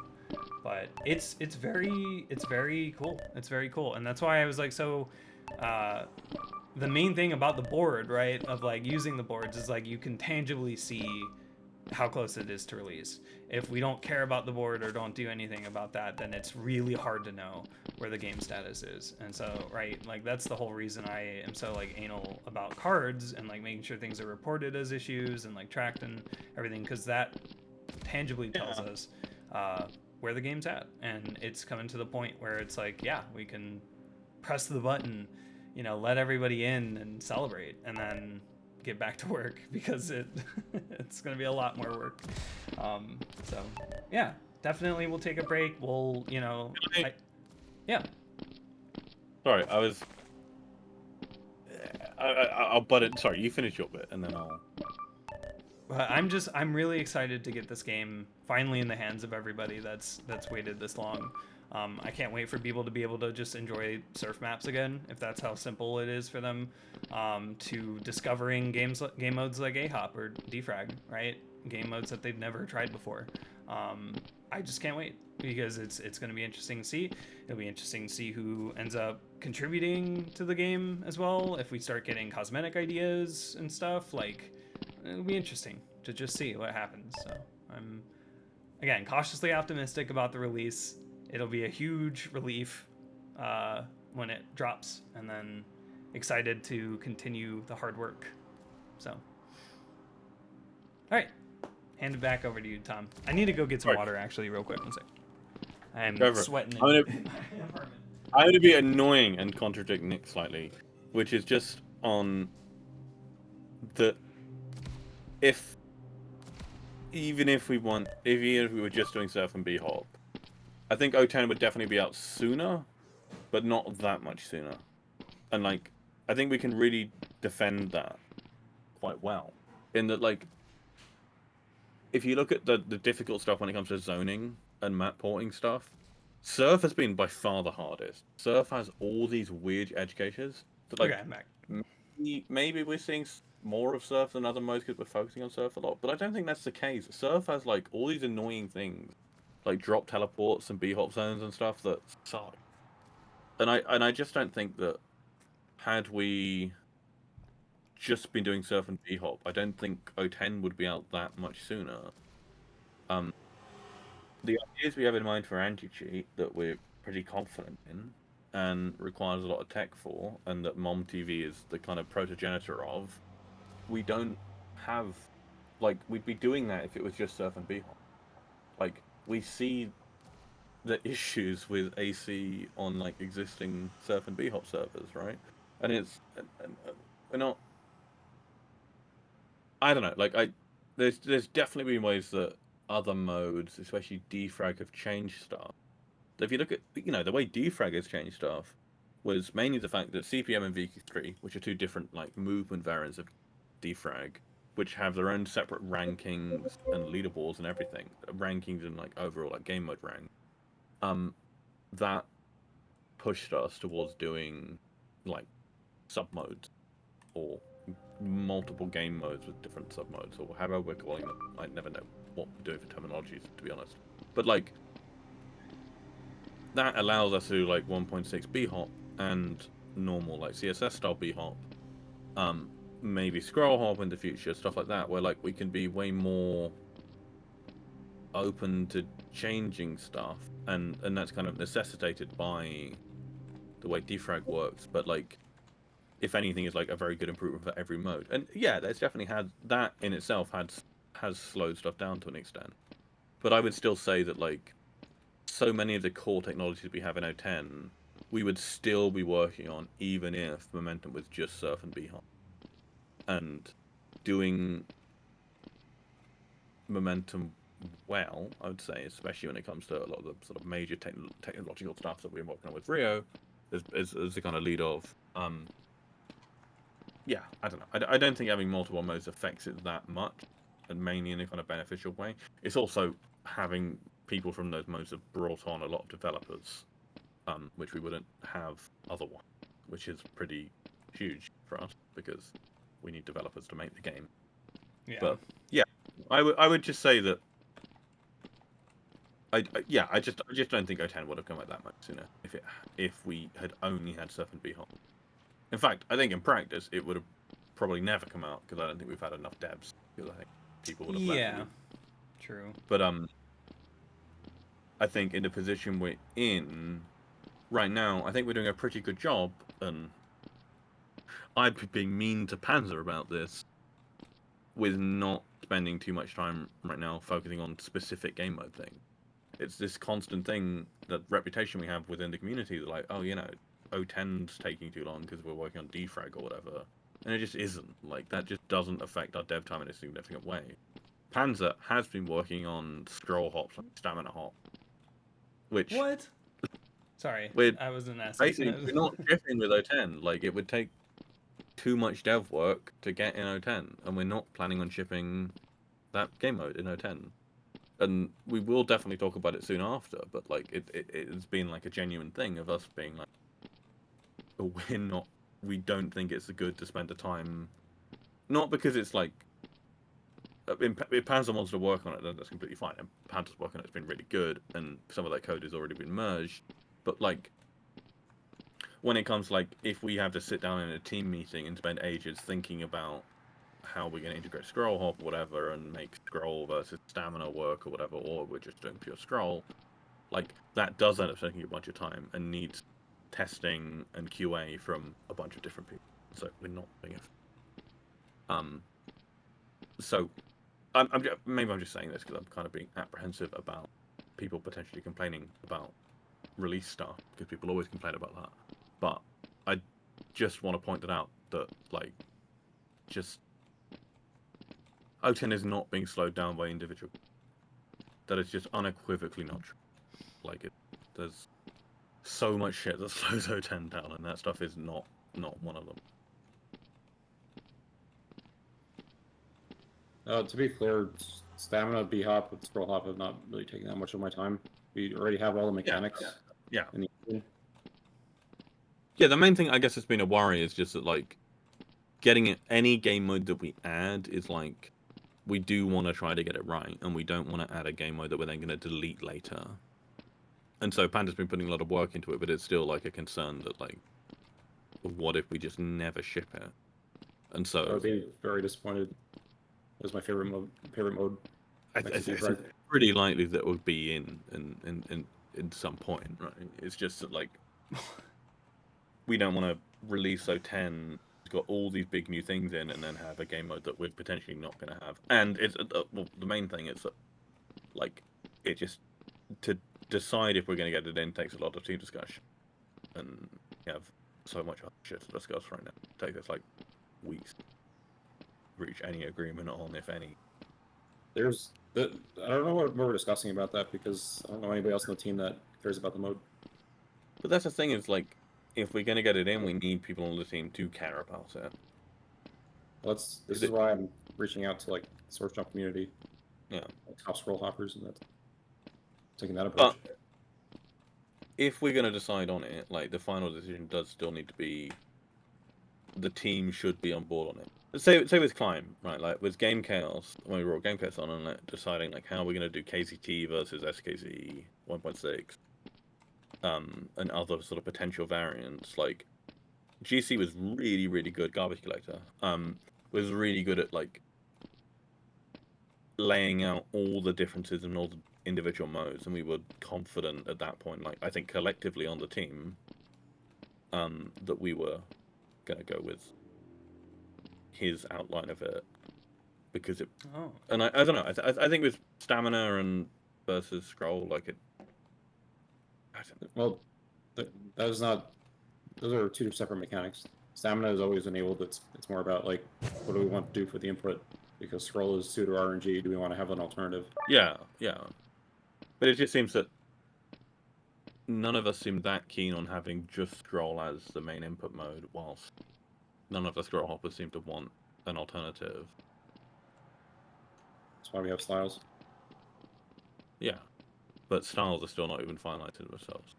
But it's very cool. It's very cool, and that's why I was like, so the main thing about the board, right, of like using the boards is like you can tangibly see how close it is to release. If we don't care about the board or don't do anything about that, then it's really hard to know where the game status is. And so, right, like that's the whole reason I am so like anal about cards and like making sure things are reported as issues and like tracked and everything, because that tangibly tells us where the game's at. And it's coming to the point where it's like, yeah, we can press the button, you know, let everybody in and celebrate, and then get back to work because it's going to be a lot more work. So yeah, definitely we'll take a break. We'll, you know, yeah. Sorry, I'll butt it. Sorry, you finish your bit, and then I'll. But I'm really excited to get this game finally in the hands of everybody that's waited this long. I can't wait for people to be able to just enjoy surf maps again, if that's how simple it is for them, to discovering game modes like AHOP or Defrag, right? Game modes that they've never tried before. I just can't wait, because it's going to be interesting to see. It'll be interesting to see who ends up contributing to the game as well. If we start getting cosmetic ideas and stuff, like, it'll be interesting to just see what happens. So I'm, again, cautiously optimistic about the release. It'll be a huge relief when it drops, and then excited to continue the hard work. So, all right, hand it back over to you, Tom. I need to go get some water, actually, real quick. One sec. I'm sweating. I'm going to be annoying and contradict Nick slightly, which is just on the even if we were just doing Surf and B-Hop, I think O10 would definitely be out sooner, but not that much sooner. And like, I think we can really defend that quite well. In that, like, if you look at the difficult stuff when it comes to zoning and map porting stuff, Surf has been by far the hardest. Surf has all these weird edge cases that, like, okay, I'm back. Maybe we're seeing more of Surf than other modes because we're focusing on Surf a lot, but I don't think that's the case. Surf has like all these annoying things, like drop teleports and B-hop zones and stuff that suck. And I just don't think that had we just been doing Surf and B-hop, I don't think O10 would be out that much sooner. The ideas we have in mind for anti-cheat that we're pretty confident in and requires a lot of tech for, and that Mom TV is the kind of protogenitor of, we don't have, like, we'd be doing that if it was just Surf and B-hop. Like, we see the issues with AC on, like, existing Surf and B-hop servers, right? And it's, we're not, I don't know, like, there's definitely been ways that other modes, especially Defrag, have changed stuff. If you look at, you know, the way Defrag has changed stuff was mainly the fact that CPM and VQ3, which are two different, like, movement variants of Defrag, which have their own separate rankings and leaderboards and everything, rankings and, like, overall, like, game mode rank, that pushed us towards doing, like, sub modes or multiple game modes with different sub modes, or however we're calling them. I never know what we're doing for terminologies, to be honest. But, like, that allows us to do, like, 1.6 B-hop and normal, like, CSS style B-hop, maybe scroll hop in the future, stuff like that, where, like, we can be way more open to changing stuff, and that's kind of necessitated by the way Defrag works. But, like, if anything, is like a very good improvement for every mode. And yeah, that's definitely had that in itself has slowed stuff down to an extent. But I would still say that, like, so many of the core technologies we have in O10, we would still be working on even if Momentum was just Surf and B-hop. And doing Momentum well, I would say, especially when it comes to a lot of the sort of major technological stuff that we're working on with Rio, is the kind of lead of. Yeah, I don't know. I don't think having multiple modes affects it that much, and mainly in a kind of beneficial way. It's also having people from those modes have brought on a lot of developers, which we wouldn't have otherwise, which is pretty huge for us because we need developers to make the game. Yeah. But yeah, I would just say that I just don't think O10 would have come out that much sooner if we had only had Surf and B-hop. In fact, I think in practice it would have probably never come out because I don't think we've had enough devs. Because I think people would have left. Yeah, true. But I think in the position we're in right now, I think we're doing a pretty good job. And I'd be being mean to Panzer about this, with not spending too much time right now focusing on specific game mode thing. It's this constant thing, that reputation we have within the community, that like, oh, you know, O10's taking too long because we're working on defrag or whatever. And it just isn't. Like, that just doesn't affect our dev time in a significant way. Panzer has been working on scroll hops, like stamina hop, which... What? Sorry, We're I wasn't asking. basically, we're not shipping with O10. Like, it would take too much dev work to get in O10, and we're not planning on shipping that game mode in O10. And we will definitely talk about it soon after, but like it's been like a genuine thing of us being like, we don't think it's good to spend the time, not because it's like, if Panzer wants to work on it, then that's completely fine, and Panzer's work on it's been really good, and some of that code has already been merged, but like, when it comes like, if we have to sit down in a team meeting and spend ages thinking about how we're going to integrate scroll hop or whatever and make scroll versus stamina work or whatever, or we're just doing pure scroll, like, that does end up taking a bunch of time and needs testing and QA from a bunch of different people. So we're not doing it. So maybe I'm just saying this because I'm kind of being apprehensive about people potentially complaining about release stuff, because people always complain about that. But I just want to point it out that, like, just O10 is not being slowed down by individual. That is just unequivocally not true. Like, there's so much shit that slows O10 down, and that stuff is not one of them. To be clear, stamina, B-hop, and scroll hop have not really taken that much of my time. We already have all the mechanics. Yeah. in the Yeah, the main thing I guess has been a worry is just that, like, getting any game mode that we add is like, we do want to try to get it right, and we don't want to add a game mode that we're then going to delete later. And so Panda's been putting a lot of work into it, but it's still like a concern that, like, what if we just never ship it? And so I would be very disappointed. It was my favorite mode. It's pretty likely that it would be in some point, right? It's just that, like, we don't want to release O10. It's got all these big new things in, and then have a game mode that we're potentially not going to have. And it's well, the main thing is that, like, it just, to decide if we're going to get it in takes a lot of team discussion, and we have so much other shit to discuss right now. It takes us like weeks to reach any agreement on, if any. I don't know what we're discussing about that, because I don't know anybody else on the team that cares about the mode. But that's the thing, is like, if we're going to get it in, we need people on the team to care about it. Well, this is why I'm reaching out to, like, Source Jump community. Yeah. Like, top scroll hoppers, and that's taking that approach. But if we're going to decide on it, like, the final decision does still need to be, the team should be on board on it. Say with Climb, right? Like, with Game Chaos, when we brought Game Chaos on, and like, deciding like how we're going to do KZT versus SKZ 1.6, and other sort of potential variants. Like, GC was really, really good. Garbage Collector was really good at, like, laying out all the differences in all the individual modes, and we were confident at that point, like, I think collectively on the team, that we were going to go with his outline of it, because it. Oh. And I don't know. I think with stamina and versus scroll, like, it. Well, that is not. Those are two separate mechanics. Stamina is always enabled. It's more about, like, what do we want to do for the input? Because scroll is pseudo RNG. Do we want to have an alternative? Yeah. But it just seems that none of us seem that keen on having just scroll as the main input mode, whilst none of the scroll hoppers seem to want an alternative. That's why we have styles. Yeah, but styles are still not even finalized in themselves.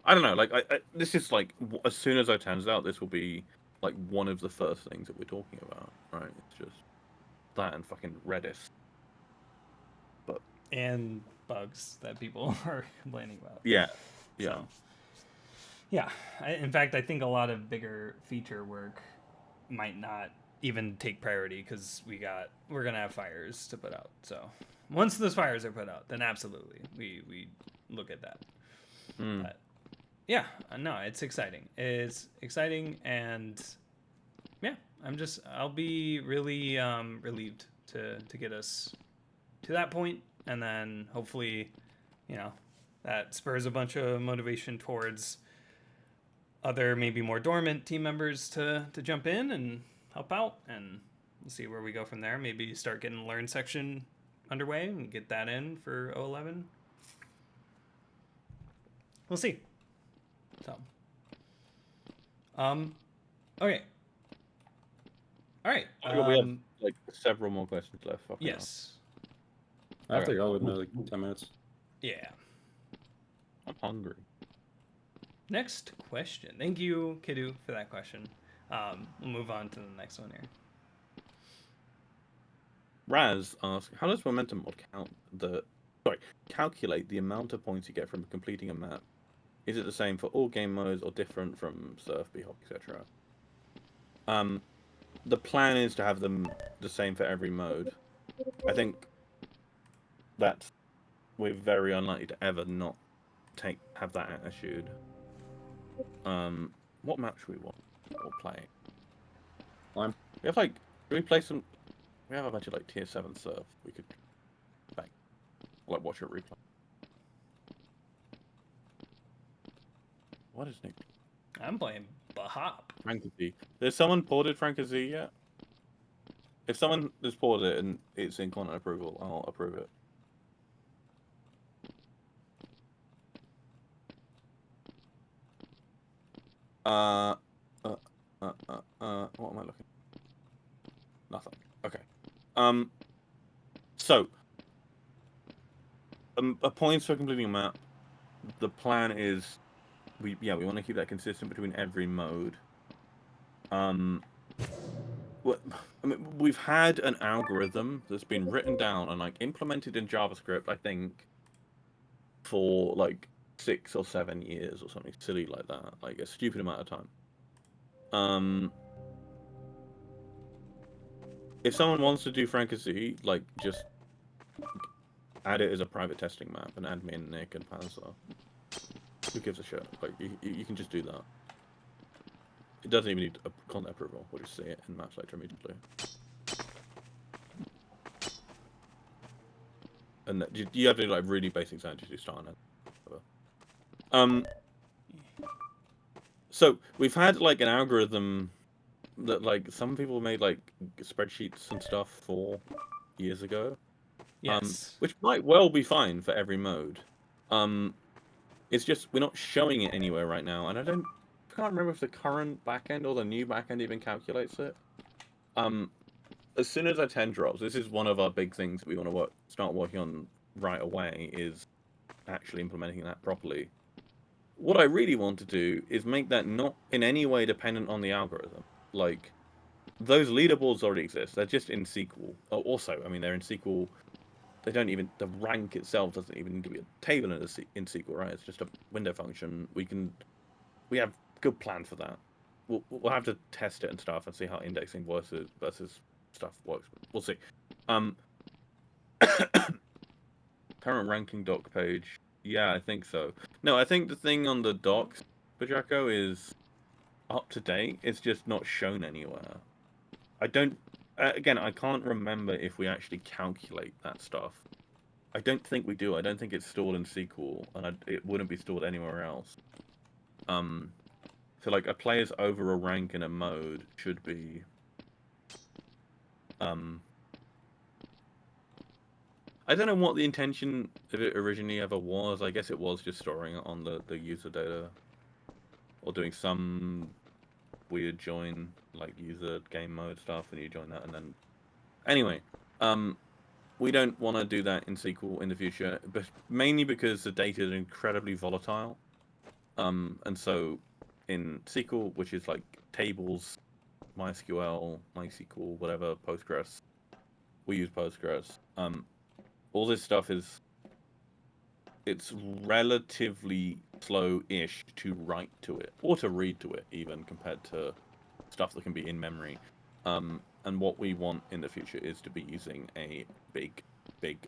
I don't know. Like, this is like, as soon as it turns out, this will be like one of the first things that we're talking about, right? It's just that and fucking Redis. And bugs that people are complaining about. Yeah. So, yeah. In fact, I think a lot of bigger feature work might not even take priority because we're gonna have fires to put out. So once those fires are put out, then absolutely we look at that. But yeah, no, it's exciting. It's exciting, and yeah, I'll be really relieved to get us to that point, and then hopefully, that spurs a bunch of motivation towards other maybe more dormant team members to jump in and help out, and we'll see where we go from there. Maybe start getting the learn section underway and get that in for 011. We'll see. So, okay. All right. We have like several more questions left. Yes. I have to go in like 10 minutes. Yeah. I'm hungry. Next question. Thank you, Kidu, for that question. We'll move on to the next one here. Raz asks, how does momentum mod calculate the amount of points you get from completing a map? Is it the same for all game modes or different from Surf, B-Hop, etc.? The plan is to have them the same for every mode. I think that we're very unlikely to ever not have that attitude. What map should we want or play? We have like, do we play some? We have a bunch of like tier 7 surf. We could like watch it replay. What is Nick? I'm playing Bahop. Frankazee. There's someone ported Frankazee yet? If someone has ported it and it's in content approval, I'll approve it. What am I looking at? Nothing. Okay. So, a points for completing a map. The plan is, we want to keep that consistent between every mode. We've had an algorithm that's been written down and like implemented in JavaScript, I think, for like 6 or 7 years or something silly like that, like a stupid amount of time. If someone wants to do Frankazee, like just add it as a private testing map and add me and Nick and Panzer. Who gives a shit? Like you can just do that. It doesn't even need a content approval. We'll just see it in Map Selector immediately. And you have to do like really basic sound to do start on it. So we've had like an algorithm that like some people made like spreadsheets and stuff for years ago. Yes. Which might well be fine for every mode. It's just we're not showing it anywhere right now, and I can't remember if the current backend or the new backend even calculates it. As soon as our 10 drops, this is one of our big things that we want to start working on right away, is actually implementing that properly. What I really want to do is make that not in any way dependent on the algorithm. Like, those leaderboards already exist. They're just in SQL. Also, I mean, they're in SQL. They don't even, the rank itself doesn't even need to be a table in SQL, right? It's just a window function. We have good plan for that. We'll have to test it and stuff and see how indexing versus stuff works. We'll see. Current ranking doc page. Yeah, I think so. No, I think the thing on the docs, Bajako, is up to date. It's just not shown anywhere. I don't. Again, I can't remember if we actually calculate that stuff. I don't think we do. I don't think it's stored in SQL, and it wouldn't be stored anywhere else. So like a player's over a rank in a mode should be. I don't know what the intention of it originally ever was. I guess it was just storing it on the user data, or doing some weird join, like user game mode stuff, and you join that, and then anyway, we don't want to do that in SQL in the future, but mainly because the data is incredibly volatile, and so in SQL, which is like tables, MySQL, MySQL, whatever, Postgres, we use Postgres. All this stuff it's relatively slow-ish to write to it, or to read to it even, compared to stuff that can be in memory. And what we want in the future is to be using a big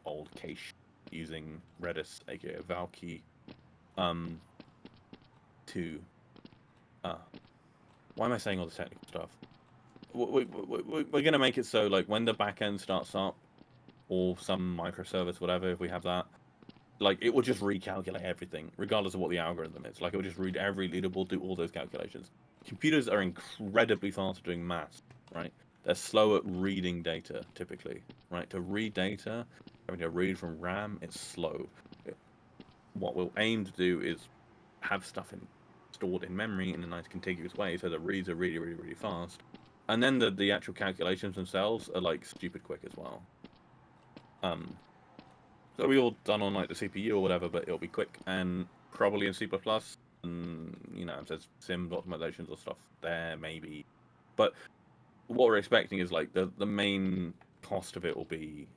old cache using Redis, aka Valkey, to why am I saying all this technical stuff? We're gonna make it so like when the backend starts up, or some microservice, whatever, if we have that, like it will just recalculate everything, regardless of what the algorithm is. Like it will just read every leaderboard, do all those calculations. Computers are incredibly fast at doing math, right? They're slow at reading data, typically, right? To read data, having to read from RAM, it's slow. What we'll aim to do is have stuff stored in memory in a nice contiguous way, so the reads are really, really, really fast. And then the actual calculations themselves are like stupid quick as well. So we all done on like the CPU or whatever, but it'll be quick and probably in C++. And you know, if there's sim optimizations or stuff there, maybe. But what we're expecting is like the main cost of it will be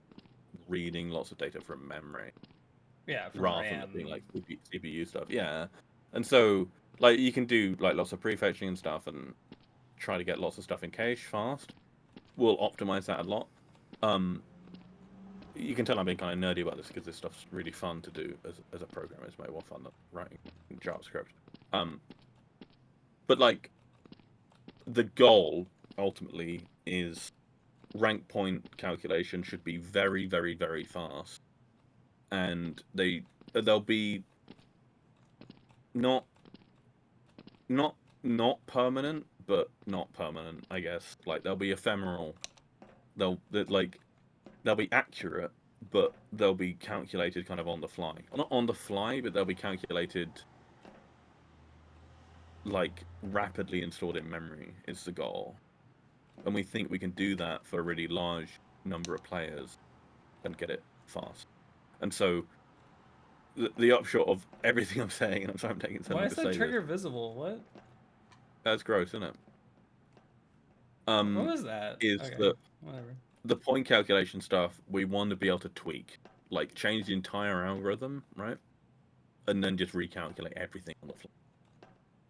reading lots of data from memory. Yeah, from rather than RAM. it being like CPU stuff. Yeah, and so like you can do like lots of prefetching and stuff, and try to get lots of stuff in cache fast. We'll optimize that a lot. You can tell I'm being kind of nerdy about this because this stuff's really fun to do as a programmer. It's way more fun than writing JavaScript. But like the goal ultimately is rank point calculation should be very, very, very fast, and they'll be not permanent, but not permanent, I guess. Like they'll be ephemeral. They'll be accurate, but they'll be calculated kind of on the fly. Not on the fly, but they'll be calculated like rapidly and stored in memory is the goal. And we think we can do that for a really large number of players and get it fast. And so the upshot of everything I'm saying, and I'm sorry I'm taking so Why long is to that say trigger this. visible? What? That's gross, isn't it? What was that? Is Okay, that whatever. the point calculation stuff we want to be able to tweak, like change the entire algorithm, right? And then just recalculate everything on the fly.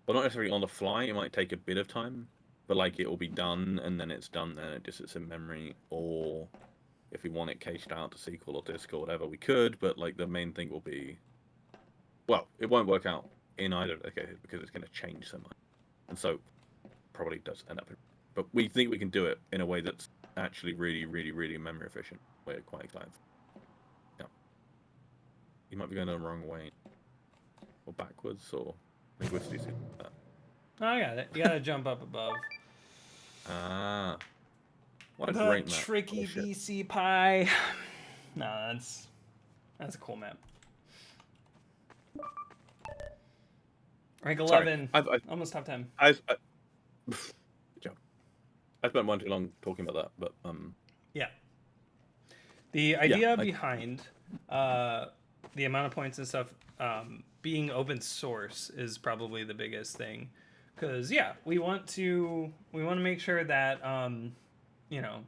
But not necessarily on the fly, it might take a bit of time, but like it will be done and then it's done, then it just sits in memory, or if we want it cached out to SQL or disk or whatever, we could, but like the main thing will be, well, it won't work out in either of the cases because it's going to change so much. And so probably does end up, but we think we can do it in a way that's actually really, really, really memory efficient. We're quite excited. Yeah. You might be going the wrong way, or backwards, or linguistics. Oh, I got it. You gotta jump up above. Ah, what a The great map. tricky Oh, shit. BC pie. No, that's a cool map. Rank 11. Sorry, Almost top 10. Good job. I spent one too long talking about that, but Yeah. The idea yeah, behind the amount of points and stuff being open source is probably the biggest thing, because yeah, we want to make sure that you know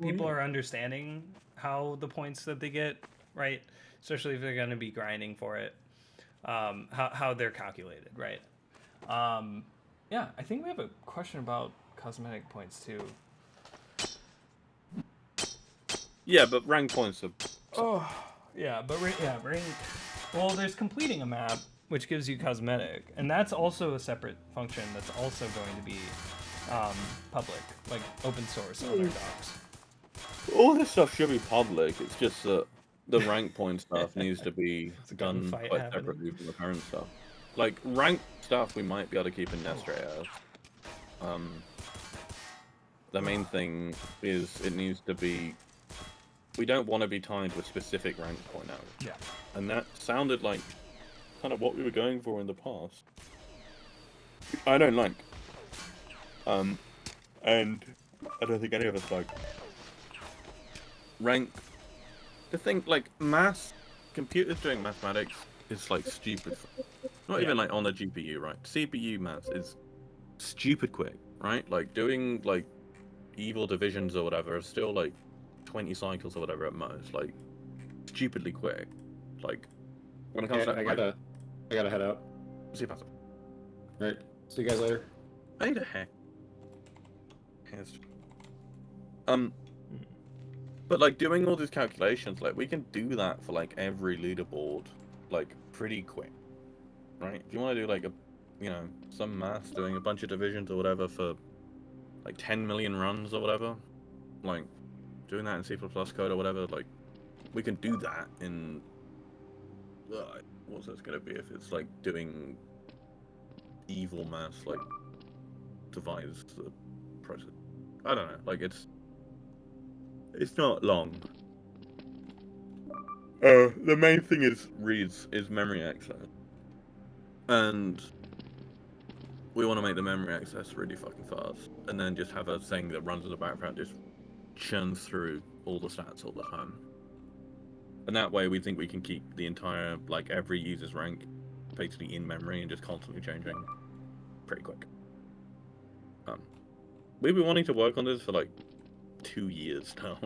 people are understanding how the points that they get, right, especially if they're going to be grinding for it, how they're calculated, right. Yeah, I think we have a question about cosmetic points too. yeah, but rank points are. Oh, yeah, but rank. Well, there's completing a map, which gives you cosmetic, and that's also a separate function that's also going to be public, like open source on our docs. All this stuff should be public. It's just that the rank point stuff needs to be a done gunfight quite happening. separately from the current stuff. Like rank stuff, we might be able to keep in Nest.js. The main thing is it needs to be. We don't want to be tied to a specific rank point now. Yeah. And that sounded like kind of what we were going for in the past. I don't like. And I don't think any of us like. Rank. The thing, like, computers doing mathematics is, like, stupid. Not even, like, on the GPU, right? CPU maths is stupid quick, right? Like, doing, like, evil divisions or whatever is still, like, 20 cycles or whatever at most. Like, stupidly quick. Like, when it comes to... I gotta head out. See you pass it. Right. See you guys later. I need a hack. Here's... But like doing all these calculations, like we can do that for like every leaderboard, like pretty quick, right? If you want to do like a, some maths, doing a bunch of divisions or whatever for like 10 million runs or whatever, like doing that in C++ code or whatever, like we can do that in, what's this gonna be if it's like doing evil maths, like divides the process. I don't know, like it's not long. The main thing is memory access, and we want to make the memory access really fucking fast, and then just have a thing that runs in the background, just churns through all the stats all the time. And that way, we think we can keep the entire, like every user's rank, basically in memory and just constantly changing, pretty quick. We've been wanting to work on this for like 2 years now.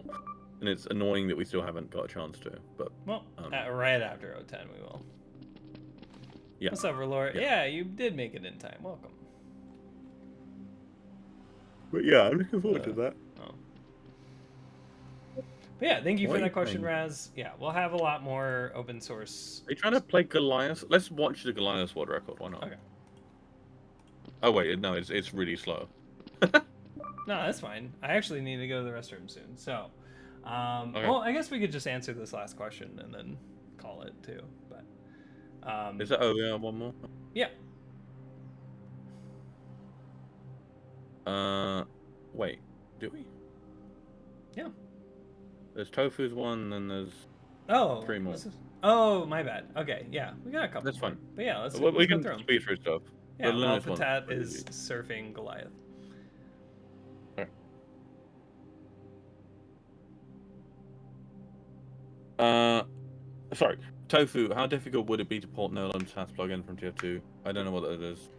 And it's annoying that we still haven't got a chance to, but... Well, right after 010 we will. Yeah. What's up, Relore? Yeah, you did make it in time. Welcome. But yeah, I'm looking forward to that. Oh. But yeah, thank you for that question, Raz. Yeah, we'll have a lot more open source. Are you trying to play Goliath? Let's watch the Goliath world record, why not? Okay. Oh wait, no, it's really slow. No, that's fine. I actually need to go to the restroom soon, so... Okay. Well, I guess we could just answer this last question and then call it too. But is that? Oh yeah, one more. Yeah. Wait, do we? Yeah. There's Tofu's one, and there's 3 more. Oh, my bad. Okay, yeah, we got a couple. That's fine. But yeah, let's we go can through them. speed through stuff. Yeah, The while Linux one Patat pretty is easy. surfing Goliath. Sorry, Tofu. How difficult would it be to port Nerlum's task plugin from TF2? I don't know what that is.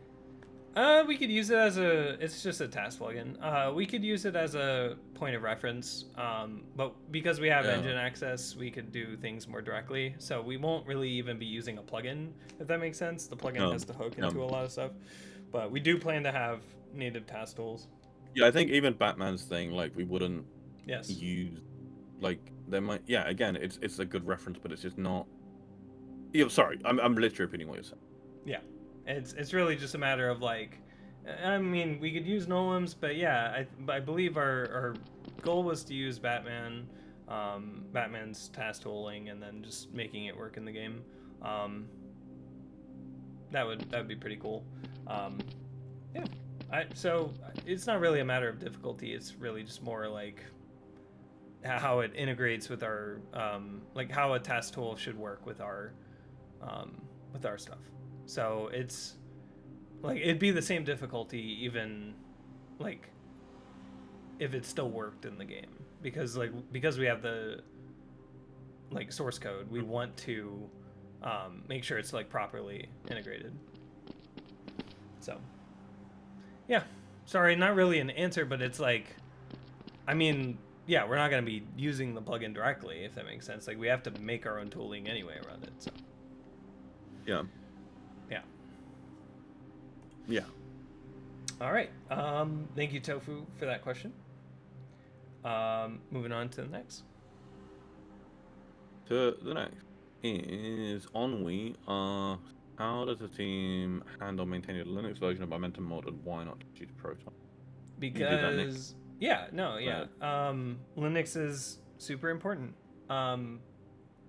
We could use it as it's just a task plugin. We could use it as a point of reference. But because we have engine access, we could do things more directly. So we won't really even be using a plugin, if that makes sense. The plugin has to hook into a lot of stuff. But we do plan to have native task tools. Yeah, I think even Batman's thing, like we wouldn't Yes. use, like there might. Yeah, again, it's a good reference, but it's just not. Yeah, sorry, I'm literally repeating what you're saying. Yeah. It's really just a matter of like, I mean, we could use Nolums, but yeah, I believe our goal was to use Batman's task tooling and then just making it work in the game. That would be pretty cool. Yeah. So it's not really a matter of difficulty. It's really just more like how it integrates with our like how a task tool should work with our stuff. So it's like it'd be the same difficulty even like if it still worked in the game because we have the like source code, we want to make sure it's like properly integrated. So yeah, sorry, not really an answer, but it's like, I mean, yeah, we're not going to be using the plugin directly, if that makes sense. Like we have to make our own tooling anyway around it. So Yeah. Yeah. All right. Thank you, Tofu, for that question. Moving on to the next. To the next is Ennui. How does the team handle maintaining a Linux version of Momentum mod, and why not choose Proton? Because Linux is super important.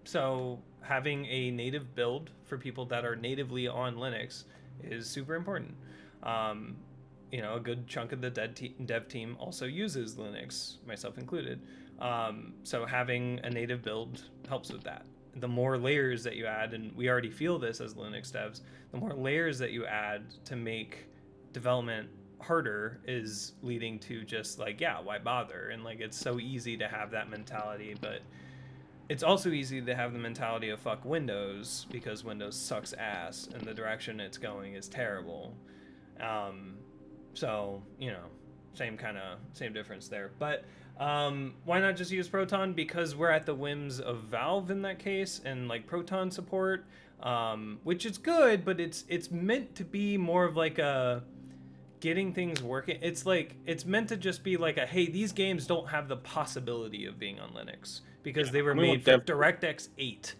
So having a native build for people that are natively on Linux is super important. A good chunk of the dev team also uses Linux, myself included. So having a native build helps with that. The more layers that you add, and we already feel this as Linux devs, the more layers that you add to make development harder is leading to just like, yeah, why bother? And like, it's so easy to have that mentality, but it's also easy to have the mentality of fuck Windows because Windows sucks ass and the direction it's going is terrible. So, same difference there. But why not just use Proton? Because we're at the whims of Valve in that case, and like Proton support, which is good, but it's meant to be more of like a getting things working. It's like it's meant to just be like a hey, these games don't have the possibility of being on Linux because Yeah, they were I mean, made for DirectX 8,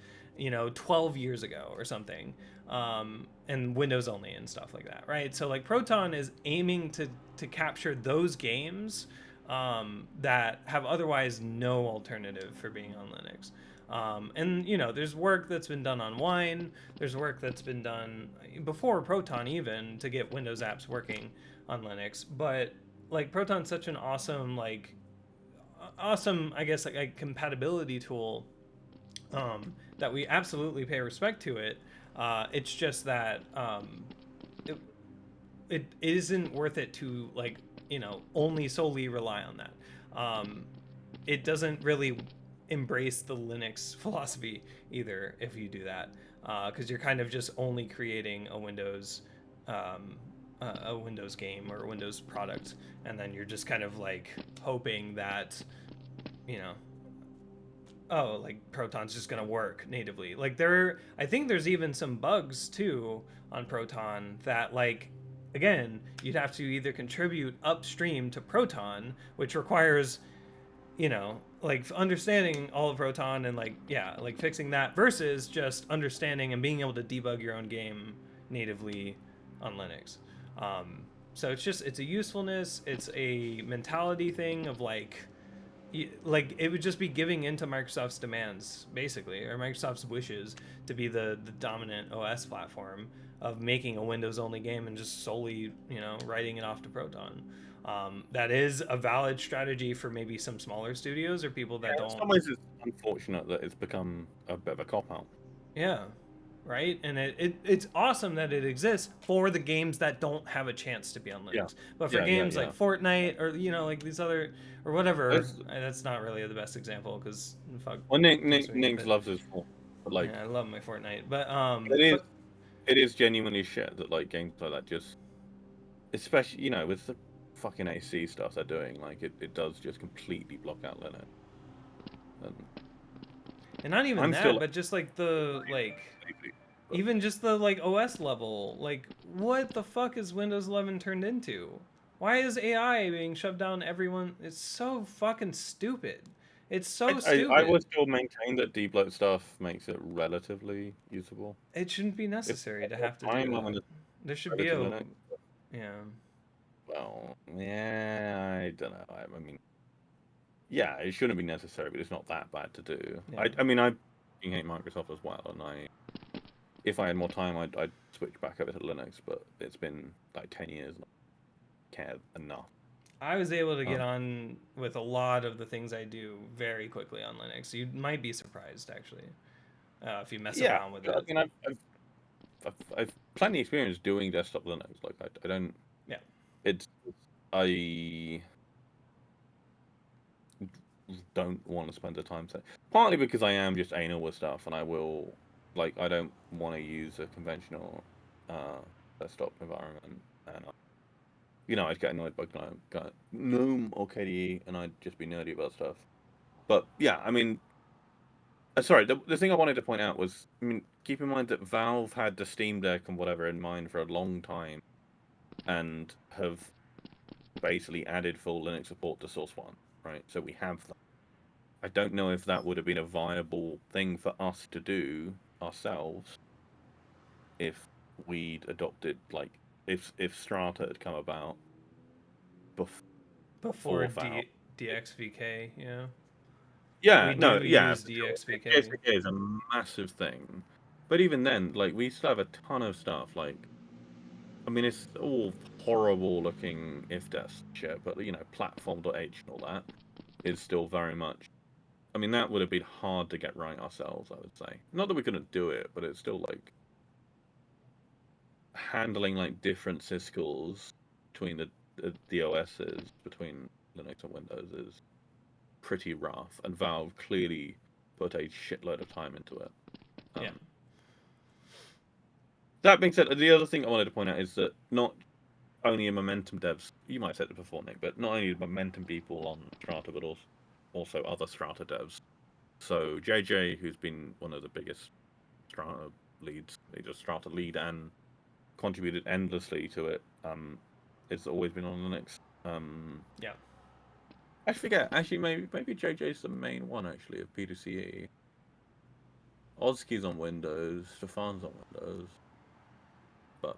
12 years ago or something, and Windows only and stuff like that, right? So like Proton is aiming to capture those games that have otherwise no alternative for being on Linux. And there's work that's been done on Wine. There's work that's been done before Proton even to get Windows apps working on Linux. But like Proton's such an awesome, I guess, like compatibility tool that we absolutely pay respect to it. It's just that it, it isn't worth it to like only solely rely on that. It doesn't really embrace the Linux philosophy either if you do that, because you're kind of just only creating a Windows game or a Windows product, and then you're just kind of like hoping that you know oh, like Proton's just gonna work natively. Like I think there's even some bugs too on Proton that like, again, you'd have to either contribute upstream to Proton, which requires, like understanding all of Proton and like, yeah, like fixing that versus just understanding and being able to debug your own game natively on Linux. So it's a usefulness, it's a mentality thing of like it would just be giving into Microsoft's demands basically, or Microsoft's wishes to be the dominant OS platform of making a Windows only game and just solely writing it off to Proton. That is a valid strategy for maybe some smaller studios or people that in don't. some ways, it's unfortunate that it's become a bit of a cop out. Yeah, right. And it's awesome that it exists for the games that don't have a chance to be on Linux. Yeah. But for Yeah, games yeah. like Fortnite or like these other or whatever, There's- that's not really the best example because fuck. Well, Pixar, Nick but loves his form, but like yeah, I love my Fortnite. But it is genuinely shit that like games like that just, especially with the fucking AC stuff they're doing, like it does just completely block out Linux. and not even I'm that, still but just like the like even just the like OS level, like what the fuck is Windows 11 turned into? Why is AI being shoved down everyone? It's so fucking stupid. It's so I stupid. would still maintain that debloat stuff makes it relatively usable. It shouldn't be If necessary to have to do I'm on that. the There should be relative a Linux, yeah. well, yeah, I don't know. I mean, yeah, it shouldn't be necessary, but it's not that bad to do. Yeah. I mean, I hate Microsoft as well, and if I had more time, I'd switch back over to Linux, but it's been like 10 years, and I care enough. I was able to get on with a lot of the things I do very quickly on Linux. You might be surprised actually if you mess Yeah, around with I it. mean, I've plenty of experience doing desktop Linux. Like I don't. Yeah. It's I don't want to spend the time. Partly because I am just anal with stuff, and I will like I don't want to use a conventional desktop environment, and I'd get annoyed by GNOME or KDE, and I'd just be nerdy about stuff. But yeah, I mean, sorry, the thing I wanted to point out was, I mean, keep in mind that Valve had the Steam Deck and whatever in mind for a long time, and have basically added full Linux support to Source One, right? So we have that. I don't know if that would have been a viable thing for us to do ourselves if we'd adopted, like, if Strata had come about Before before Valve. DXVK, yeah. Yeah, We no, do yeah, use DXVK. DXVK is a massive thing, but even then, like, we still have a ton of stuff. Like, I mean, it's all horrible looking if-dest shit, but platform.h and all that is still very much. I mean, that would have been hard to get right ourselves, I would say. Not that we couldn't do it, but it's still like handling like different syscalls between the OSs between Linux and Windows is pretty rough, and Valve clearly put a shitload of time into it. Yeah. That being said, the other thing I wanted to point out is that not only are Momentum devs, you might have said it before, Nick, but not only are Momentum people on Strata, but also other Strata devs. So JJ, who's been one of the biggest Strata leads, he's a Strata lead and contributed endlessly to it, it's always been on Linux. Yeah. I forget. Actually, maybe JJ's the main one actually of B2CE. Oski's on Windows. Stefan's on Windows. But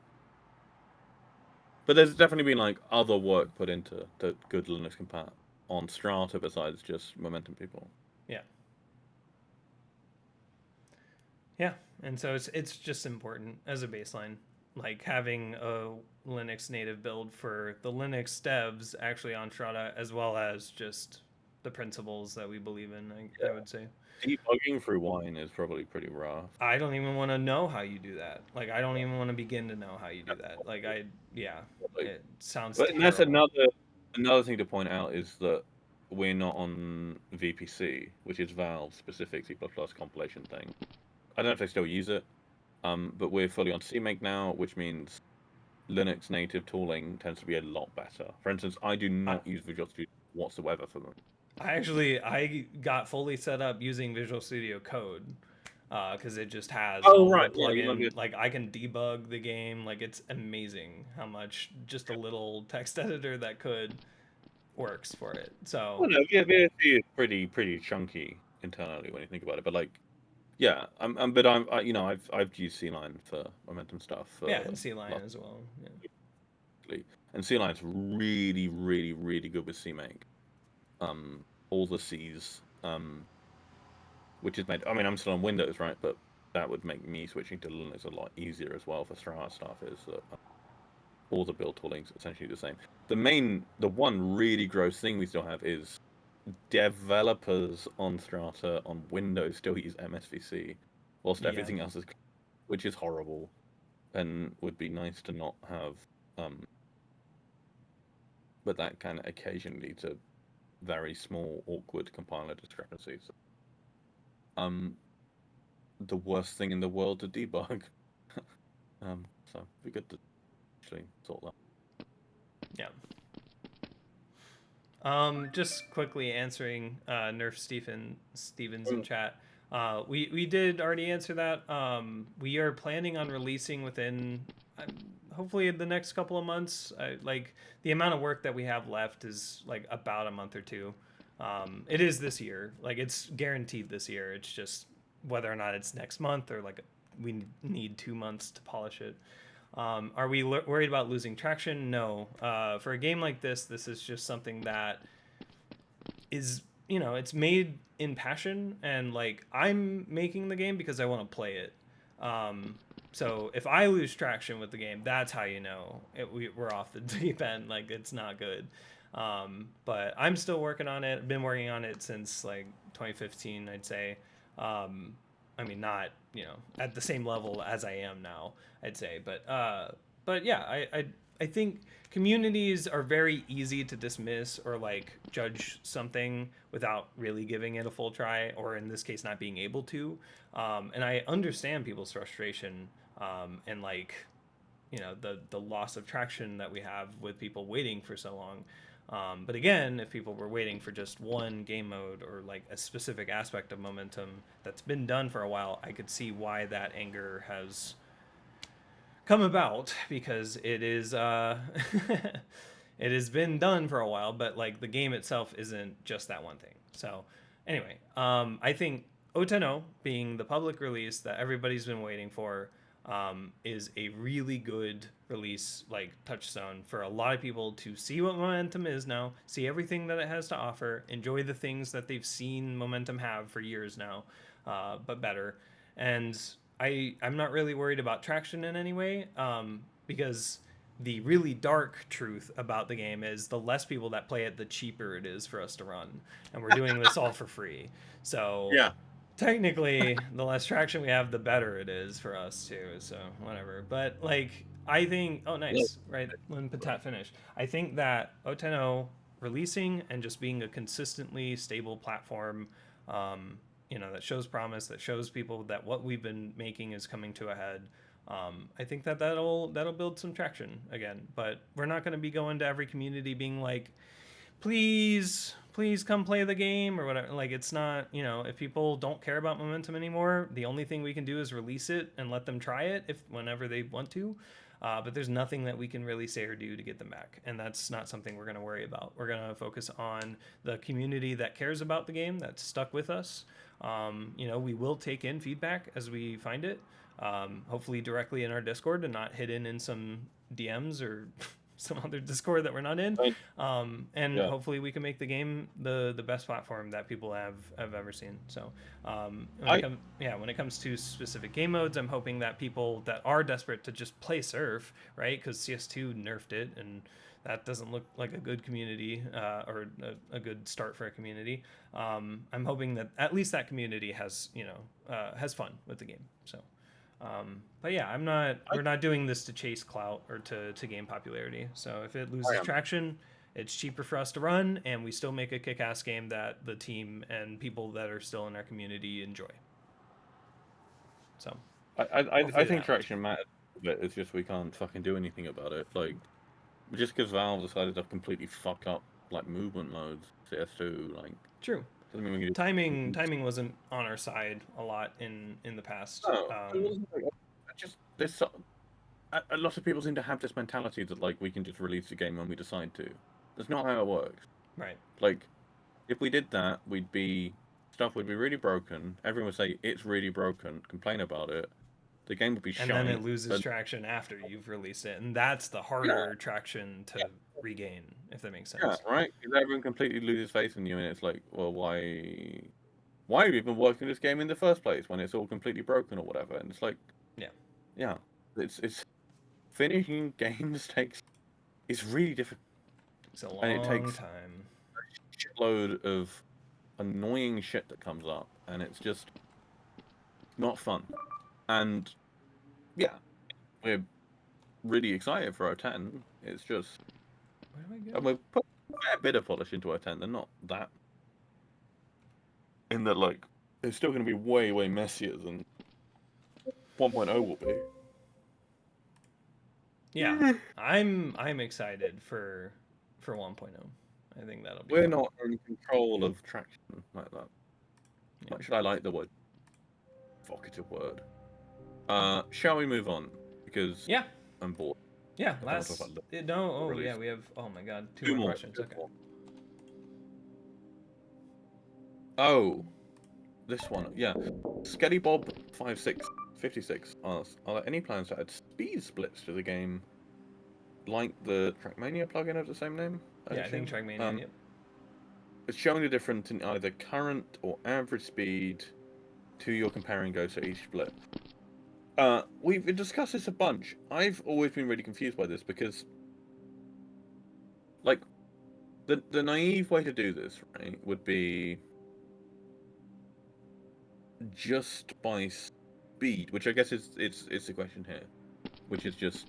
there's definitely been like other work put into the good Linux compat on Strata besides just Momentum people. Yeah. Yeah, and so it's just important as a baseline, like having a Linux native build for the Linux devs actually on Strata, as well as just the principles that we believe in. I would say. Debugging through Wine is probably pretty rough. I don't even want to know how you do that. Like, I don't even want to begin to know how you do that. Like, yeah, Like, it sounds but terrible. that's another thing to point out is that we're not on VPC, which is Valve's specific C++ compilation thing. I don't know if they still use it, but we're fully on CMake now, which means Linux native tooling tends to be a lot better. For instance, I do not use Visual Studio whatsoever for them. I got fully set up using Visual Studio Code because it just has Oh, all right, the yeah, you might plugin. be- Like I can debug the game. Like it's amazing how much just a little text editor that could works for it. So Well, no, VSC is pretty chunky internally when you think about it. But like, yeah, I've used C-Line for Momentum stuff for yeah, and C line last as well. Yeah. week. And C-Line's really good with CMake. All the C's, which is made. I mean, I'm still on Windows, right? But that would make me switching to Linux a lot easier as well for Strata stuff. Is that all the build tooling's essentially the same. The one really gross thing we still have is developers on Strata on Windows still use MSVC, whilst Yeah. everything else is, which is horrible, and would be nice to not have. But that can occasionally lead to very small, awkward compiler discrepancies. The worst thing in the world to debug. So it'd be good to actually sort that. Yeah. Just quickly answering Nerf Stevens in chat. We did already answer that. We are planning on releasing within hopefully the next couple of months. Like the amount of work that we have left is like about a month or two. It is this year. Like it's guaranteed this year. It's just whether or not it's next month or like we need 2 months to polish it. Are we worried about losing traction? No. For a game like this is just something that is, it's made in passion, and like I'm making the game because I want to play it. So if I lose traction with the game, that's how you know we're off the deep end. Like it's not good. But I'm still working on it. I've been working on it since like 2015, I'd say. I mean, not at the same level as I am now, I'd say, but yeah, I think communities are very easy to dismiss or like judge something without really giving it a full try, or in this case, not being able to. And I understand people's frustration and like the loss of traction that we have with people waiting for so long. But again, if people were waiting for just one game mode or like a specific aspect of Momentum that's been done for a while, I could see why that anger has come about, because it is it has been done for a while, but like the game itself isn't just that one thing. So anyway, I think O10 being the public release that everybody's been waiting for is a really good release, like touchstone for a lot of people to see what Momentum is now, see everything that it has to offer, enjoy the things that they've seen Momentum have for years now, but better. And I'm not really worried about traction in any way, because the really dark truth about the game is the less people that play it, the cheaper it is for us to run, and we're doing this all for free. So Yeah. technically, the less traction we have, the better it is for us too. So whatever. But like, I think, oh nice, right when Patat finished, I think that O10 releasing and just being a consistently stable platform, that shows promise, that shows people that what we've been making is coming to a head. I think that'll build some traction again. But we're not going to be going to every community being like, please come play the game or whatever. Like it's not, if people don't care about Momentum anymore, the only thing we can do is release it and let them try it whenever they want to. but there's nothing that we can really say or do to get them back, and that's not something we're going to worry about. We're going to focus on the community that cares about the game, that's stuck with us. We will take in feedback as we find it, hopefully directly in our Discord and not hidden in some DMs or some other Discord that we're not in. Right. And hopefully we can make the game the best platform that people have ever seen. So when it comes to specific game modes, I'm hoping that people that are desperate to just play Surf, right? Because CS2 nerfed it, and that doesn't look like a good community or a good start for a community. I'm hoping that at least that community has fun with the game. So. But yeah, we're not doing this to chase clout or to gain popularity. So if it loses traction, it's cheaper for us to run, and we still make a kick-ass game that the team and people that are still in our community enjoy. So I think traction matters a bit. It's just we can't fucking do anything about it. Like, just because Valve decided to completely fuck up like movement modes, CS2, like true. doesn't mean we can Timing wasn't on our side a lot in the past. No, it wasn't like, there's a lot of people seem to have this mentality that like we can just release the game when we decide to. That's not how it works. Right. Like, if we did that, stuff would be really broken. Everyone would say it's really broken, complain about it. The game would be shite. And then it loses traction after you've released it, and that's the harder traction to regain, if that makes sense. Yeah, right. Because everyone completely loses faith in you, and it's like, well, why have you been working this game in the first place when it's all completely broken or whatever? And it's like, yeah, it's finishing games it's really difficult. It's a long time. A shitload of annoying shit that comes up, and it's just not fun. And yeah, we're really excited for 010. It's just, and we've put a bit of polish into 010. They're not that. In that, like, it's still going to be way, way messier than 1.0 will be. Yeah, I'm excited for 1.0. I think that'll be. We're not in control of traction like that. Yeah. Much I like the word, evocative word. Shall we move on? Because I'm bored. Yeah, we have. Oh my god, two more questions. Okay. Oh, this one, yeah. Skelly Bob 5656 asks, are there any plans to add speed splits to the game, like the Trackmania plugin of the same name? I think Trackmania. Yep. It's showing the difference in either current or average speed to your comparing goes to each split. We've discussed this a bunch. I've always been really confused by this because, like, the naive way to do this, right, would be just by speed, which I guess it's the question here, which is just,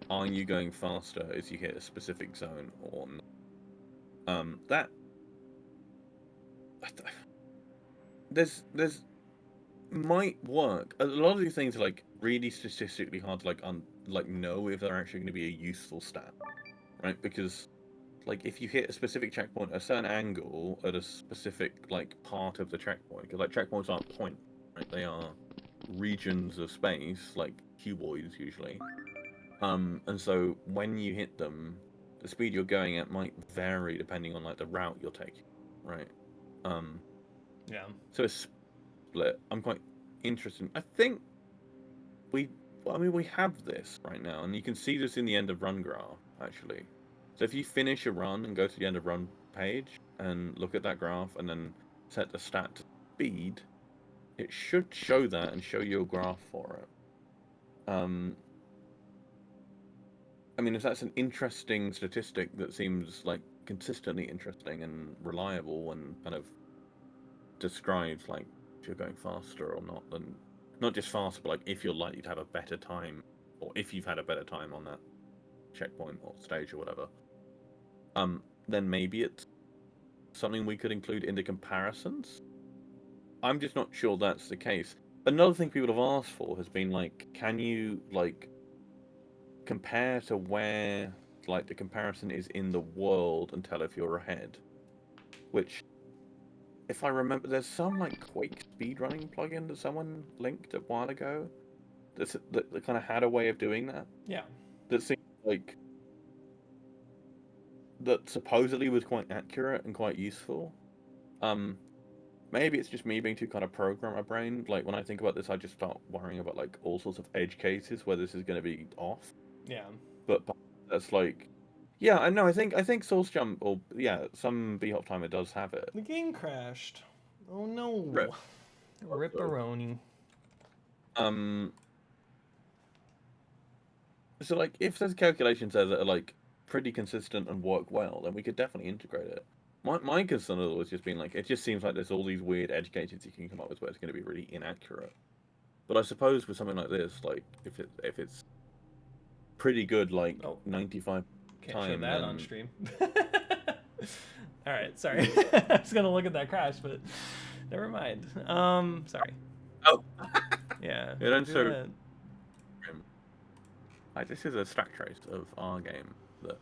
are you going faster as you hit a specific zone or not? That there's might work. A lot of these things are like really statistically hard to like know if they're actually going to be a useful stat, right? Because like if you hit a specific checkpoint at a certain angle at a specific like part of the checkpoint, because like checkpoints aren't points, right? They are regions of space, like cuboids usually. And so when you hit them, the speed you're going at might vary depending on like the route you're taking, right? Yeah. So it's split. I'm quite interested. I think we have this right now, and you can see this in the end of run graph actually. So if you finish a run and go to the end of run page and look at that graph and then set the stat to speed, it should show that and show you a graph for it. I mean, if that's an interesting statistic that seems like consistently interesting and reliable and kind of describes like if you're going faster or not, then not just faster, but like if you're likely to have a better time, or if you've had a better time on that checkpoint or stage or whatever, then maybe it's something we could include in the comparisons. I'm just not sure that's the case. Another thing people have asked for has been like, can you like compare to where like the comparison is in the world and tell if you're ahead? Which, if I remember, there's some like Quake speedrunning plugin that someone linked a while ago, that kind of had a way of doing that. Yeah. That seemed like that supposedly was quite accurate and quite useful. Maybe it's just me being too kind of programmer brain. Like when I think about this, I just start worrying about like all sorts of edge cases where this is going to be off. Yeah. But that's like, yeah, I know. I think Source Jump or some B-hop timer does have it. The game crashed. Oh no. Rip. Ripperoni. So like, if there's calculations there that are like pretty consistent and work well, then we could definitely integrate it. My concern has always just been like, it just seems like there's all these weird edge cases you can come up with where it's going to be really inaccurate. But I suppose with something like this, like if it's pretty good, like 95 Can't time, show that on then... stream. All right, sorry. I was gonna look at that crash, but never mind. Sorry. Oh. Yeah. It don't show. that. Like, this is a stack trace of our game that.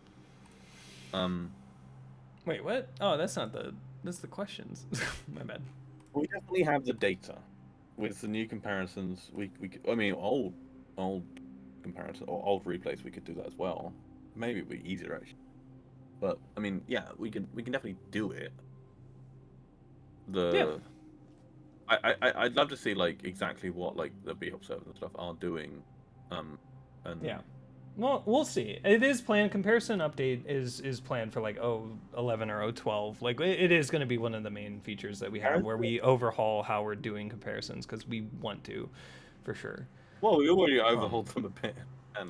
Wait, what? Oh, that's not the. That's the questions. My bad. We definitely have the data with the new comparisons. I mean, old comparison or old replays. We could do that as well. Maybe it'd be easier actually. But I mean, yeah, we can definitely do it. I'd love to see like exactly what like the B-hop servers and stuff are doing. And yeah. Well, we'll see. It is planned. Comparison update is planned for like 11 or 012. Like it is going to be one of the main features that we have where we overhaul how we're doing comparisons because we want to, for sure. Well, we already overhauled them a bit.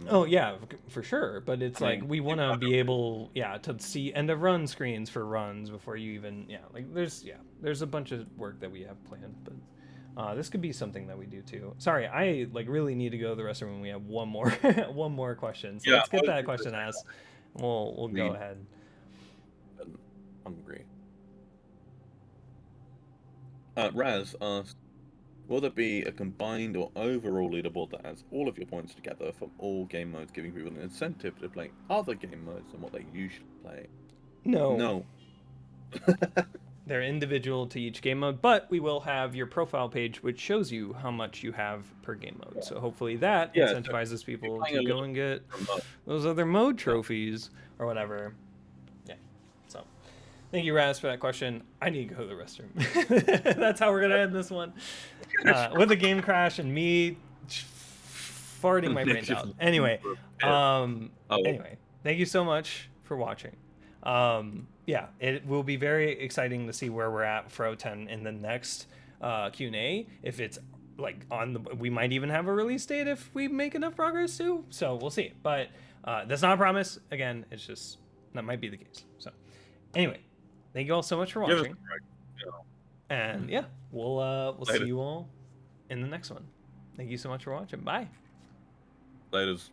Oh yeah, for sure. But it's we want to be able to see end of run screens for runs before you even there's a bunch of work that we have planned, but. This could be something that we do too. Sorry, I really need to go to the restroom. We have one more question. So let's get that question asked. We'll go ahead. I'm hungry. Raz asked, will there be a combined or overall leaderboard that adds all of your points together from all game modes, giving people an incentive to play other game modes than what they usually play? No. They're individual to each game mode, but we will have your profile page, which shows you how much you have per game mode. So hopefully that incentivizes people to go and get those other mode trophies or whatever. Yeah. So thank you, Raz, for that question. I need to go to the restroom. That's how we're going to end this one. With a game crash and me farting my brains out. Anyway. Anyway, thank you so much for watching. Yeah, it will be very exciting to see where we're at for 010 in the next Q&A. If it's like we might even have a release date if we make enough progress too. So we'll see. But that's not a promise. Again, it's just that might be the case. So anyway, thank you all so much for watching. And yeah, we'll see you all in the next one. Thank you so much for watching. Bye. Laters.